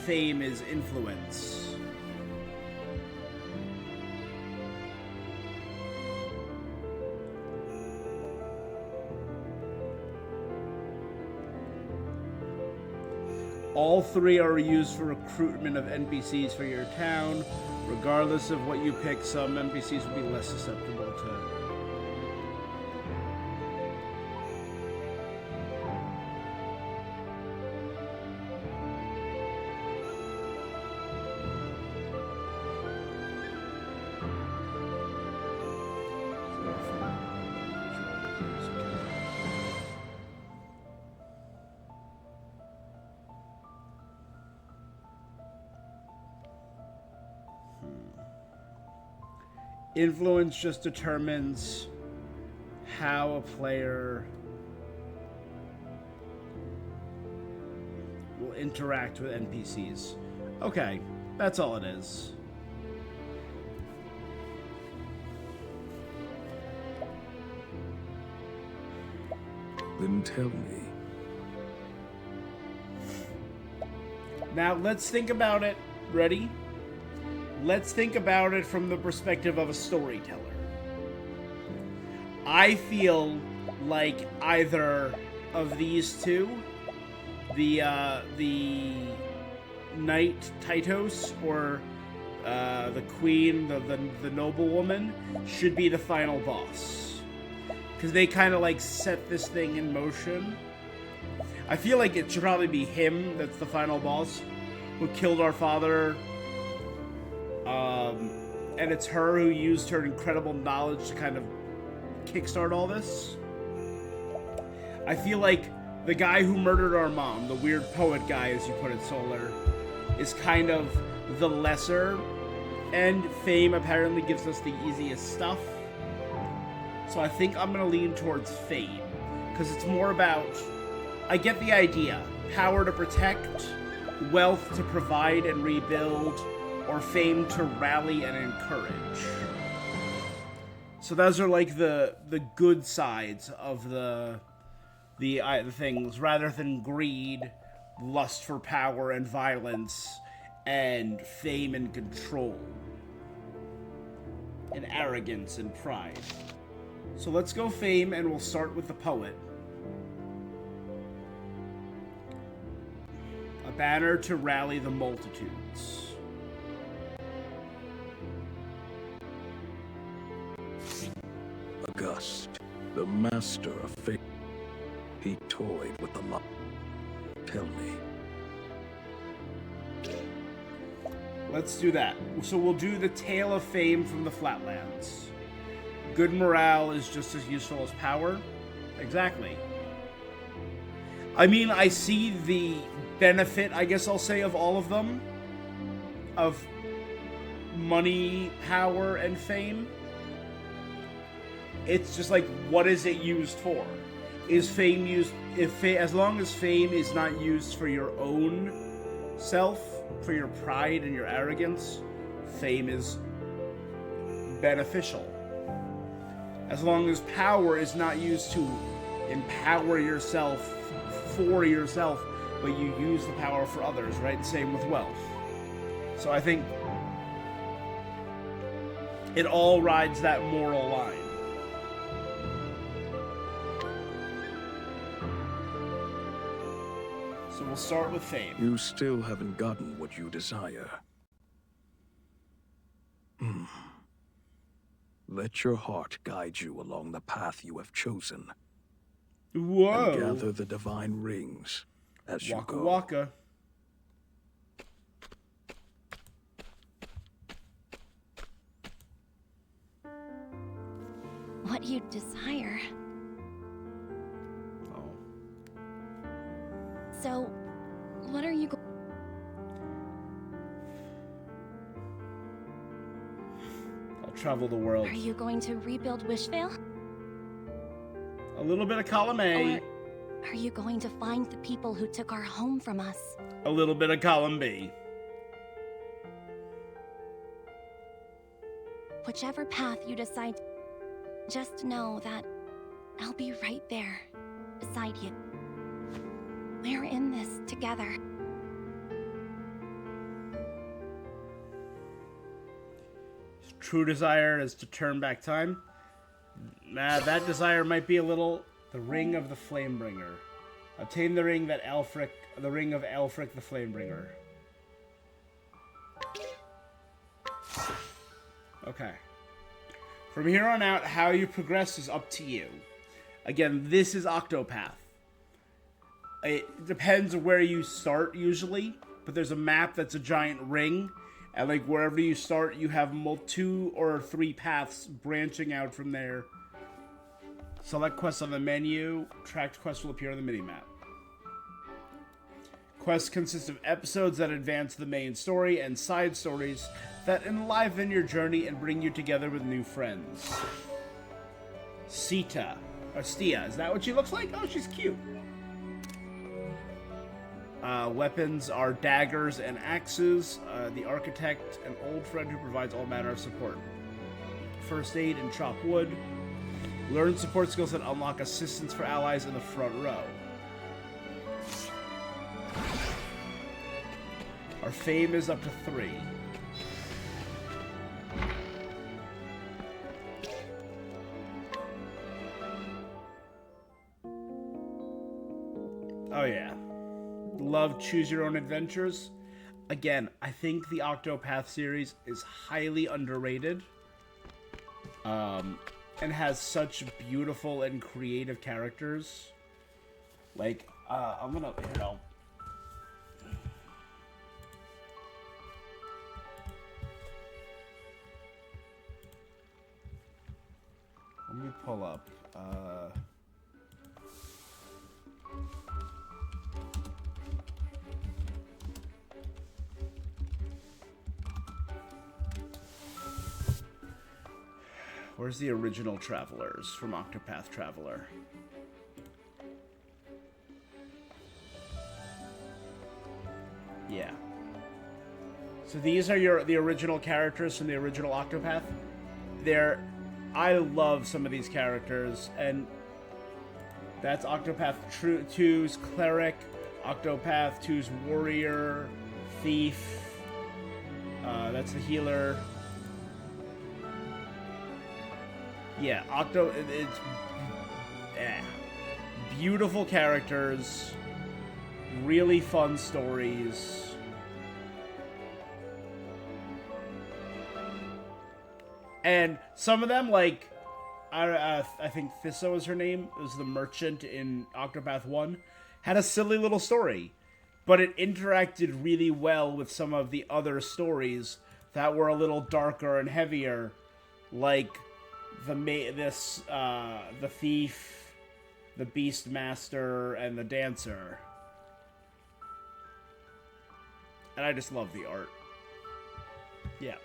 fame is influence. All three are used for recruitment of NPCs for your town. Regardless of what you pick, some NPCs will be less susceptible to... Influence just determines how a player will interact with NPCs. Okay, that's all it is. Then tell me. Now let's think about it. Ready? Let's think about it from the perspective of a storyteller. I feel like either of these two, the knight Titos or the queen, the noblewoman, should be the final boss, because they kind of like set this thing in motion. I feel like it should probably be him that's the final boss, who killed our father. And it's her who used her incredible knowledge to kind of kickstart all this. I feel like the guy who murdered our mom, the weird poet guy, as you put it, Solar, is kind of the lesser, and Fame apparently gives us the easiest stuff. So I think I'm gonna lean towards Fame, because it's more about, I get the idea, power to protect, wealth to provide and rebuild, or fame to rally and encourage. So those are like the good sides of the things, rather than greed, lust for power and violence, and fame and control, and arrogance and pride. So let's go Fame, and we'll start with the poet. A banner to rally the multitudes. August, the master of fate. He toyed with the law. Tell me. Let's do that. So we'll do the Tale of Fame from the Flatlands. Good morale is just as useful as power. Exactly. I mean, I see the benefit, I guess I'll say, of all of them. Of money, power, and fame. It's just like, what is it used for? Is fame used, as long as fame is not used for your own self, for your pride and your arrogance, fame is beneficial. As long as power is not used to empower yourself for yourself, but you use the power for others, right? Same with wealth. So I think it all rides that moral line. So we'll start with fame. You still haven't gotten what you desire. Let your heart guide you along the path you have chosen. Whoa. And gather the divine rings as you Waka go. waka. What you desire. So, what are you I'll travel the world. Are you going to rebuild Wishvale? A little bit of column A. Are you going to find the people who took our home from us? A little bit of column B. Whichever path you decide, just know that I'll be right there, beside you. We're in this together. True desire is to turn back time. That desire might be a little... The Ring of the Flamebringer. Obtain the ring that Elfric... The Ring of Elfric the Flamebringer. Okay. From here on out, how you progress is up to you. Again, this is Octopath. It depends where you start, usually. But there's a map that's a giant ring. And, like, wherever you start, you have 2 or 3 paths branching out from there. Select quests on the menu. Tracked quests will appear on the minimap. Quests consist of episodes that advance the main story and side stories that enliven your journey and bring you together with new friends. Sita. Or Stia. Is that what she looks like? Oh, she's cute. Weapons are daggers and axes. The architect, an old friend who provides all manner of support. First aid and chop wood. Learn support skills that unlock assistance for allies in the front row. Our fame is up to 3. Oh yeah. Love choose your own adventures. Again, I think the Octopath series is highly underrated. And has such beautiful and creative characters. Like, I'm gonna, you know... Let me pull up, where's the original Travelers from Octopath Traveler? Yeah. So these are the original characters from the original Octopath. I love some of these characters, and that's Octopath 2's Cleric, Octopath 2's Warrior, Thief, that's the healer. Yeah, it's beautiful characters, really fun stories. And some of them, like, I think Thisso is her name, was the merchant in Octopath 1, had a silly little story. But it interacted really well with some of the other stories that were a little darker and heavier, like the thief, the beastmaster, and the dancer. And I just love the art. Yeah.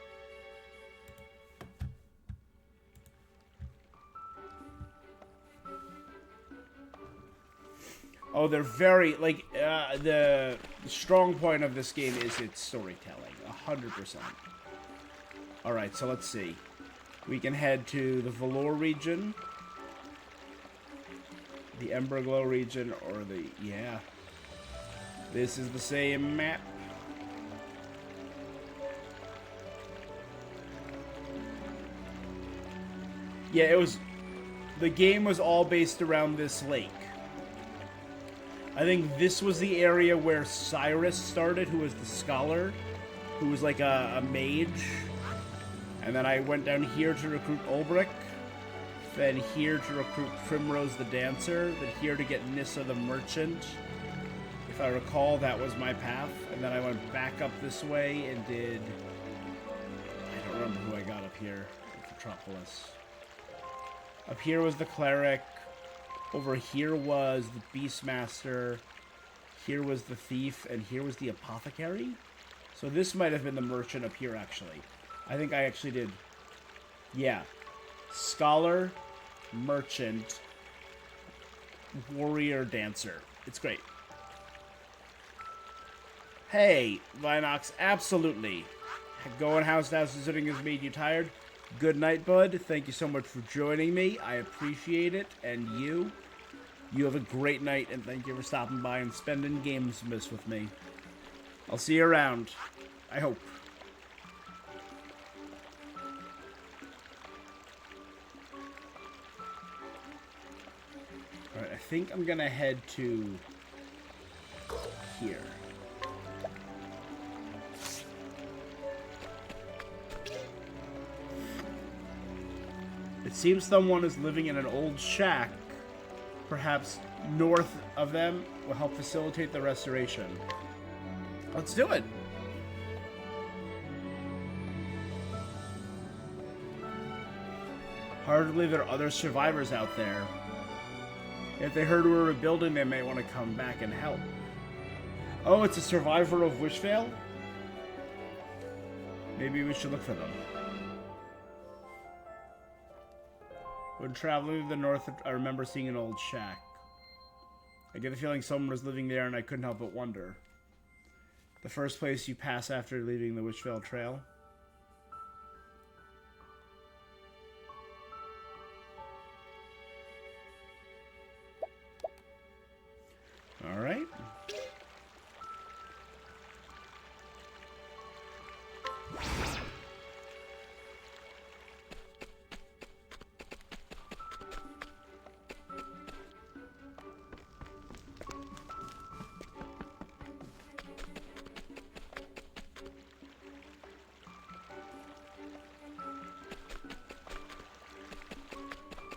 Oh, they're very, like, the strong point of this game is its storytelling. 100%. Alright, so let's see. We can head to the Velour region, the Emberglow region, or the... Yeah. This is the same map. Yeah, it was... The game was all based around this lake. I think this was the area where Cyrus started, who was the scholar, who was like a mage. And then I went down here to recruit Ulbrich, then here to recruit Primrose the Dancer, then here to get Nissa the Merchant. If I recall, that was my path. And then I went back up this way and did... I don't remember who I got up here at Metropolis. Up here was the Cleric. Over here was the Beastmaster. Here was the Thief. And here was the Apothecary. So this might have been the Merchant up here, actually. I think I actually did... Yeah. Scholar, Merchant, warrior dancer. It's great. Hey, Vinox, absolutely. Going house to house visiting has made you tired. Good night, bud. Thank you so much for joining me. I appreciate it. And you have a great night, and thank you for stopping by and spending Gamesmas with me. I'll see you around. I hope. Alright, I think I'm gonna head to here. It seems someone is living in an old shack. Perhaps north of them will help facilitate the restoration. Let's do it! Hard to believe there are other survivors out there. If they heard we were rebuilding, they may want to come back and help. Oh, it's a survivor of Wishvale? Maybe we should look for them. When traveling to the north, I remember seeing an old shack. I get the feeling someone was living there and I couldn't help but wonder. The first place you pass after leaving the Wishvale Trail? Alright.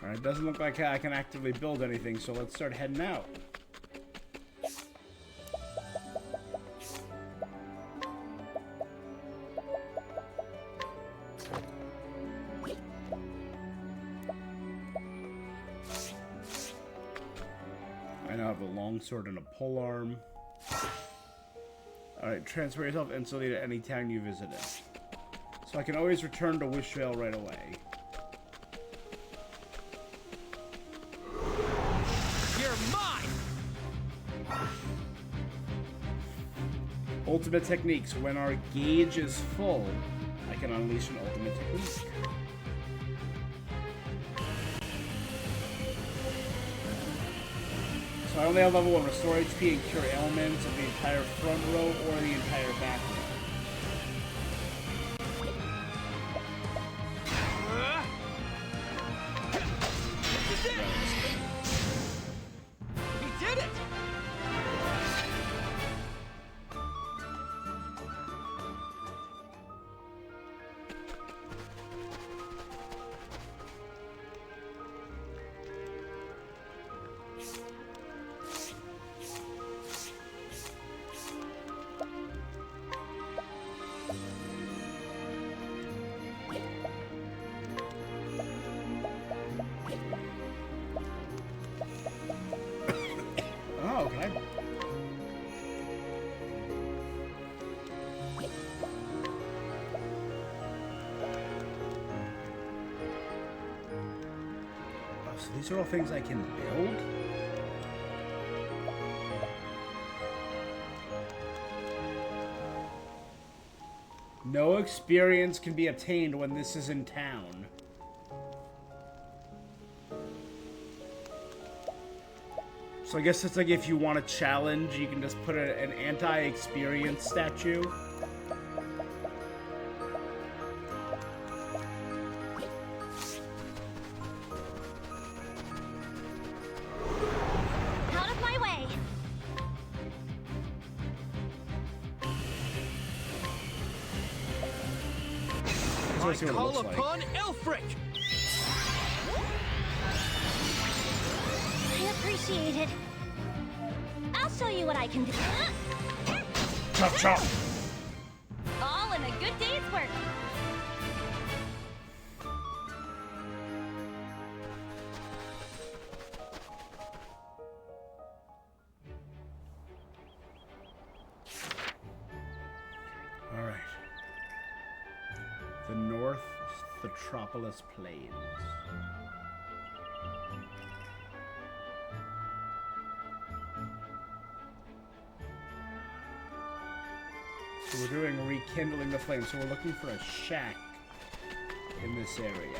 Alright, doesn't look like I can actively build anything, so let's start heading out. I now have a longsword and a polearm. Alright, transfer yourself instantly to any town you visited. So I can always return to Wishvale right away. Ultimate techniques. When our gauge is full, I can unleash an ultimate technique. So I only have level 1. Restore HP and cure ailments of the entire front row or the entire back row. He did it! Oh, okay. Oh, so these are all things I can build? No experience can be obtained when this is in town. So I guess it's like if you want a challenge, you can just put an anti-experience statue. Out of my way! I see what it call looks like. upon Elfric! I appreciate it. I'll show you what I can do. Chop chop! All in a good day's work. Alright. The North Metropolis Plains. So we're doing rekindling the flame. So we're looking for a shack in this area.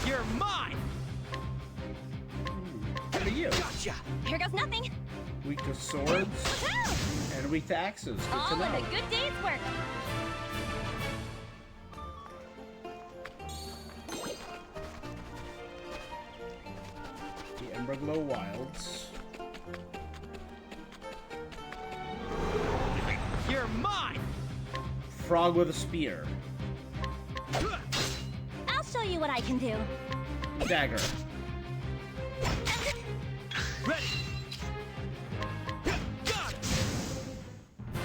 You're mine! What are you? Gotcha! Here goes nothing. Weak to swords and weak to axes. Good All to in know. a good day's work. The Emberglow Wilds. You're mine! Frog with a spear. I'll show you what I can do. Dagger. Ready! Got it!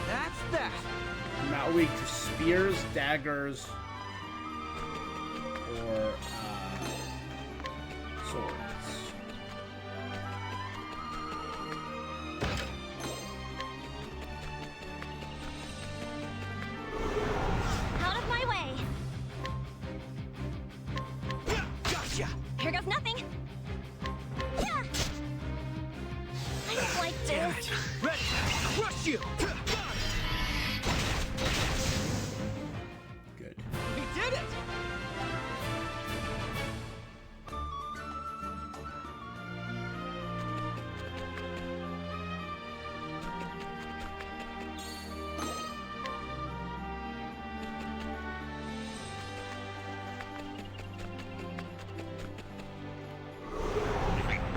That's that! Not weak to spears, daggers, or swords. Out of my way. Gotcha! Here goes nothing. Yeah. I don't like Damn this. it! Ready! Crush you! Good. We did it!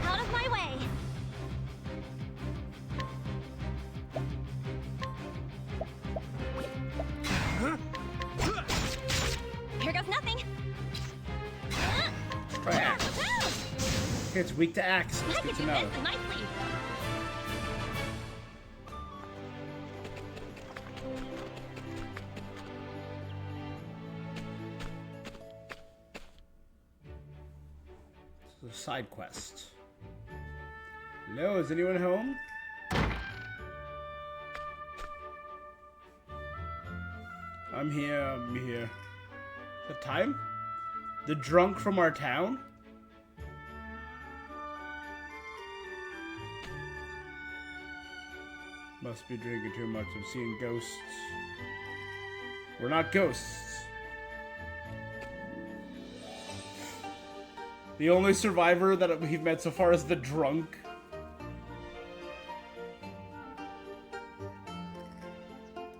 Out of my way. Here goes nothing. Crap. It's weak to axe. I It's can good to do know. this nicely. This is a side quest. Hello, is anyone home? I'm here. The time? The drunk from our town? Must be drinking too much. I'm seeing ghosts. We're not ghosts. The only survivor that we've met so far is the drunk.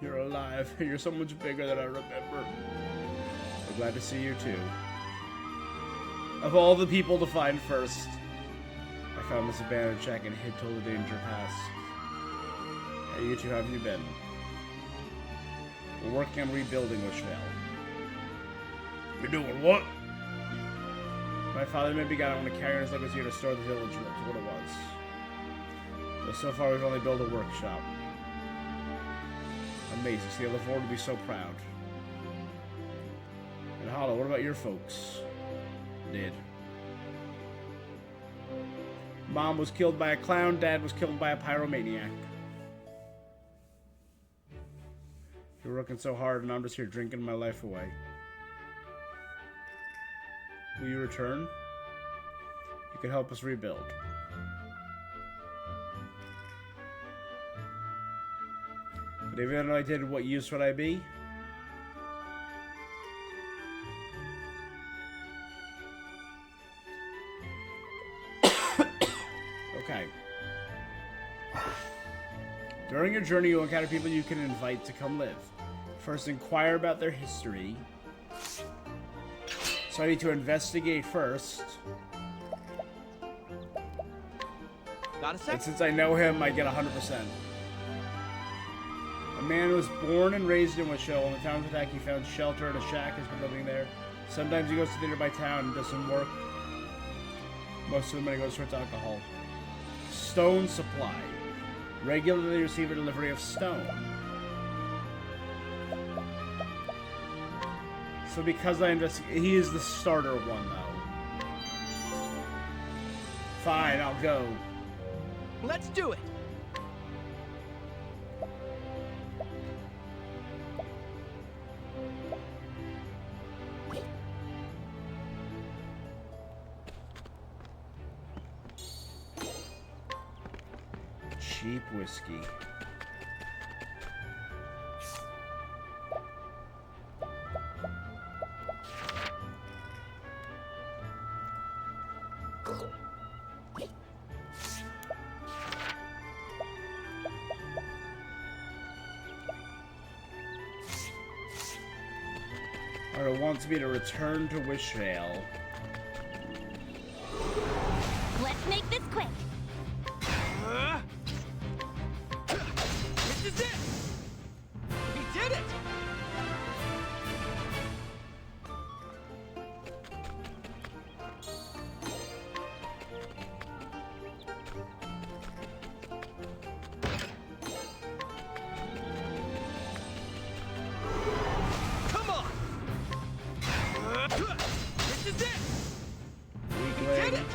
You're alive. You're so much bigger than I remember. I'm glad to see you too. Of all the people to find first, I found this abandoned shack and hid till the danger passed. Hey, you two, how have you been? We're working on rebuilding Oshvale. You're doing what? My father maybe got on a carrier as long as here to restore the village. That's what it was. But so far, we've only built a workshop. Amazing. See, I look forward to be so proud. And Hollow, what about your folks? Dead. Mom was killed by a clown. Dad was killed by a pyromaniac. You're working so hard, and I'm just here drinking my life away. Will you return? You can help us rebuild. But even though I did, what use would I be? Okay. During your journey, you'll encounter people you can invite to come live. First, inquire about their history. So I need to investigate first. Got a sec? And since I know him, I get 100%. A man was born and raised in Wisho. On the town's attack, he found shelter in a shack, has been living there. Sometimes he goes to the nearby town and does some work. Most of the money goes towards alcohol. Stone supply. Regularly receive a delivery of stone. So because I investigate, he is the starter one though. Fine, I'll go. Let's do it! Cheap whiskey. Alright, it wants me to return to Wishvale. Let's make this quick. This is it! We did it! Come on! This is it! We did it!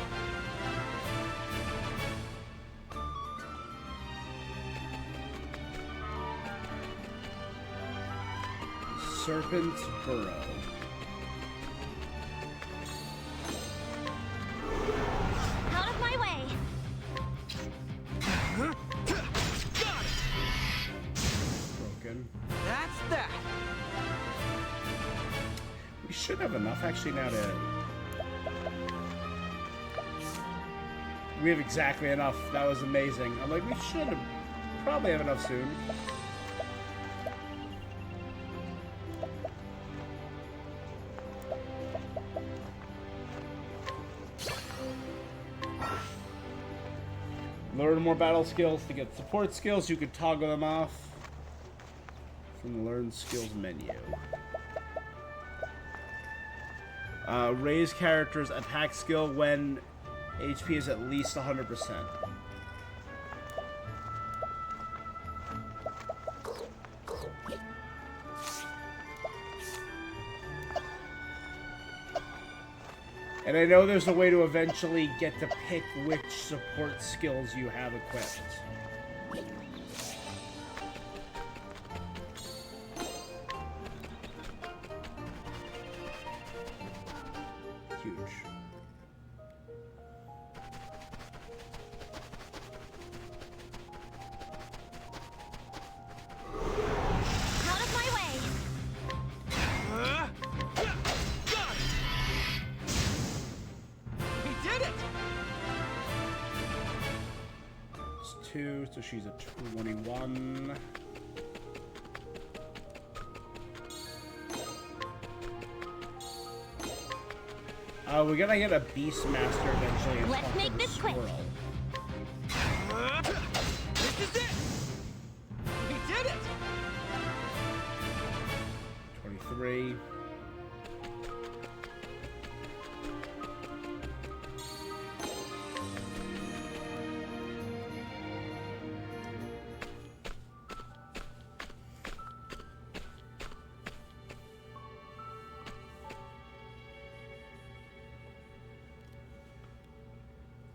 Serpent's Burrow. Out of my way. Broken. That's that. We should have enough actually now to... We have exactly enough. That was amazing. I'm like, we should have probably have enough soon. Learn more battle skills. To get support skills, you can toggle them off from the Learn Skills menu. Raise character's attack skill when HP is at least 100%. And I know there's a way to eventually get to pick which support skills you have equipped. Huge. Out of my way. We did it! It's 2, so she's a 21. We're gonna get a Beastmaster eventually and Let's make this quick. This is it! We did it! 23.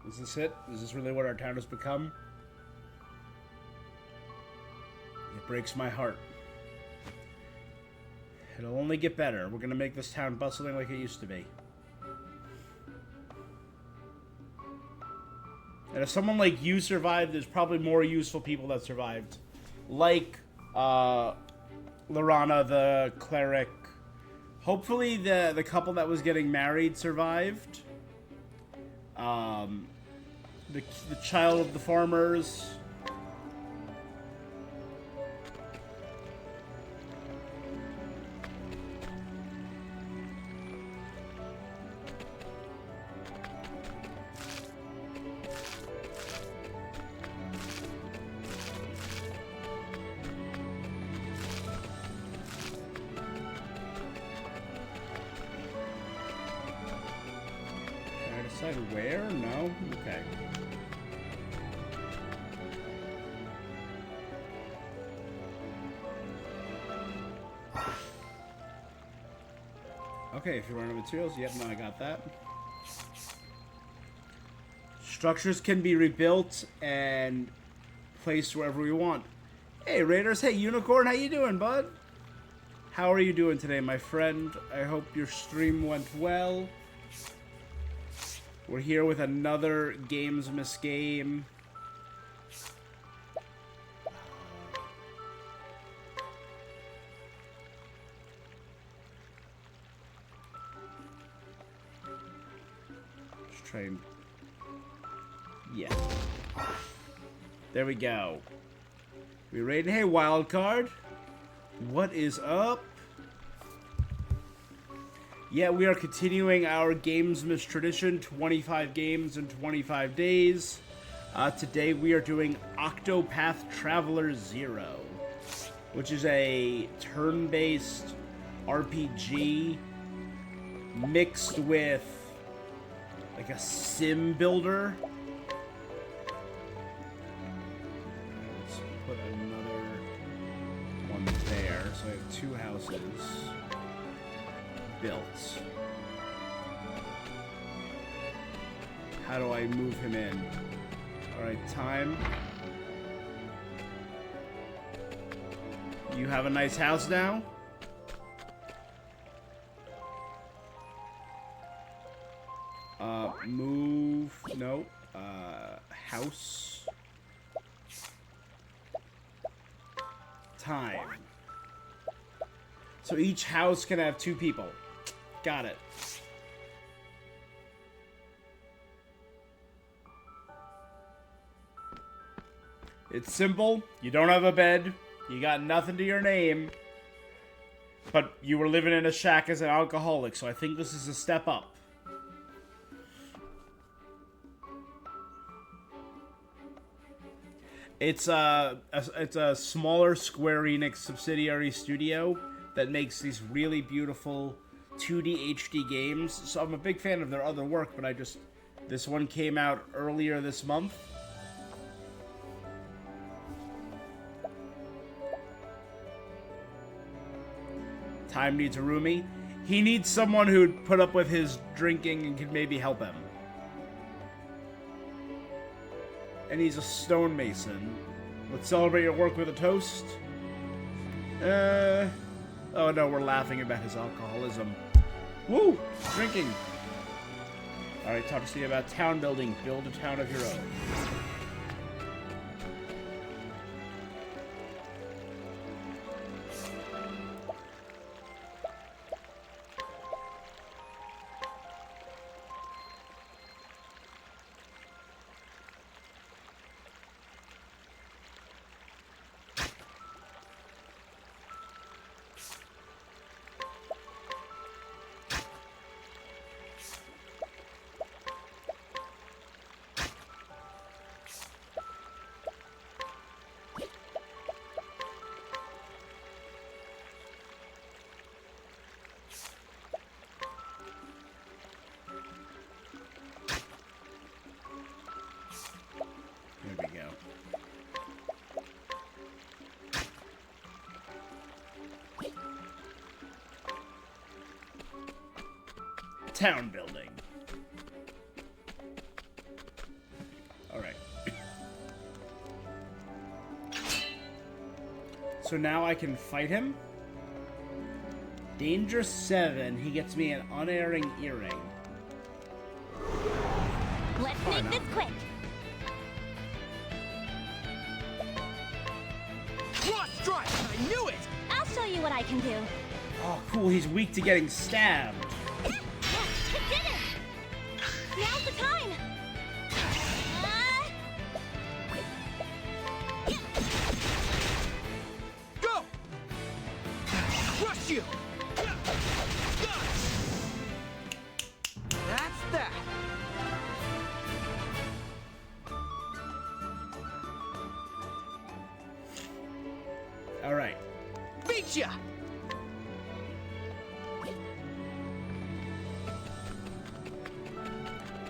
Is this it? Is this really what our town has become? It breaks my heart. It'll only get better. We're gonna make this town bustling like it used to be. And if someone like you survived, there's probably more useful people that survived. Like, Lorana, the cleric. Hopefully the couple that was getting married survived. The child of the farmers. Can I decide where? No? Okay. Okay, if you run out of materials, yep, no, I got that. Structures can be rebuilt and placed wherever we want. Hey, Raiders. Hey, Unicorn. How you doing, bud? How are you doing today, my friend? I hope your stream went well. We're here with another Gamesmas game. try and... Yeah. There we go. We ready? Hey, wild card. What is up? Yeah, we are continuing our Gamesmas tradition, 25 games in 25 days. Today we are doing Octopath Traveler 0, which is a turn-based RPG mixed with like a sim builder. Let's put another one there. So I have 2 houses built. How do I move him in? Alright, time. You have a nice house now? Move. No. House. Time. So each house can have 2 people. Got it. It's simple. You don't have a bed. You got nothing to your name. But you were living in a shack as an alcoholic, so I think this is a step up. It's a smaller Square Enix subsidiary studio that makes these really beautiful 2D HD games. So I'm a big fan of their other work, but this one came out earlier this month. Time needs a roomie. He needs someone who'd put up with his drinking and could maybe help him. And he's a stonemason. Let's celebrate your work with a toast. Oh no, we're laughing about his alcoholism. Woo! Drinking! Alright, talk to you about town building. Build a town of your own. Town building. Alright. So now I can fight him. Danger 7. He gets me an unerring earring. Let's make this quick. Cross strike! I knew it! I'll show you what I can do. Oh, cool. He's weak to getting stabbed. I did it! Now's the time! Go! Crush you! That's that! Alright. Beat ya!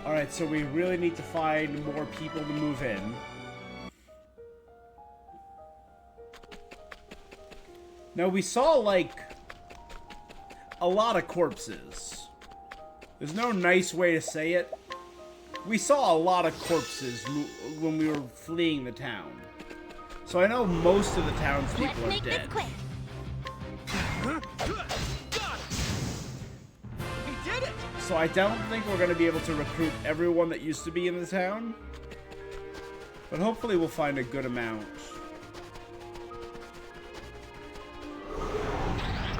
Alright, so we really need to find more people to move in. Now, we saw, like, a lot of corpses. There's no nice way to say it. We saw a lot of corpses when we were fleeing the town. So I know most of the townspeople are dead. So I don't think we're going to be able to recruit everyone that used to be in the town. But hopefully we'll find a good amount.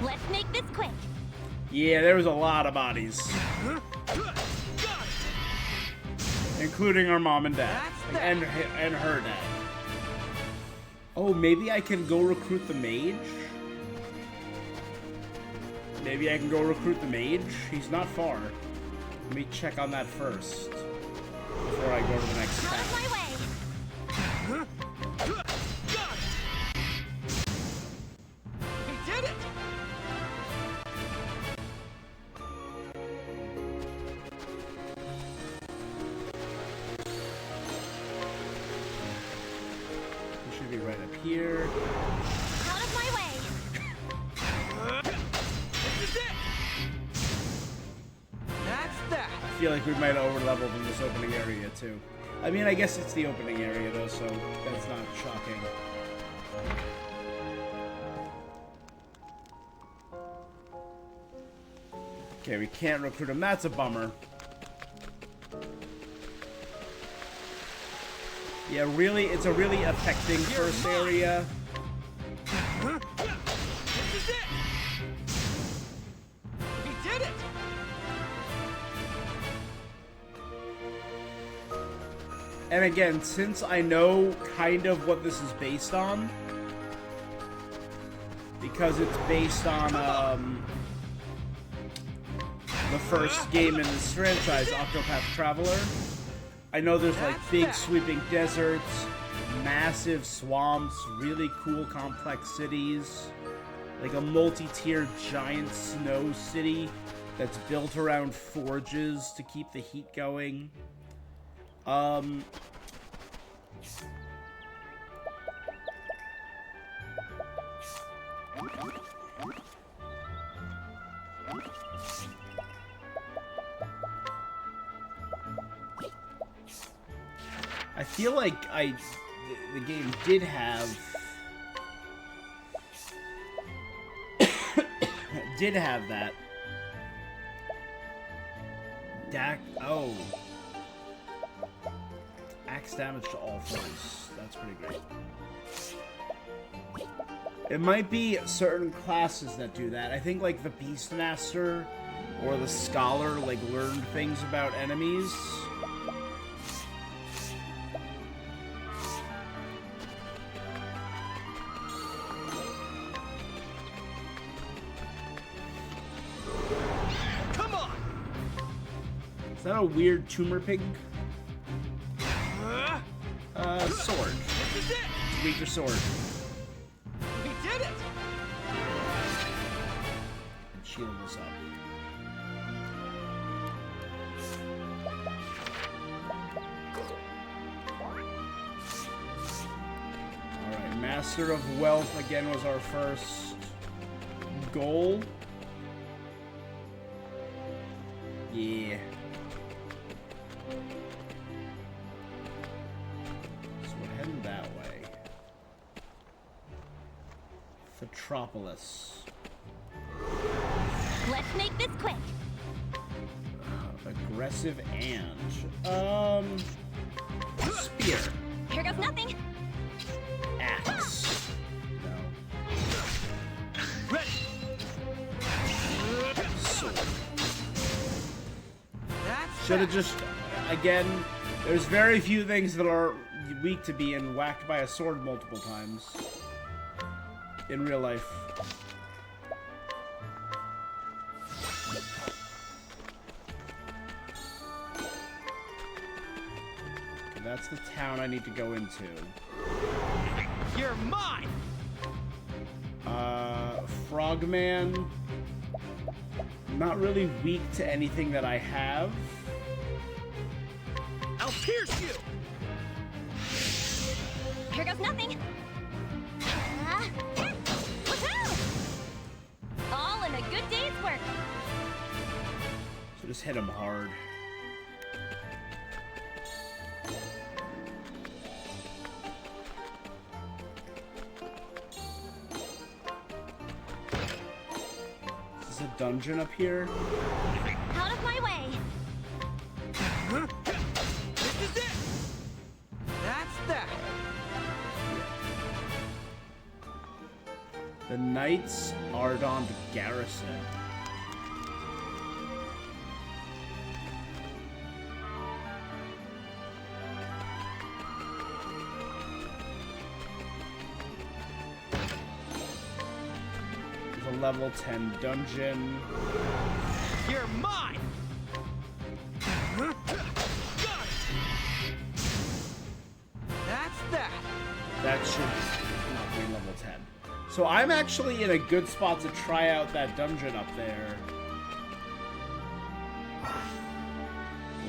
Let's make this quick. Yeah, there was a lot of bodies. including our mom and dad, and her dad. Oh, maybe I can go recruit the mage? Maybe I can go recruit the mage? He's not far. Let me check on that first before I go to the next town. We did it! He should be right up here. Out of my way! This is it! That's that! I feel like we might have over-leveled in this opening area, too. I mean, I guess it's the opening area, though, so that's not shocking. Okay, we can't recruit him. That's a bummer. Yeah, really, it's a really affecting first area. This is it! We did it! And again, since I know kind of what this is based on, because it's based on the first game in this franchise, Octopath Traveler, I know there's like big sweeping deserts, massive swamps, really cool complex cities, like a multi-tiered giant snow city that's built around forges to keep the heat going. I feel like the game did have that. Oh. Axe damage to all foes. That's pretty great. It might be certain classes that do that. I think like the Beastmaster or the Scholar like learned things about enemies. Come on! Is that a weird tumor pig? Sword. This is it! Weaker sword. We did it! And shield this up. Alright, Master of Wealth again was our first goal. Yeah. That way. Metropolis. Let's make this quick. Aggressive and spear. Here goes nothing. Axe. No. Ready. Sword. Should have just again. There's very few things that are weak to being whacked by a sword multiple times in real life. Okay, that's the town I need to go into. You're mine! Frogman. Not really weak to anything that I have. I'll pierce you! Here goes nothing. Woohoo! All in a good day's work. So just hit him hard. Is this a dungeon up here? Out of my way. This is it! That's that! The Knights Ardent Garrison. level 10 dungeon. You're mine! That's that! That should be level 10. So I'm actually in a good spot to try out that dungeon up there.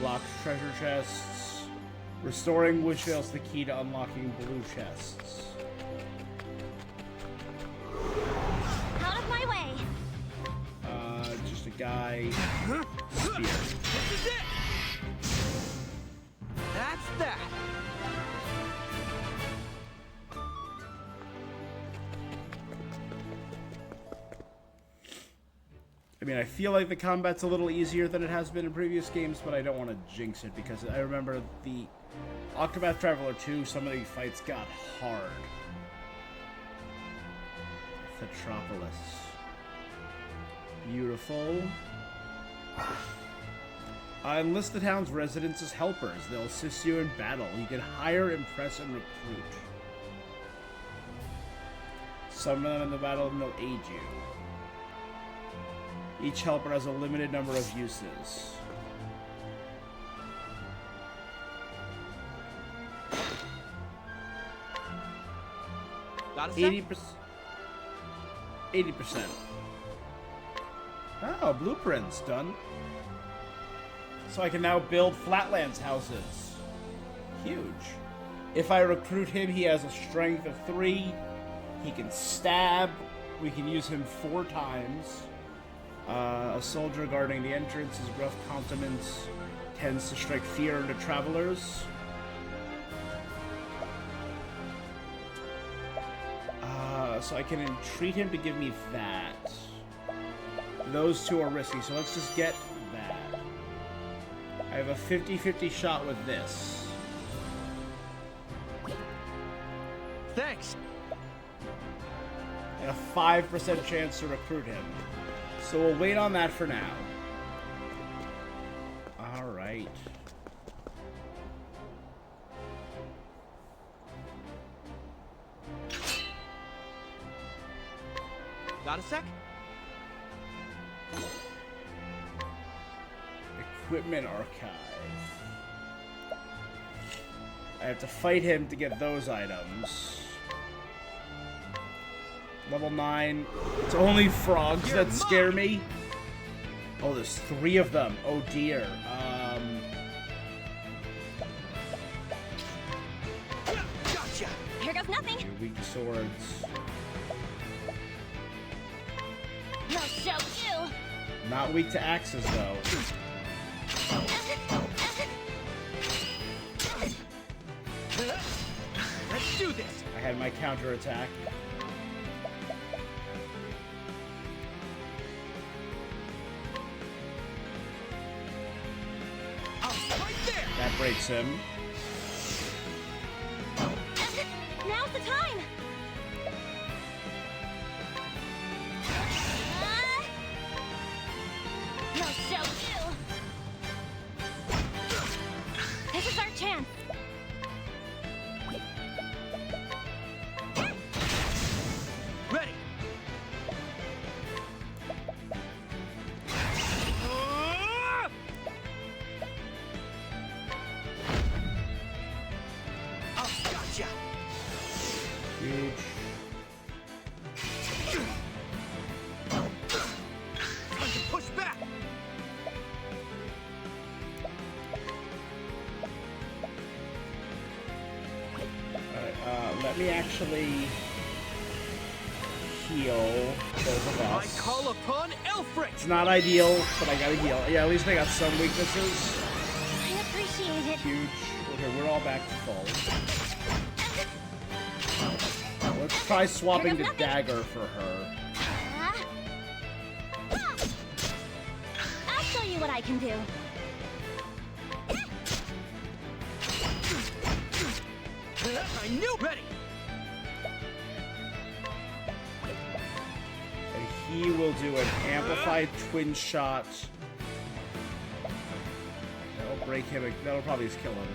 Locked treasure chests. Restoring wuxia is the key to unlocking blue chests. Out of my way. Just a guy. Spear. This is it! That's that! I mean, I feel like the combat's a little easier than it has been in previous games, but I don't want to jinx it because I remember the Octopath Traveler 2, some of the fights got hard. Metropolis. Beautiful. Enlist the town's residents as helpers. They'll assist you in battle. You can hire, impress, and recruit. Summon them in the battle and they'll aid you. Each helper has a limited number of uses. Got a 80%. 80%. Oh, blueprints done. So I can now build Flatlands houses. Huge. If I recruit him, he has a strength of 3. He can stab. We can use him 4 times. A soldier guarding the entrance. His rough countenance tends to strike fear into travelers. So I can entreat him to give me that. Those 2 are risky, so let's just get that. I have a 50-50 shot with this. Thanks. And a 5% chance to recruit him. So we'll wait on that for now. Alright. Got a sec? Equipment archive. I have to fight him to get those items. Level 9. It's only frogs that scare me. Oh, there's 3 of them. Oh dear. Gotcha. Here goes nothing. You're weak to swords. I'll show you. Not weak to axes though. Let's do this. I had my counterattack. Right there. That breaks him. Now's the time. I'll show you. This is our chance. Ready. Gotcha. Huge. Time to push back. Alright, let me actually heal both of I us. call upon Elfric. It's not ideal, but I gotta heal. Yeah, at least I got some weaknesses. I appreciate it. Huge. Okay, we're all back to full. Let's try swapping the dagger for her. I'll show you what I can do. I knew. Ready. And he will do an amplified twin shot. That'll break him. That'll probably just kill him.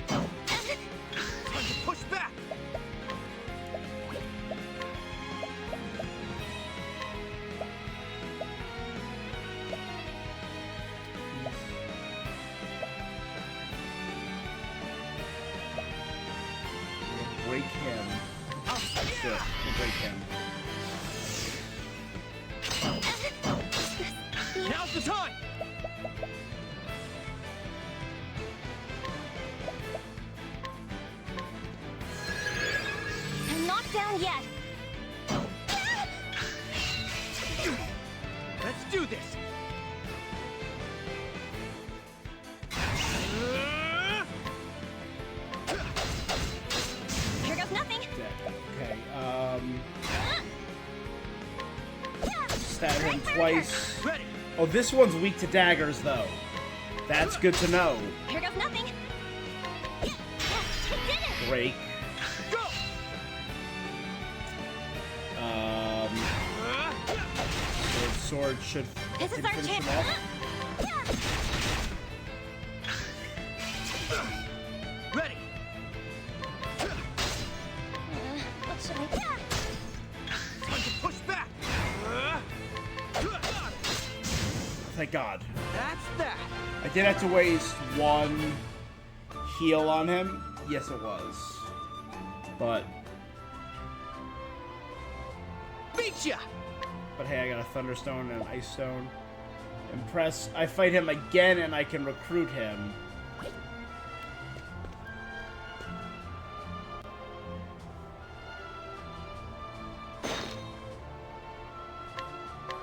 Time to push back. break him. Let's do it. We'll break him. Now's the time! I'm not down yet. Let's do this! Here goes nothing. Dead. Okay, stab him twice. Ready. Oh, this one's weak to daggers, though. That's good to know. Here goes nothing. Break. Go! Sword should This is our finish chance. him off. Ready. What should I do? Time to push back. Thank God. That's that. I did have to waste one heal on him. Yes, it was. But Beat ya! But hey, I got a Thunderstone and an Ice Stone. Impress. I fight him again and I can recruit him.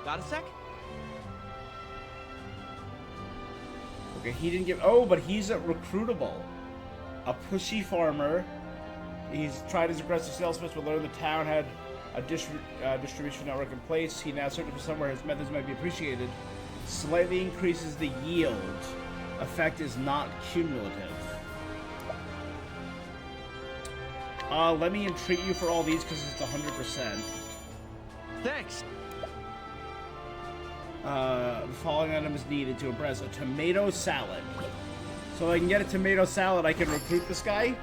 Got a sec? Okay, he didn't give... Oh, but he's a recruitable. A pushy farmer. He's tried his aggressive sales pitch, but learned the town had a distribution network in place. He now searching for somewhere his methods might be appreciated. Slightly increases the yield. Effect is not cumulative. Let me entreat you for all these because it's 100%. Thanks. The following item is needed to impress a tomato salad. So if I can get a tomato salad, I can recruit this guy.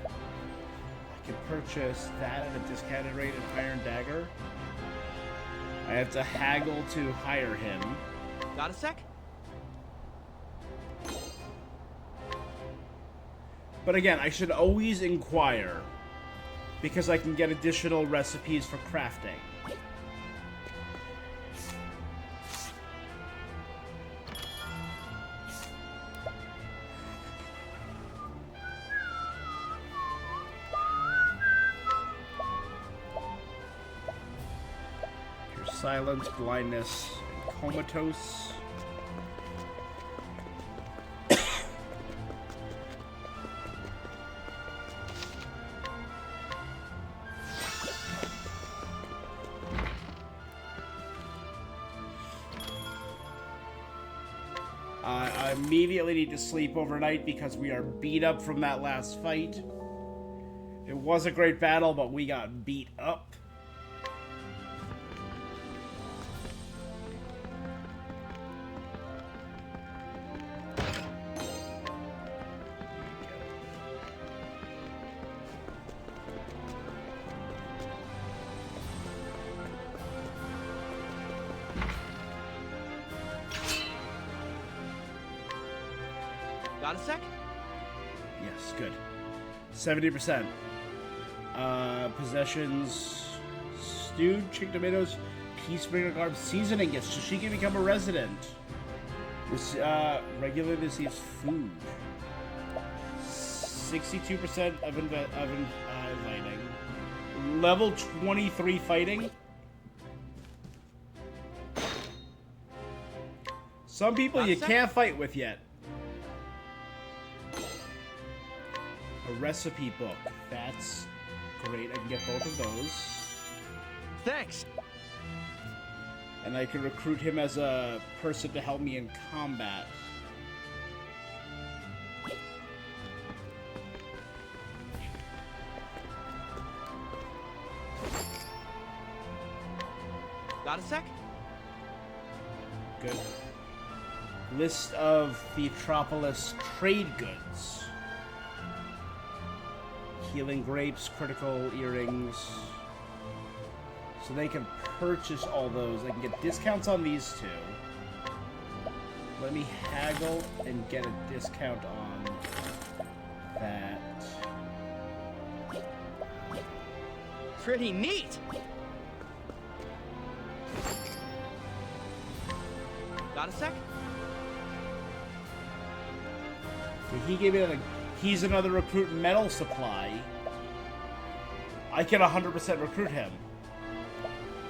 I can purchase that at a discounted rate, an iron dagger. I have to haggle to hire him. Got a sec? But again, I should always inquire because I can get additional recipes for crafting. Silence, blindness, and comatose. I immediately need to sleep overnight because we are beat up from that last fight. It was a great battle, but we got beat up. Got a sec? Yes, good. 70%. Possessions, stewed chicken tomatoes, peacebringer garb, seasoning gifts, so she can become a resident. Regularly receives food. 62% of inviting. Level 23 fighting. Some people you can't fight with yet. A recipe book. That's great. I can get both of those. Thanks. And I can recruit him as a person to help me in combat. Got a sec? Good. List of Theatropolis trade goods. Healing grapes, critical earrings. So they can purchase all those. I can get discounts on these two. Let me haggle and get a discount on that. Pretty neat! Got a sec? He gave me he's another recruit metal supply. I can 100% recruit him.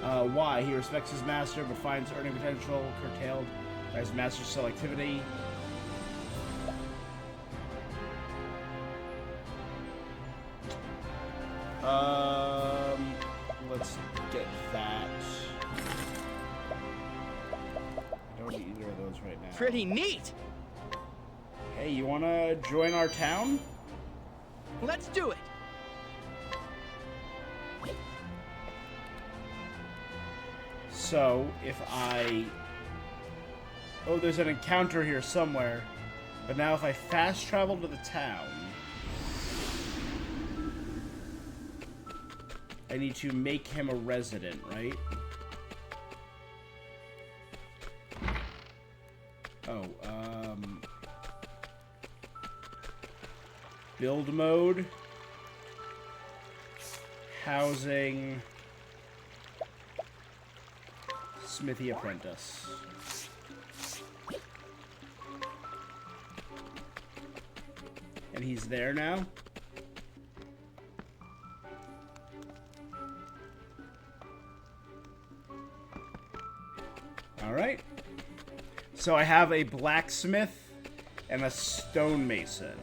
Why? He respects his master, but finds earning potential curtailed by his master's selectivity. Let's get that. I don't need either of those right now. Pretty neat! Hey, you wanna join our town? Let's do it! So, if I... Oh, there's an encounter here somewhere. But now if I fast travel to the town... I need to make him a resident, right? Oh, build mode. Housing. Smithy apprentice. And he's there now? Alright. So I have a blacksmith and a stonemason.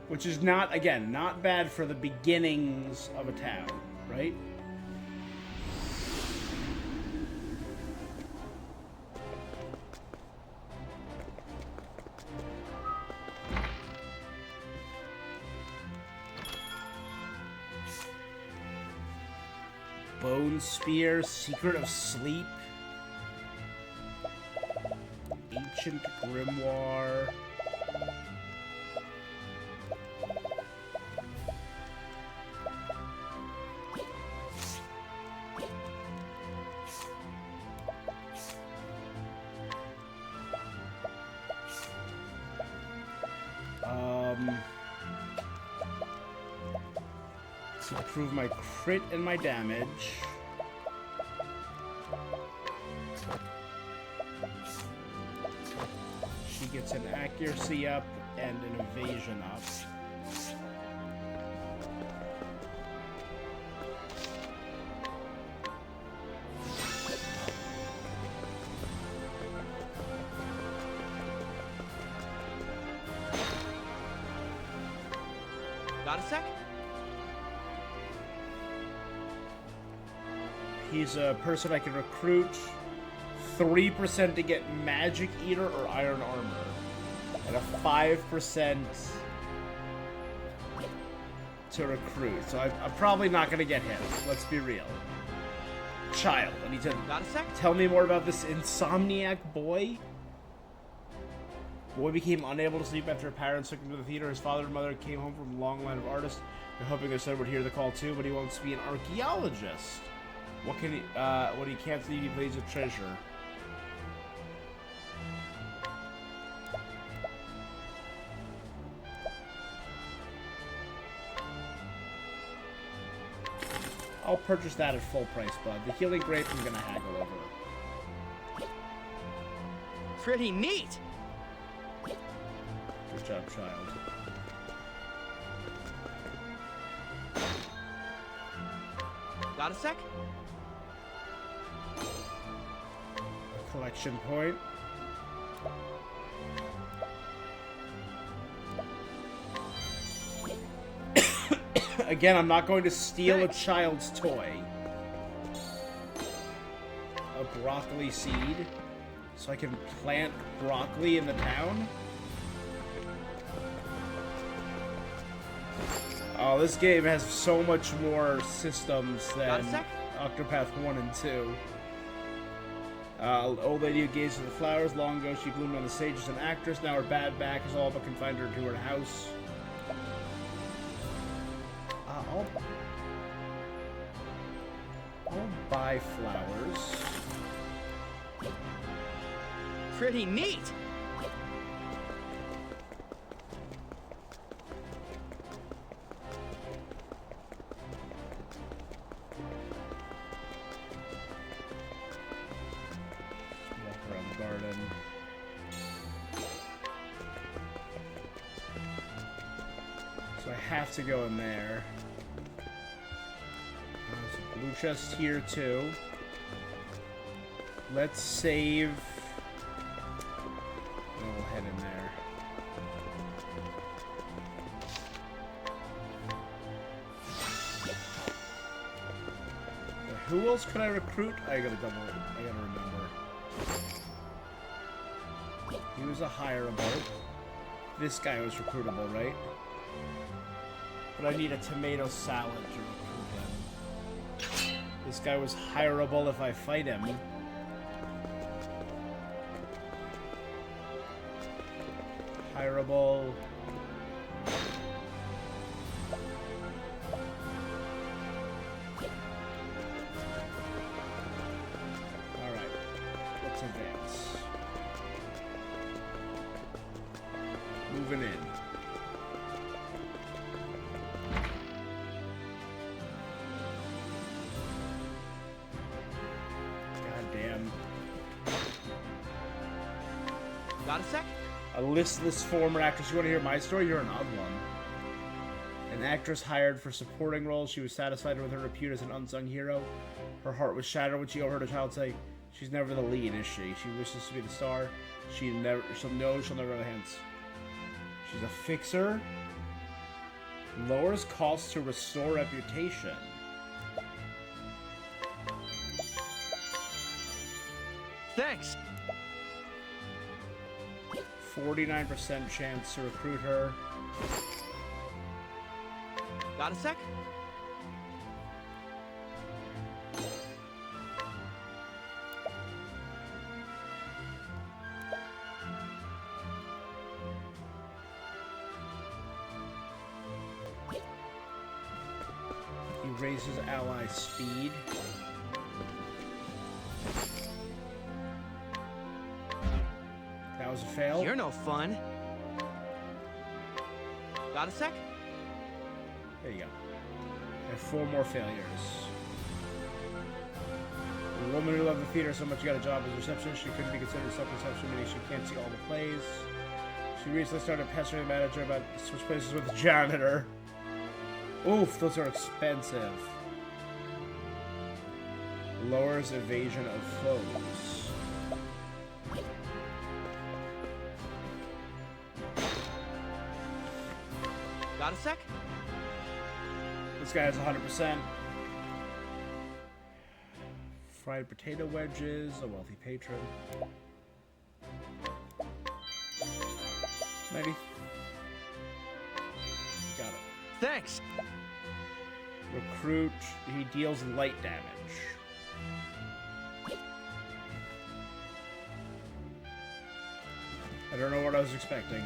Which is not, again, not bad for the beginnings of a town, right? Bone Spear, Secret of Sleep, Ancient Grimoire. To improve my crit and my damage. She gets an accuracy up and an evasion up. Got a sec? He's a person I can recruit. 3% to get Magic Eater or Iron Armor. And a 5% to recruit. So I'm probably not going to get him. Let's be real. Child. I need to tell me more about this insomniac boy. Boy became unable to sleep after her parents took him to the theater. His father and mother came home from a long line of artists. They're hoping their son would hear the call too, but he wants to be an archaeologist. What can he, when he can't sleep, he plays with treasure. I'll purchase that at full price, bud. The healing grape I'm gonna haggle over. Pretty neat! Good job, child. Got a sec? Collection point. Again, I'm not going to steal a child's toy. A broccoli seed. So I can plant broccoli in the town? Oh, this game has so much more systems than Octopath 1 and 2. Old lady who gazes at the flowers. Long ago, she bloomed on the stage as an actress. Now her bad back is all but confined her to her house. I'll buy flowers. Pretty neat! So I have to go in there. There's a blue chest here too. Let's save. And we'll head in there. Who else could I recruit? I gotta remember. He was a hireable. This guy was recruitable, right? But I need a tomato salad to recruit him. This guy was hireable if I fight him. Hireable. Alright. Let's advance. Moving in. Goddamn. Got a sec? A listless former actress. You want to hear my story? You're an odd one. An actress hired for supporting roles. She was satisfied with her repute as an unsung hero. Her heart was shattered when she overheard a child say, "She's never the lead, is she? She wishes to be the star. She'll never have hints." She's a fixer. Lowers costs to restore reputation. Thanks. 49% chance to recruit her. Got a sec? He raises ally speed. That was a fail. You're no fun. Got a sec? There you go. I have 4 more failures. The woman who loved the theater so much got a job as a receptionist. She couldn't be considered self-reception, meaning she can't see all the plays. She recently started pestering the manager about switch places with the janitor. Oof, those are expensive. Lowers evasion of foes. Got a sec? This guy has 100%. Fried potato wedges, a wealthy patron. 90. Got it. Thanks. Recruit. He deals light damage. I don't know what I was expecting.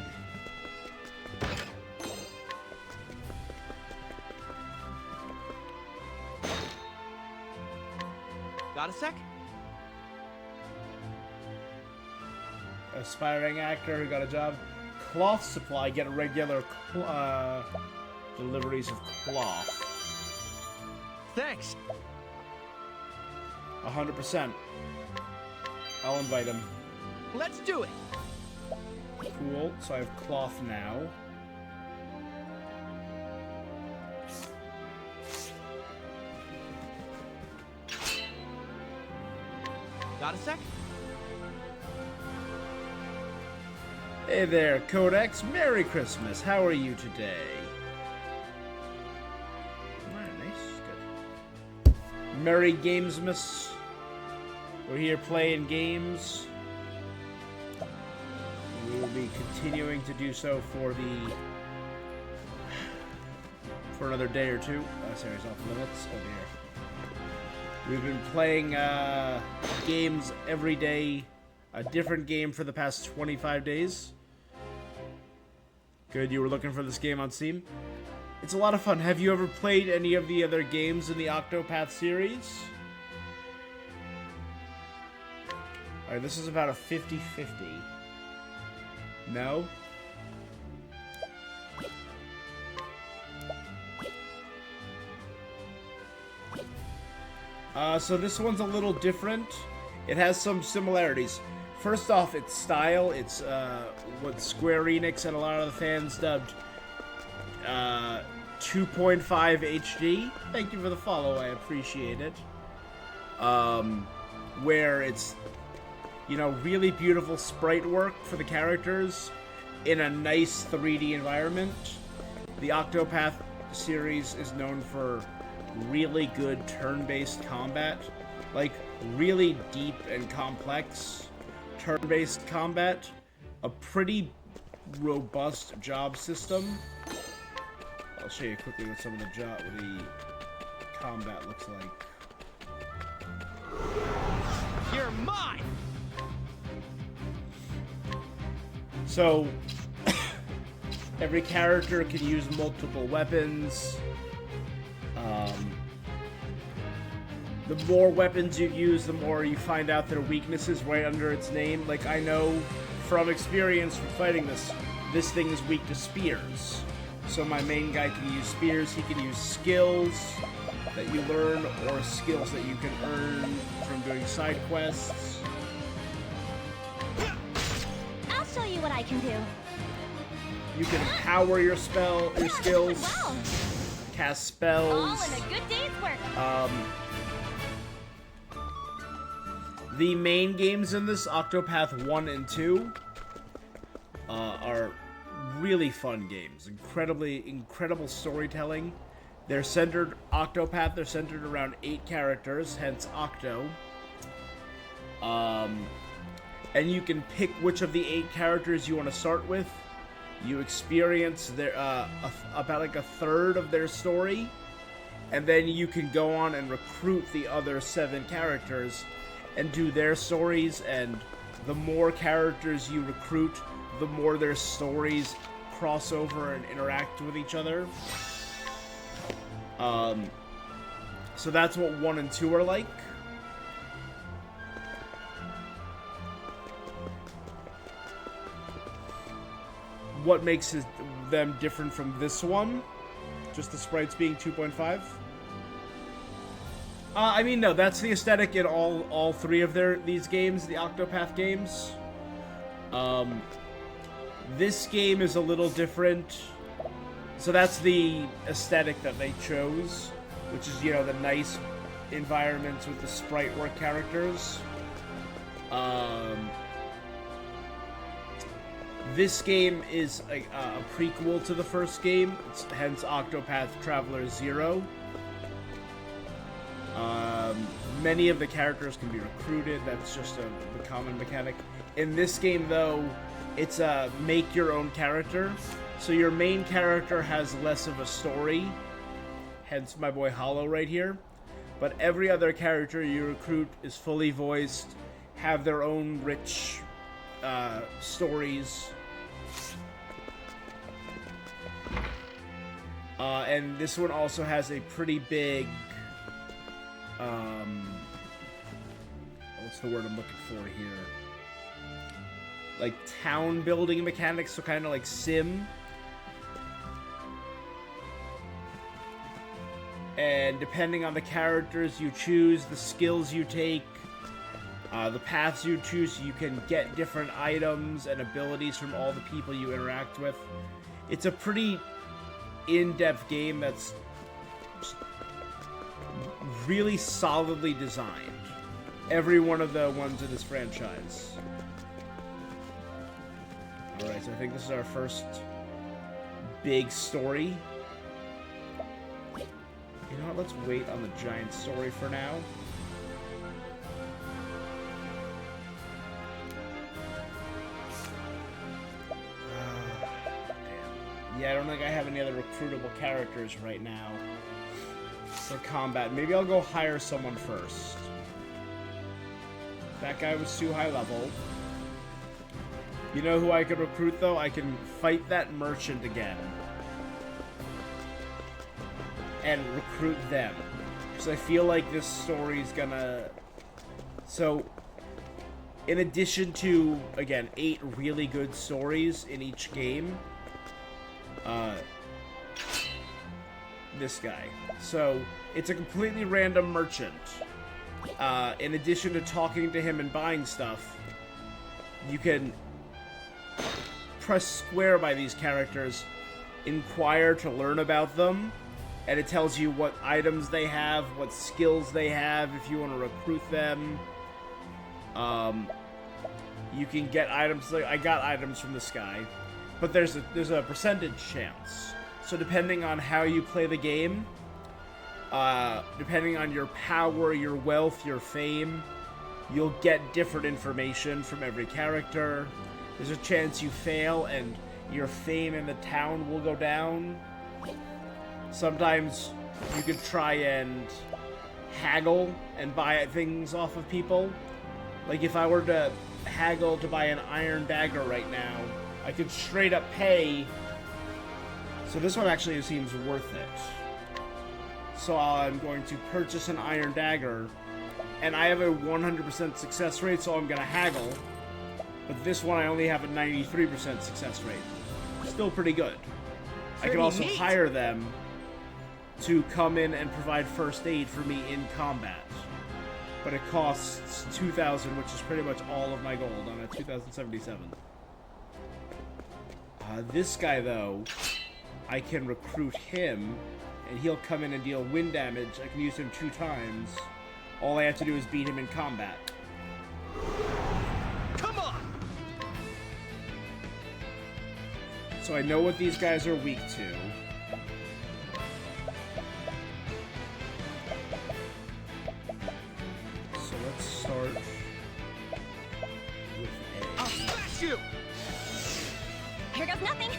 Got a sec? Aspiring actor who got a job. Cloth supply. Get regular deliveries of cloth. Thanks. 100%. I'll invite him. Let's do it. Cool. So I have cloth now. Got a sec? Hey there, Codex. Merry Christmas. How are you today? Alright, nice. Good. Merry Gamesmas. We're here playing games. We will be continuing to do so for another day or two. Series off limits over here. We've been playing games every day, a different game for the past 25 days. Good, you were looking for this game on Steam? It's a lot of fun. Have you ever played any of the other games in the Octopath series? Alright, this is about a 50-50. No? So this one's a little different. It has some similarities. First off, its style. It's what Square Enix and a lot of the fans dubbed 2.5 HD. Thank you for the follow. I appreciate it. Where it's, you know, really beautiful sprite work for the characters in a nice 3D environment. The Octopath series is known for really good turn-based combat, like really deep and complex turn-based combat, a pretty robust job system. I'll show you quickly what some of the combat looks like. You're mine! So, every character can use multiple weapons. The more weapons you use, the more you find out their weaknesses right under its name. Like, I know from experience from fighting this thing is weak to spears. So my main guy can use spears, he can use skills that you learn, or skills that you can earn from doing side quests. I'll show you what I can do. You can power your skills, cast spells. All in a good day's work. The main games in this, Octopath 1 and 2, are really fun games. Incredible storytelling. They're centered around 8 characters, hence Octo. And you can pick which of the 8 characters you want to start with. You experience their about like a third of their story, and then you can go on and recruit the other 7 characters and do their stories. And the more characters you recruit, the more their stories cross over and interact with each other. So that's what 1 and 2 are like. What makes them different from this one? Just the sprites being 2.5? I mean, no, that's the aesthetic in all 3 of these games, the Octopath games. This game is a little different. So that's the aesthetic that they chose, which is, you know, the nice environments with the sprite work characters. This game is a prequel to the first game, hence Octopath Traveler 0. Many of the characters can be recruited, that's just a common mechanic. In this game, though, it's a make your own character. So your main character has less of a story, hence my boy Hollow right here. But every other character you recruit is fully voiced, have their own rich stories. And this one also has a pretty big, what's the word I'm looking for here? Like town building mechanics, so kind of like Sim. And depending on the characters you choose, the skills you take, the paths you choose, you can get different items and abilities from all the people you interact with. It's a pretty in-depth game that's really solidly designed. Every one of the ones in this franchise. Alright, so I think this is our first big story. You know what, let's wait on the giant story for now. Yeah, I don't think I have any other recruitable characters right now for combat. Maybe I'll go hire someone first. That guy was too high level. You know who I could recruit, though? I can fight that merchant again. And recruit them. Because I feel like this story's gonna... So, in addition to, again, 8 really good stories in each game, this guy. So, it's a completely random merchant. In addition to talking to him and buying stuff, you can press square by these characters inquire to learn about them, and it tells you what items they have, what skills they have, if you want to recruit them. You can get items. Like I got items from this guy, but there's a percentage chance. So depending on how you play the game, depending on your power, your wealth, your fame, you'll get different information from every character. There's a chance you fail and your fame in the town will go down. Sometimes you could try and haggle and buy things off of people. Like if I were to haggle to buy an iron dagger right now, I could straight up pay. So this one actually seems worth it. So I'm going to purchase an iron dagger, and I have a 100% success rate, so I'm going to haggle. But this one I only have a 93% success rate. Still pretty good. I can also hire them to come in and provide first aid for me in combat. But it costs 2,000, which is pretty much all of my gold. I'm at 2,077. This guy, though, I can recruit him, and he'll come in and deal wind damage. I can use him 2 times. All I have to do is beat him in combat. Come on! So I know what these guys are weak to. So let's start with A. I'll smash you! Here goes nothing.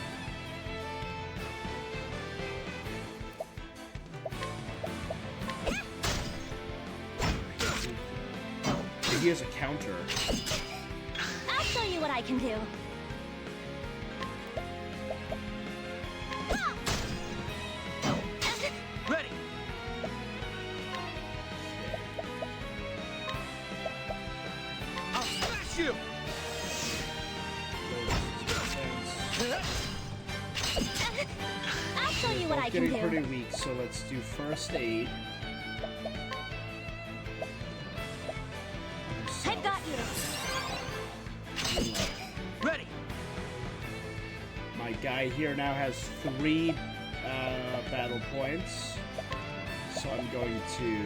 He has a counter. I'll show you what I can do. Ready! I'll smash you! I'll show you what I can Getting do. pretty weak, so let's do first aid. I've got you. Ready! My guy here now has 3 battle points, so I'm going to...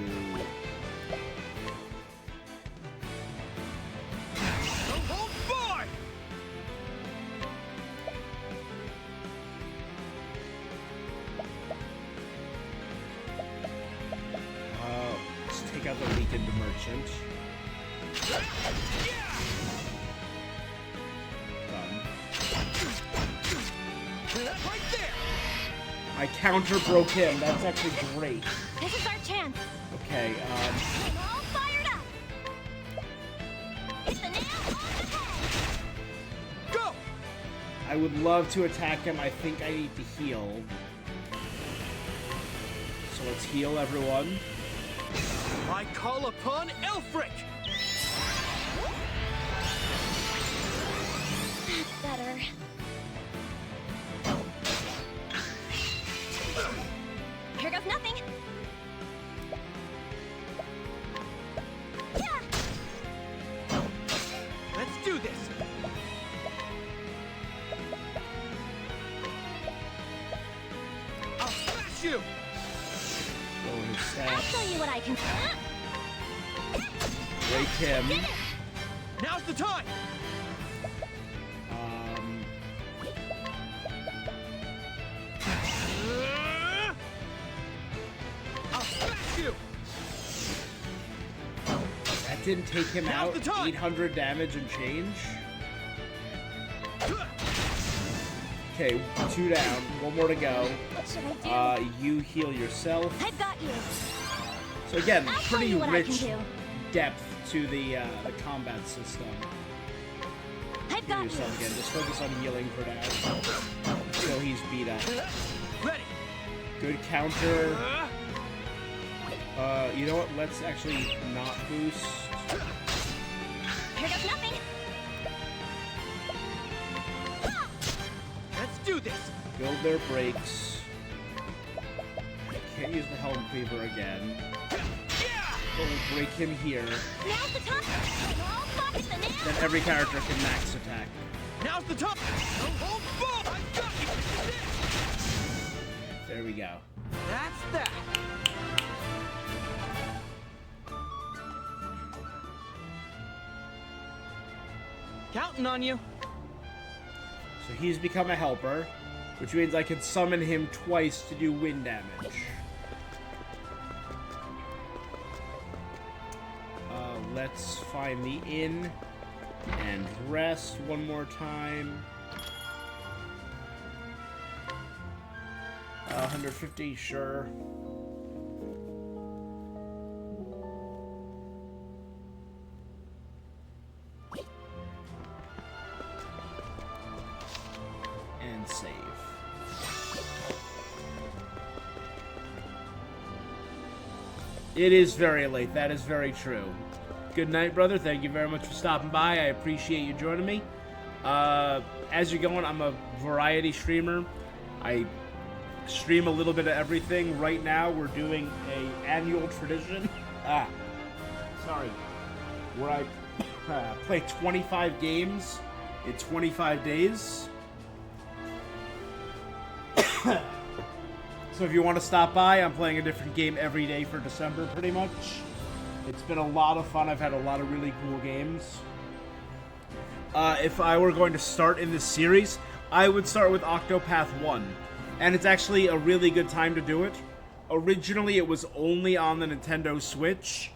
Don't hold fire! Let's take out the weakened merchant. Done. Right there! My counter broke him. That's actually great. This is our chance. Okay, I'm all fired up. Hit the nail on the head. Go! I would love to attack him. I think I need to heal. So let's heal everyone. I call upon Elfric! That's better. Here goes nothing. Let's do this! I'll smash you! Lower his I'll show stats. you what I can do. Break him. Now's the time! I'll smash you! That didn't take him Now's out. the time. 800 damage and change. Okay, 2 down. 1 more to go. What should I do? You heal yourself. I've got you. So again, I'll show pretty you what I can rich do. depth to the combat system. I've Heal got you. yourself again. Just focus on healing for now. Until he's beat up. Ready! Good counter. You know what? Let's actually not boost. Here goes nothing. Let's do this! Build their brakes. Can't use the Helm Cleaver again. But we'll break him here. Now's the time. All fuck hit the nail. Then every character can max attack. Now's the time! Don't hold full! I've got you! There we go. That's that. Counting on you. So he's become a helper, which means I can summon him twice to do wind damage. Let's find the inn and rest one more time. 150, sure. And save. It is very late. That is very true. Good night, brother. Thank you very much for stopping by. I appreciate you joining me. As you're going, I'm a variety streamer. I stream a little bit of everything. Right now, we're doing a annual tradition. Where I play 25 games in 25 days. So if you want to stop by, I'm playing a different game every day for December, pretty much. It's been a lot of fun. I've had a lot of really cool games. If I were going to start in this series, I would start with Octopath 1. And it's actually a really good time to do it. Originally, it was only on the Nintendo Switch,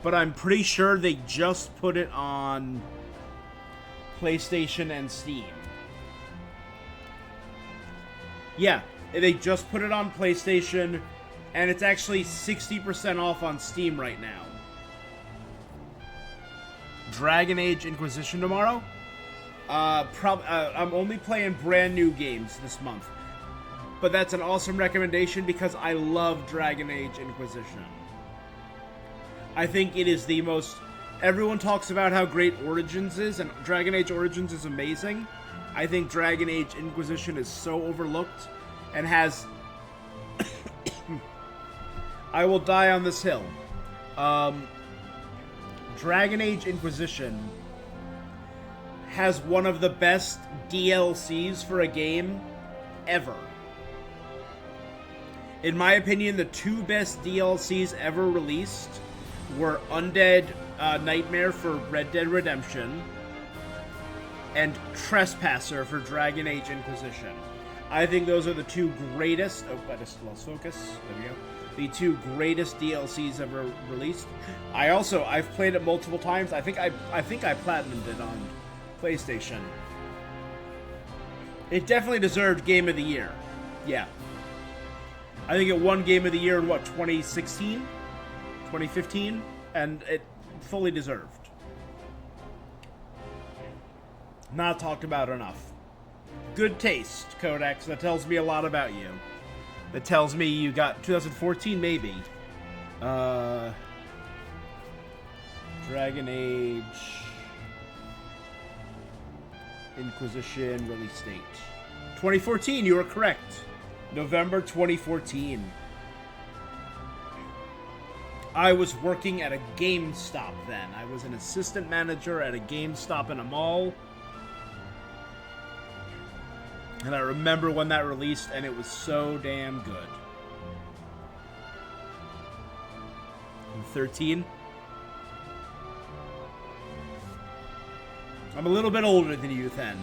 but I'm pretty sure they just put it on PlayStation and Steam. Yeah, they just put it on PlayStation, and it's actually 60% off on Steam right now. Dragon Age Inquisition tomorrow? I'm only playing brand new games this month. But that's an awesome recommendation because I love Dragon Age Inquisition. I think it is the most... Everyone talks about how great Origins is, and Dragon Age Origins is amazing. I think Dragon Age Inquisition is so overlooked and has... I will die on this hill. Dragon Age Inquisition has one of the best DLCs for a game ever. In my opinion, the two best DLCs ever released were Undead Nightmare for Red Dead Redemption and Trespasser for Dragon Age Inquisition. I think those are the two greatest... Oh, I just lost focus. There we go. The two greatest DLCs ever released. I've played it multiple times. I think I platinumed it on PlayStation. It definitely deserved Game of the Year. Yeah. I think it won Game of the Year in, 2016? 2015? And it fully deserved. Not talked about enough. Good taste, Codex. That tells me a lot about you. That tells me you got 2014, maybe. Dragon Age Inquisition release date 2014. You are correct. November 2014. I was working at a GameStop then. I was an assistant manager at a GameStop in a mall. And I remember when that released, and it was so damn good. I'm 13. I'm a little bit older than you then.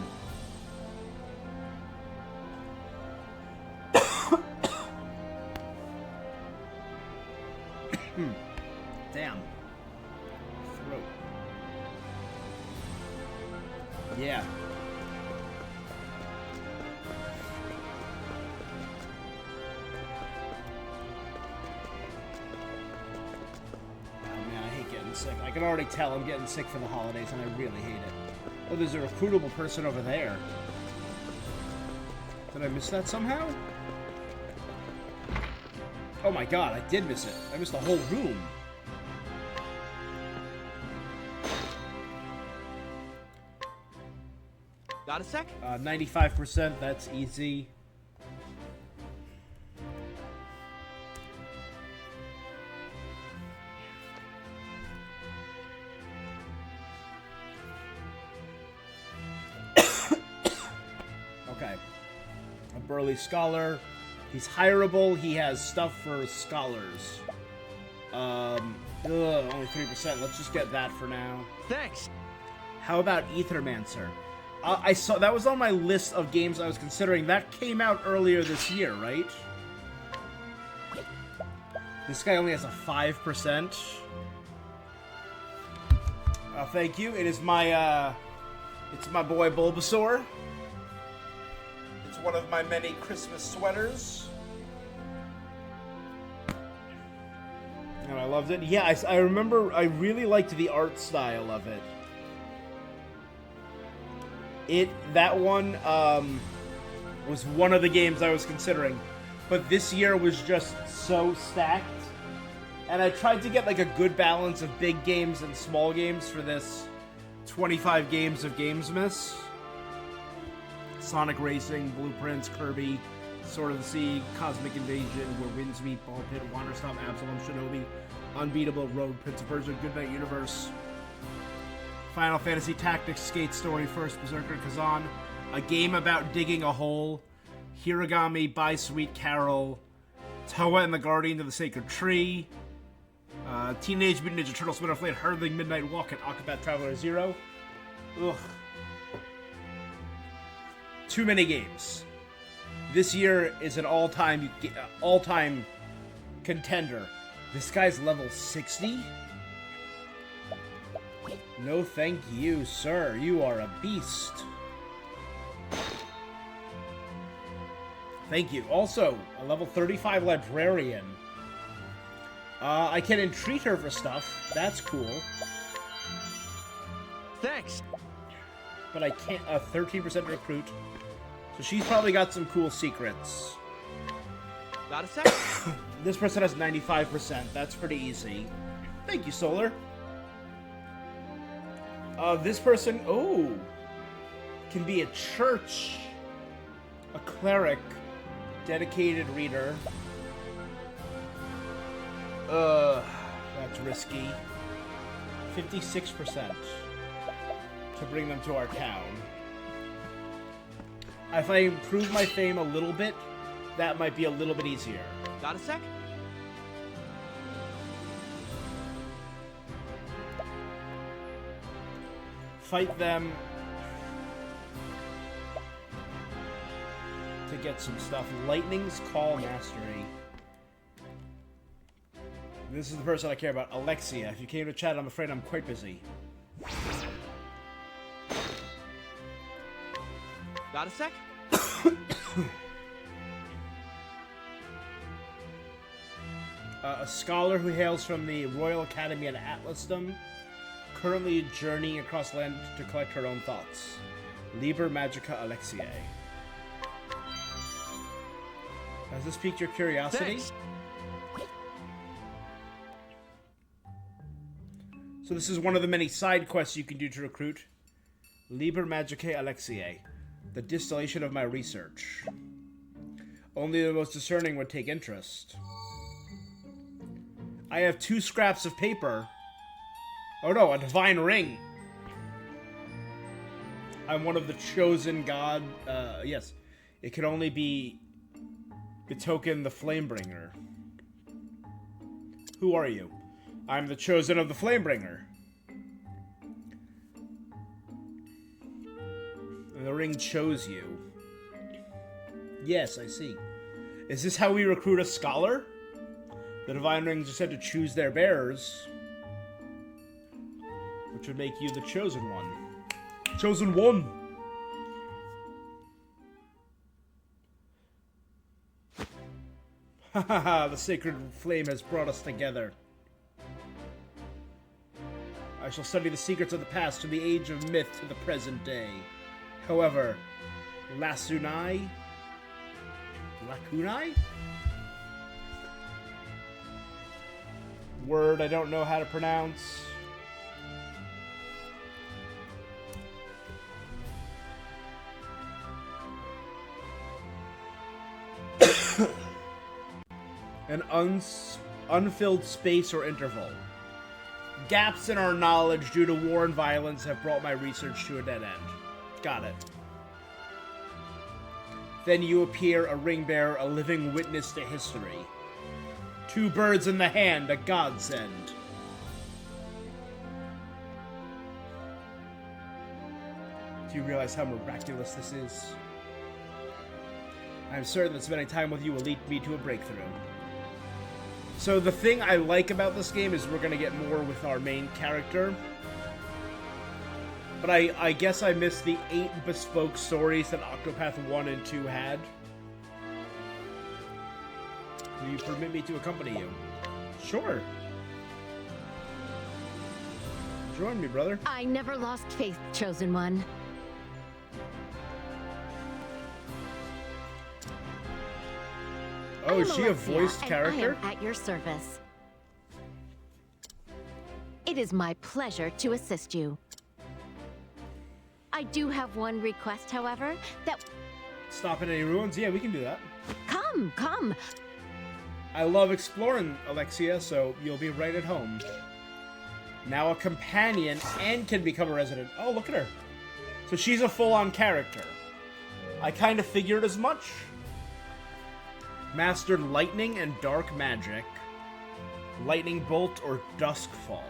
Damn. Throat. Yeah. Sick. I can already tell I'm getting sick for the holidays, and I really hate it. Oh, there's a recruitable person over there. Did I miss that somehow? Oh my god, I did miss it. I missed the whole room. Got a sec? 95%, that's easy. Burly scholar, He's hireable. He has stuff for scholars. Only 3%. Let's just get that for now. Thanks. How about Ethermancer? I saw that was on my list of games I was considering. That came out earlier this year, right? This guy only has a 5%. Thank you. It is my, it's my boy Bulbasaur. It's one of my many Christmas sweaters. And I loved it. Yeah, I remember I really liked the art style of it. That one was one of the games I was considering. But this year was just so stacked. And I tried to get like a good balance of big games and small games for this 25 games of Gamesmas. Sonic Racing, Blueprints, Kirby, Sword of the Sea, Cosmic Invasion, Where Winds Meet, Ball Pit, Wanderstop, Absalom, Shinobi, Unbeatable, Road, Prince of Persia, Goodnight Universe, Final Fantasy Tactics, Skate Story, First Berserker, Kazan, a game about digging a hole, Hiragami, Buy Sweet Carol, Toa and the Guardian of the Sacred Tree, Teenage Mutant Ninja Turtles Splinter Flame, Hurtling Midnight Walk, and Octopath Traveler Zero. Ugh. Too many games. This year is an all-time contender. This guy's level 60? No thank you, sir. You are a beast. Thank you. Also, a level 35 librarian. I can entreat her for stuff. That's cool. Thanks. But I can't... 13% recruit. So she's probably got some cool secrets. Got a second? This person has 95%. That's pretty easy. Thank you, Solar. This person... Oh! Can be a church. A cleric. Dedicated reader. That's risky. 56% to bring them to our town. If I improve my fame a little bit, that might be a little bit easier. Got a sec? Fight them to get some stuff. Lightning's Call Mastery. This is the person I care about, Alexia. If you came to chat, I'm afraid I'm quite busy. Got a sec? A scholar who hails from the Royal Academy at Atlasdom, currently journeying across land to collect her own thoughts. Liber Magica Alexiae. Has this piqued your curiosity? Thanks. So this is one of the many side quests you can do to recruit. Liber Magicae Alexiae. The distillation of my research. Only the most discerning would take interest. I have 2 scraps of paper. Oh no, a divine ring. I'm one of the chosen god. Yes. It can only be betoken the Flamebringer. Who are you? I'm the chosen of the Flamebringer. And the ring chose you. Yes, I see. Is this how we recruit a scholar? The divine rings are said to choose their bearers, which would make you the chosen one. Chosen one! Hahaha, the sacred flame has brought us together. I shall study the secrets of the past from the age of myth to the present day. However, Lakunai? Word I don't know how to pronounce. An unfilled space or interval. Gaps in our knowledge due to war and violence have brought my research to a dead end. Got it. Then you appear a ring bearer, a living witness to history. 2 birds in the hand, a godsend. Do you realize how miraculous this is? I'm certain that spending time with you will lead me to a breakthrough. So the thing I like about this game is we're going to get more with our main character. But I guess I missed the 8 bespoke stories that Octopath 1 and 2 had. Will you permit me to accompany you? Sure. Join me, brother. I never lost faith, Chosen One. Oh, is she a voiced and character? I am at your service. It is my pleasure to assist you. I do have one request, however, that... Stop at any ruins? Yeah, we can do that. Come, come. I love exploring, Alexia, so you'll be right at home. Now a companion and can become a resident. Oh, look at her. So she's a full-on character. I kind of figured as much. Mastered lightning and dark magic. Lightning bolt or dusk fall.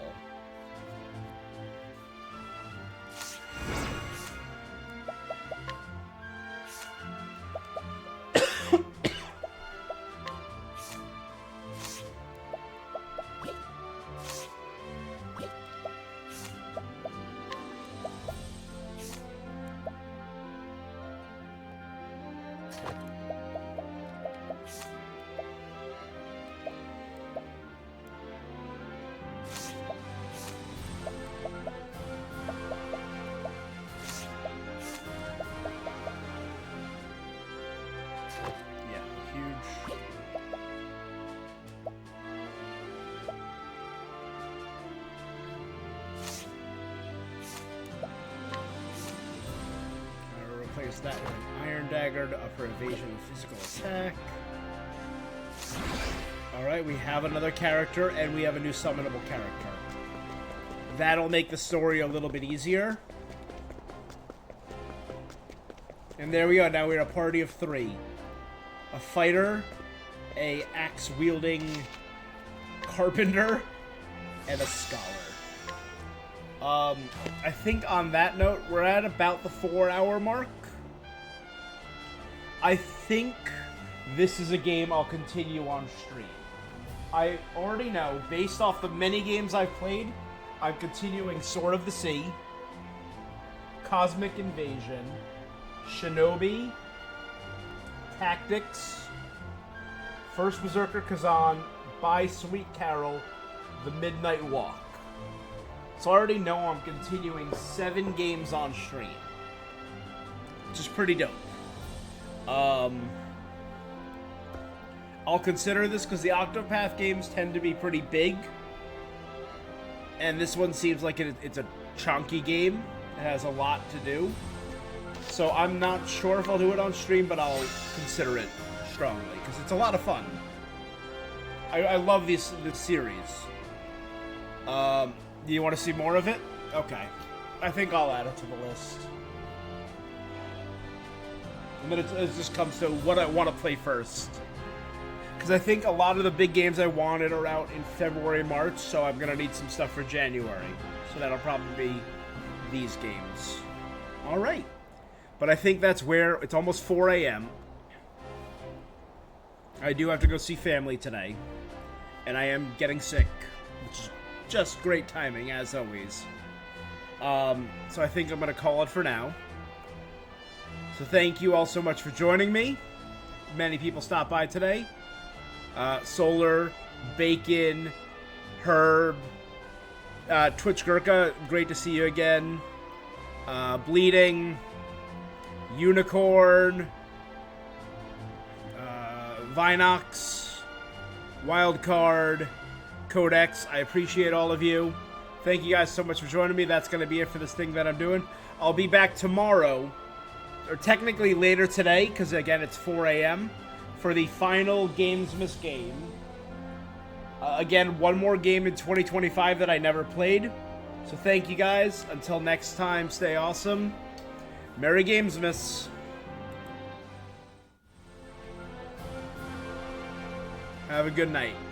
Replace that with an iron dagger to upper evasion and physical attack. Alright, we have another character, and we have a new summonable character. That'll make the story a little bit easier. And there we go, now we're a party of 3. A fighter, a axe-wielding carpenter, and a scholar. I think on that note, we're at about the 4-hour mark. I think this is a game I'll continue on stream. I already know, based off the many games I've played, I'm continuing Sword of the Sea, Cosmic Invasion, Shinobi, Tactics, First Berserker Kazan, By Sweet Carol, The Midnight Walk. So I already know I'm continuing 7 games on stream, which is pretty dope. I'll consider this because the Octopath games tend to be pretty big, and this one seems like it's a chunky game. It has a lot to do. So I'm not sure if I'll do it on stream, but I'll consider it strongly because it's a lot of fun. I love this series. Do you want to see more of it? Okay. I think I'll add it to the list. And then it just comes to what I want to play first. Because I think a lot of the big games I wanted are out in February, March, so I'm going to need some stuff for January. So that'll probably be these games. Alright. But I think that's where... It's almost 4 a.m. I do have to go see family today. And I am getting sick. Which is just great timing, as always. So I think I'm going to call it for now. So thank you all so much for joining me. Many people stopped by today. Solar, Bacon, Herb, Twitch Gurkha, great to see you again. Bleeding, Unicorn, Vinox, Wildcard, Codex, I appreciate all of you. Thank you guys so much for joining me. That's going to be it for this thing that I'm doing. I'll be back tomorrow, or technically later today, because again, it's 4 a.m., for the final Gamesmas game. Again, one more game in 2025 that I never played. So thank you guys. Until next time, stay awesome. Merry Gamesmas. Have a good night.